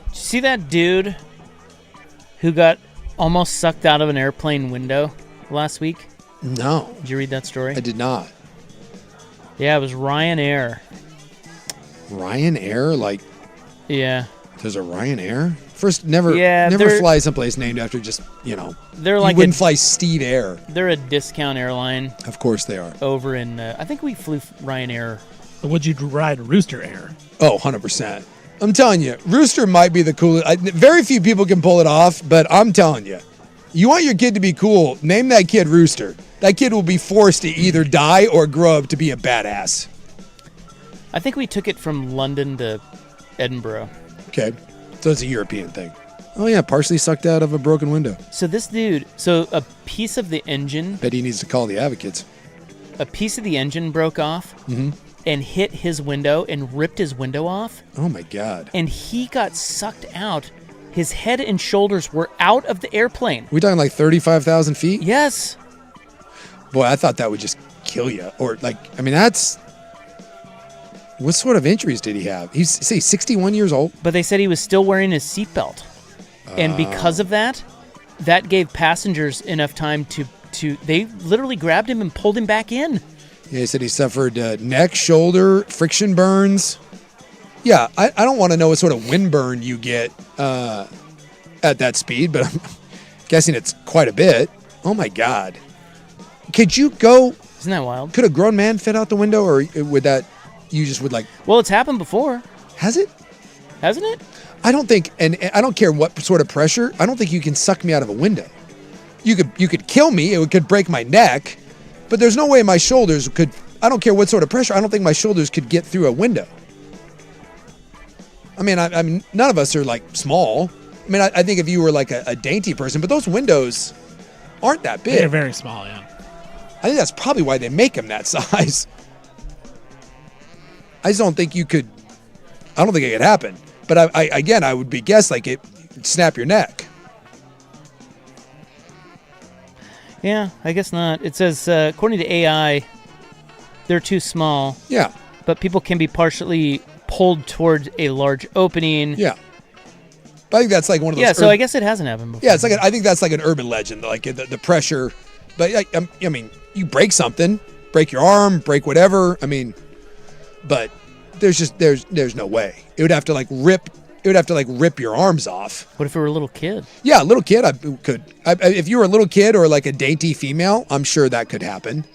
you see that dude who got almost sucked out of an airplane window last week? No. Did you read that story? I did not. Yeah, it was Ryanair. Ryanair? Like, yeah. There's a Ryanair? First, never fly someplace named after just, They're like you wouldn't fly Steed Air. They're a discount airline. Of course they are. Over in, I think we flew Ryanair. Would you ride Rooster Air? Oh, 100%. I'm telling you, Rooster might be the coolest. Very few people can pull it off, but I'm telling you, you want your kid to be cool, name that kid Rooster. That kid will be forced to either die or grow up to be a badass. I think we took it from London to Edinburgh. Okay. So it's a European thing. Oh, yeah, partially sucked out of a broken window. So this dude, a piece of the engine. Bet he needs to call the advocates. A piece of the engine broke off and hit his window and ripped his window off. Oh, my God. And he got sucked out. His head and shoulders were out of the airplane. We talking like 35,000 feet? Yes. Boy, I thought that would just kill you. Or that's... What sort of injuries did he have? He's 61 years old? But they said he was still wearing his seatbelt. And because of that gave passengers enough time to they literally grabbed him and pulled him back in. Yeah, he said he suffered neck, shoulder, friction burns. Yeah, I don't want to know what sort of wind burn you get at that speed, but I'm guessing it's quite a bit. Oh, my God. Could you go... Isn't that wild? Could a grown man fit out the window, or would that... You just would like... Well, it's happened before. Has it? Hasn't it? I don't think, and I don't care what sort of pressure, I don't think you can suck me out of a window. You could kill me, it could break my neck, but there's no way my shoulders could, I don't care what sort of pressure, I don't think my shoulders could get through a window. I mean, none of us are like small. I mean, I think if you were like a dainty person, but those windows aren't that big. They're very small, yeah. I think that's probably why they make them that size. I just don't think you could, I don't think it could happen. But I would be guess like it snap your neck. Yeah, I guess not. It says, according to AI, they're too small. Yeah. But people can be partially pulled towards a large opening. Yeah. But I think that's like one of those. Yeah, so I guess it hasn't happened before. Yeah, it's like I think that's like an urban legend, like the pressure. But I mean, you break something, break your arm, break whatever. I mean, but there's no way. It would have to like rip. It would have to like rip your arms off. What if it were a little kid? Yeah, a little kid. I could. If you were a little kid or like a dainty female, I'm sure that could happen.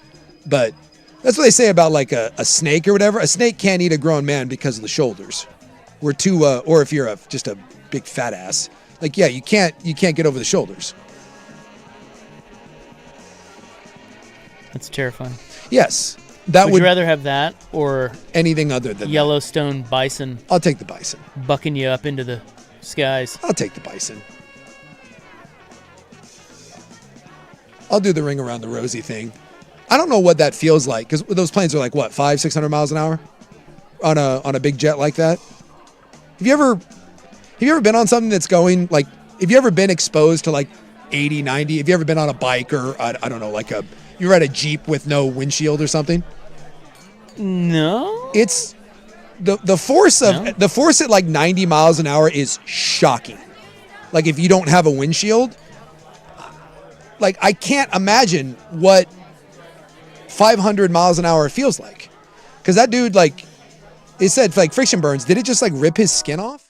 But that's what they say about like a snake or whatever. A snake can't eat a grown man because of the shoulders. We're too. Or if you're just a big fat ass, like yeah, you can't get over the shoulders. That's terrifying. Yes. Would you rather have that or anything other than Yellowstone bison? I'll take the bison. Bucking you up into the skies. I'll take the bison. I'll do the ring around the rosy thing. I don't know what that feels like because those planes are like what 500-600 miles an hour on a big jet like that. Have you ever been on something that's going like? Have you ever been exposed to like 80, 90? Have you ever been on a bike or I don't know like you ride a Jeep with no windshield or something? No. It's the force of the force at like 90 miles an hour is shocking. Like if you don't have a windshield, like I can't imagine what 500 miles an hour feels like. Cuz that dude like it said like friction burns, did it just like rip his skin off?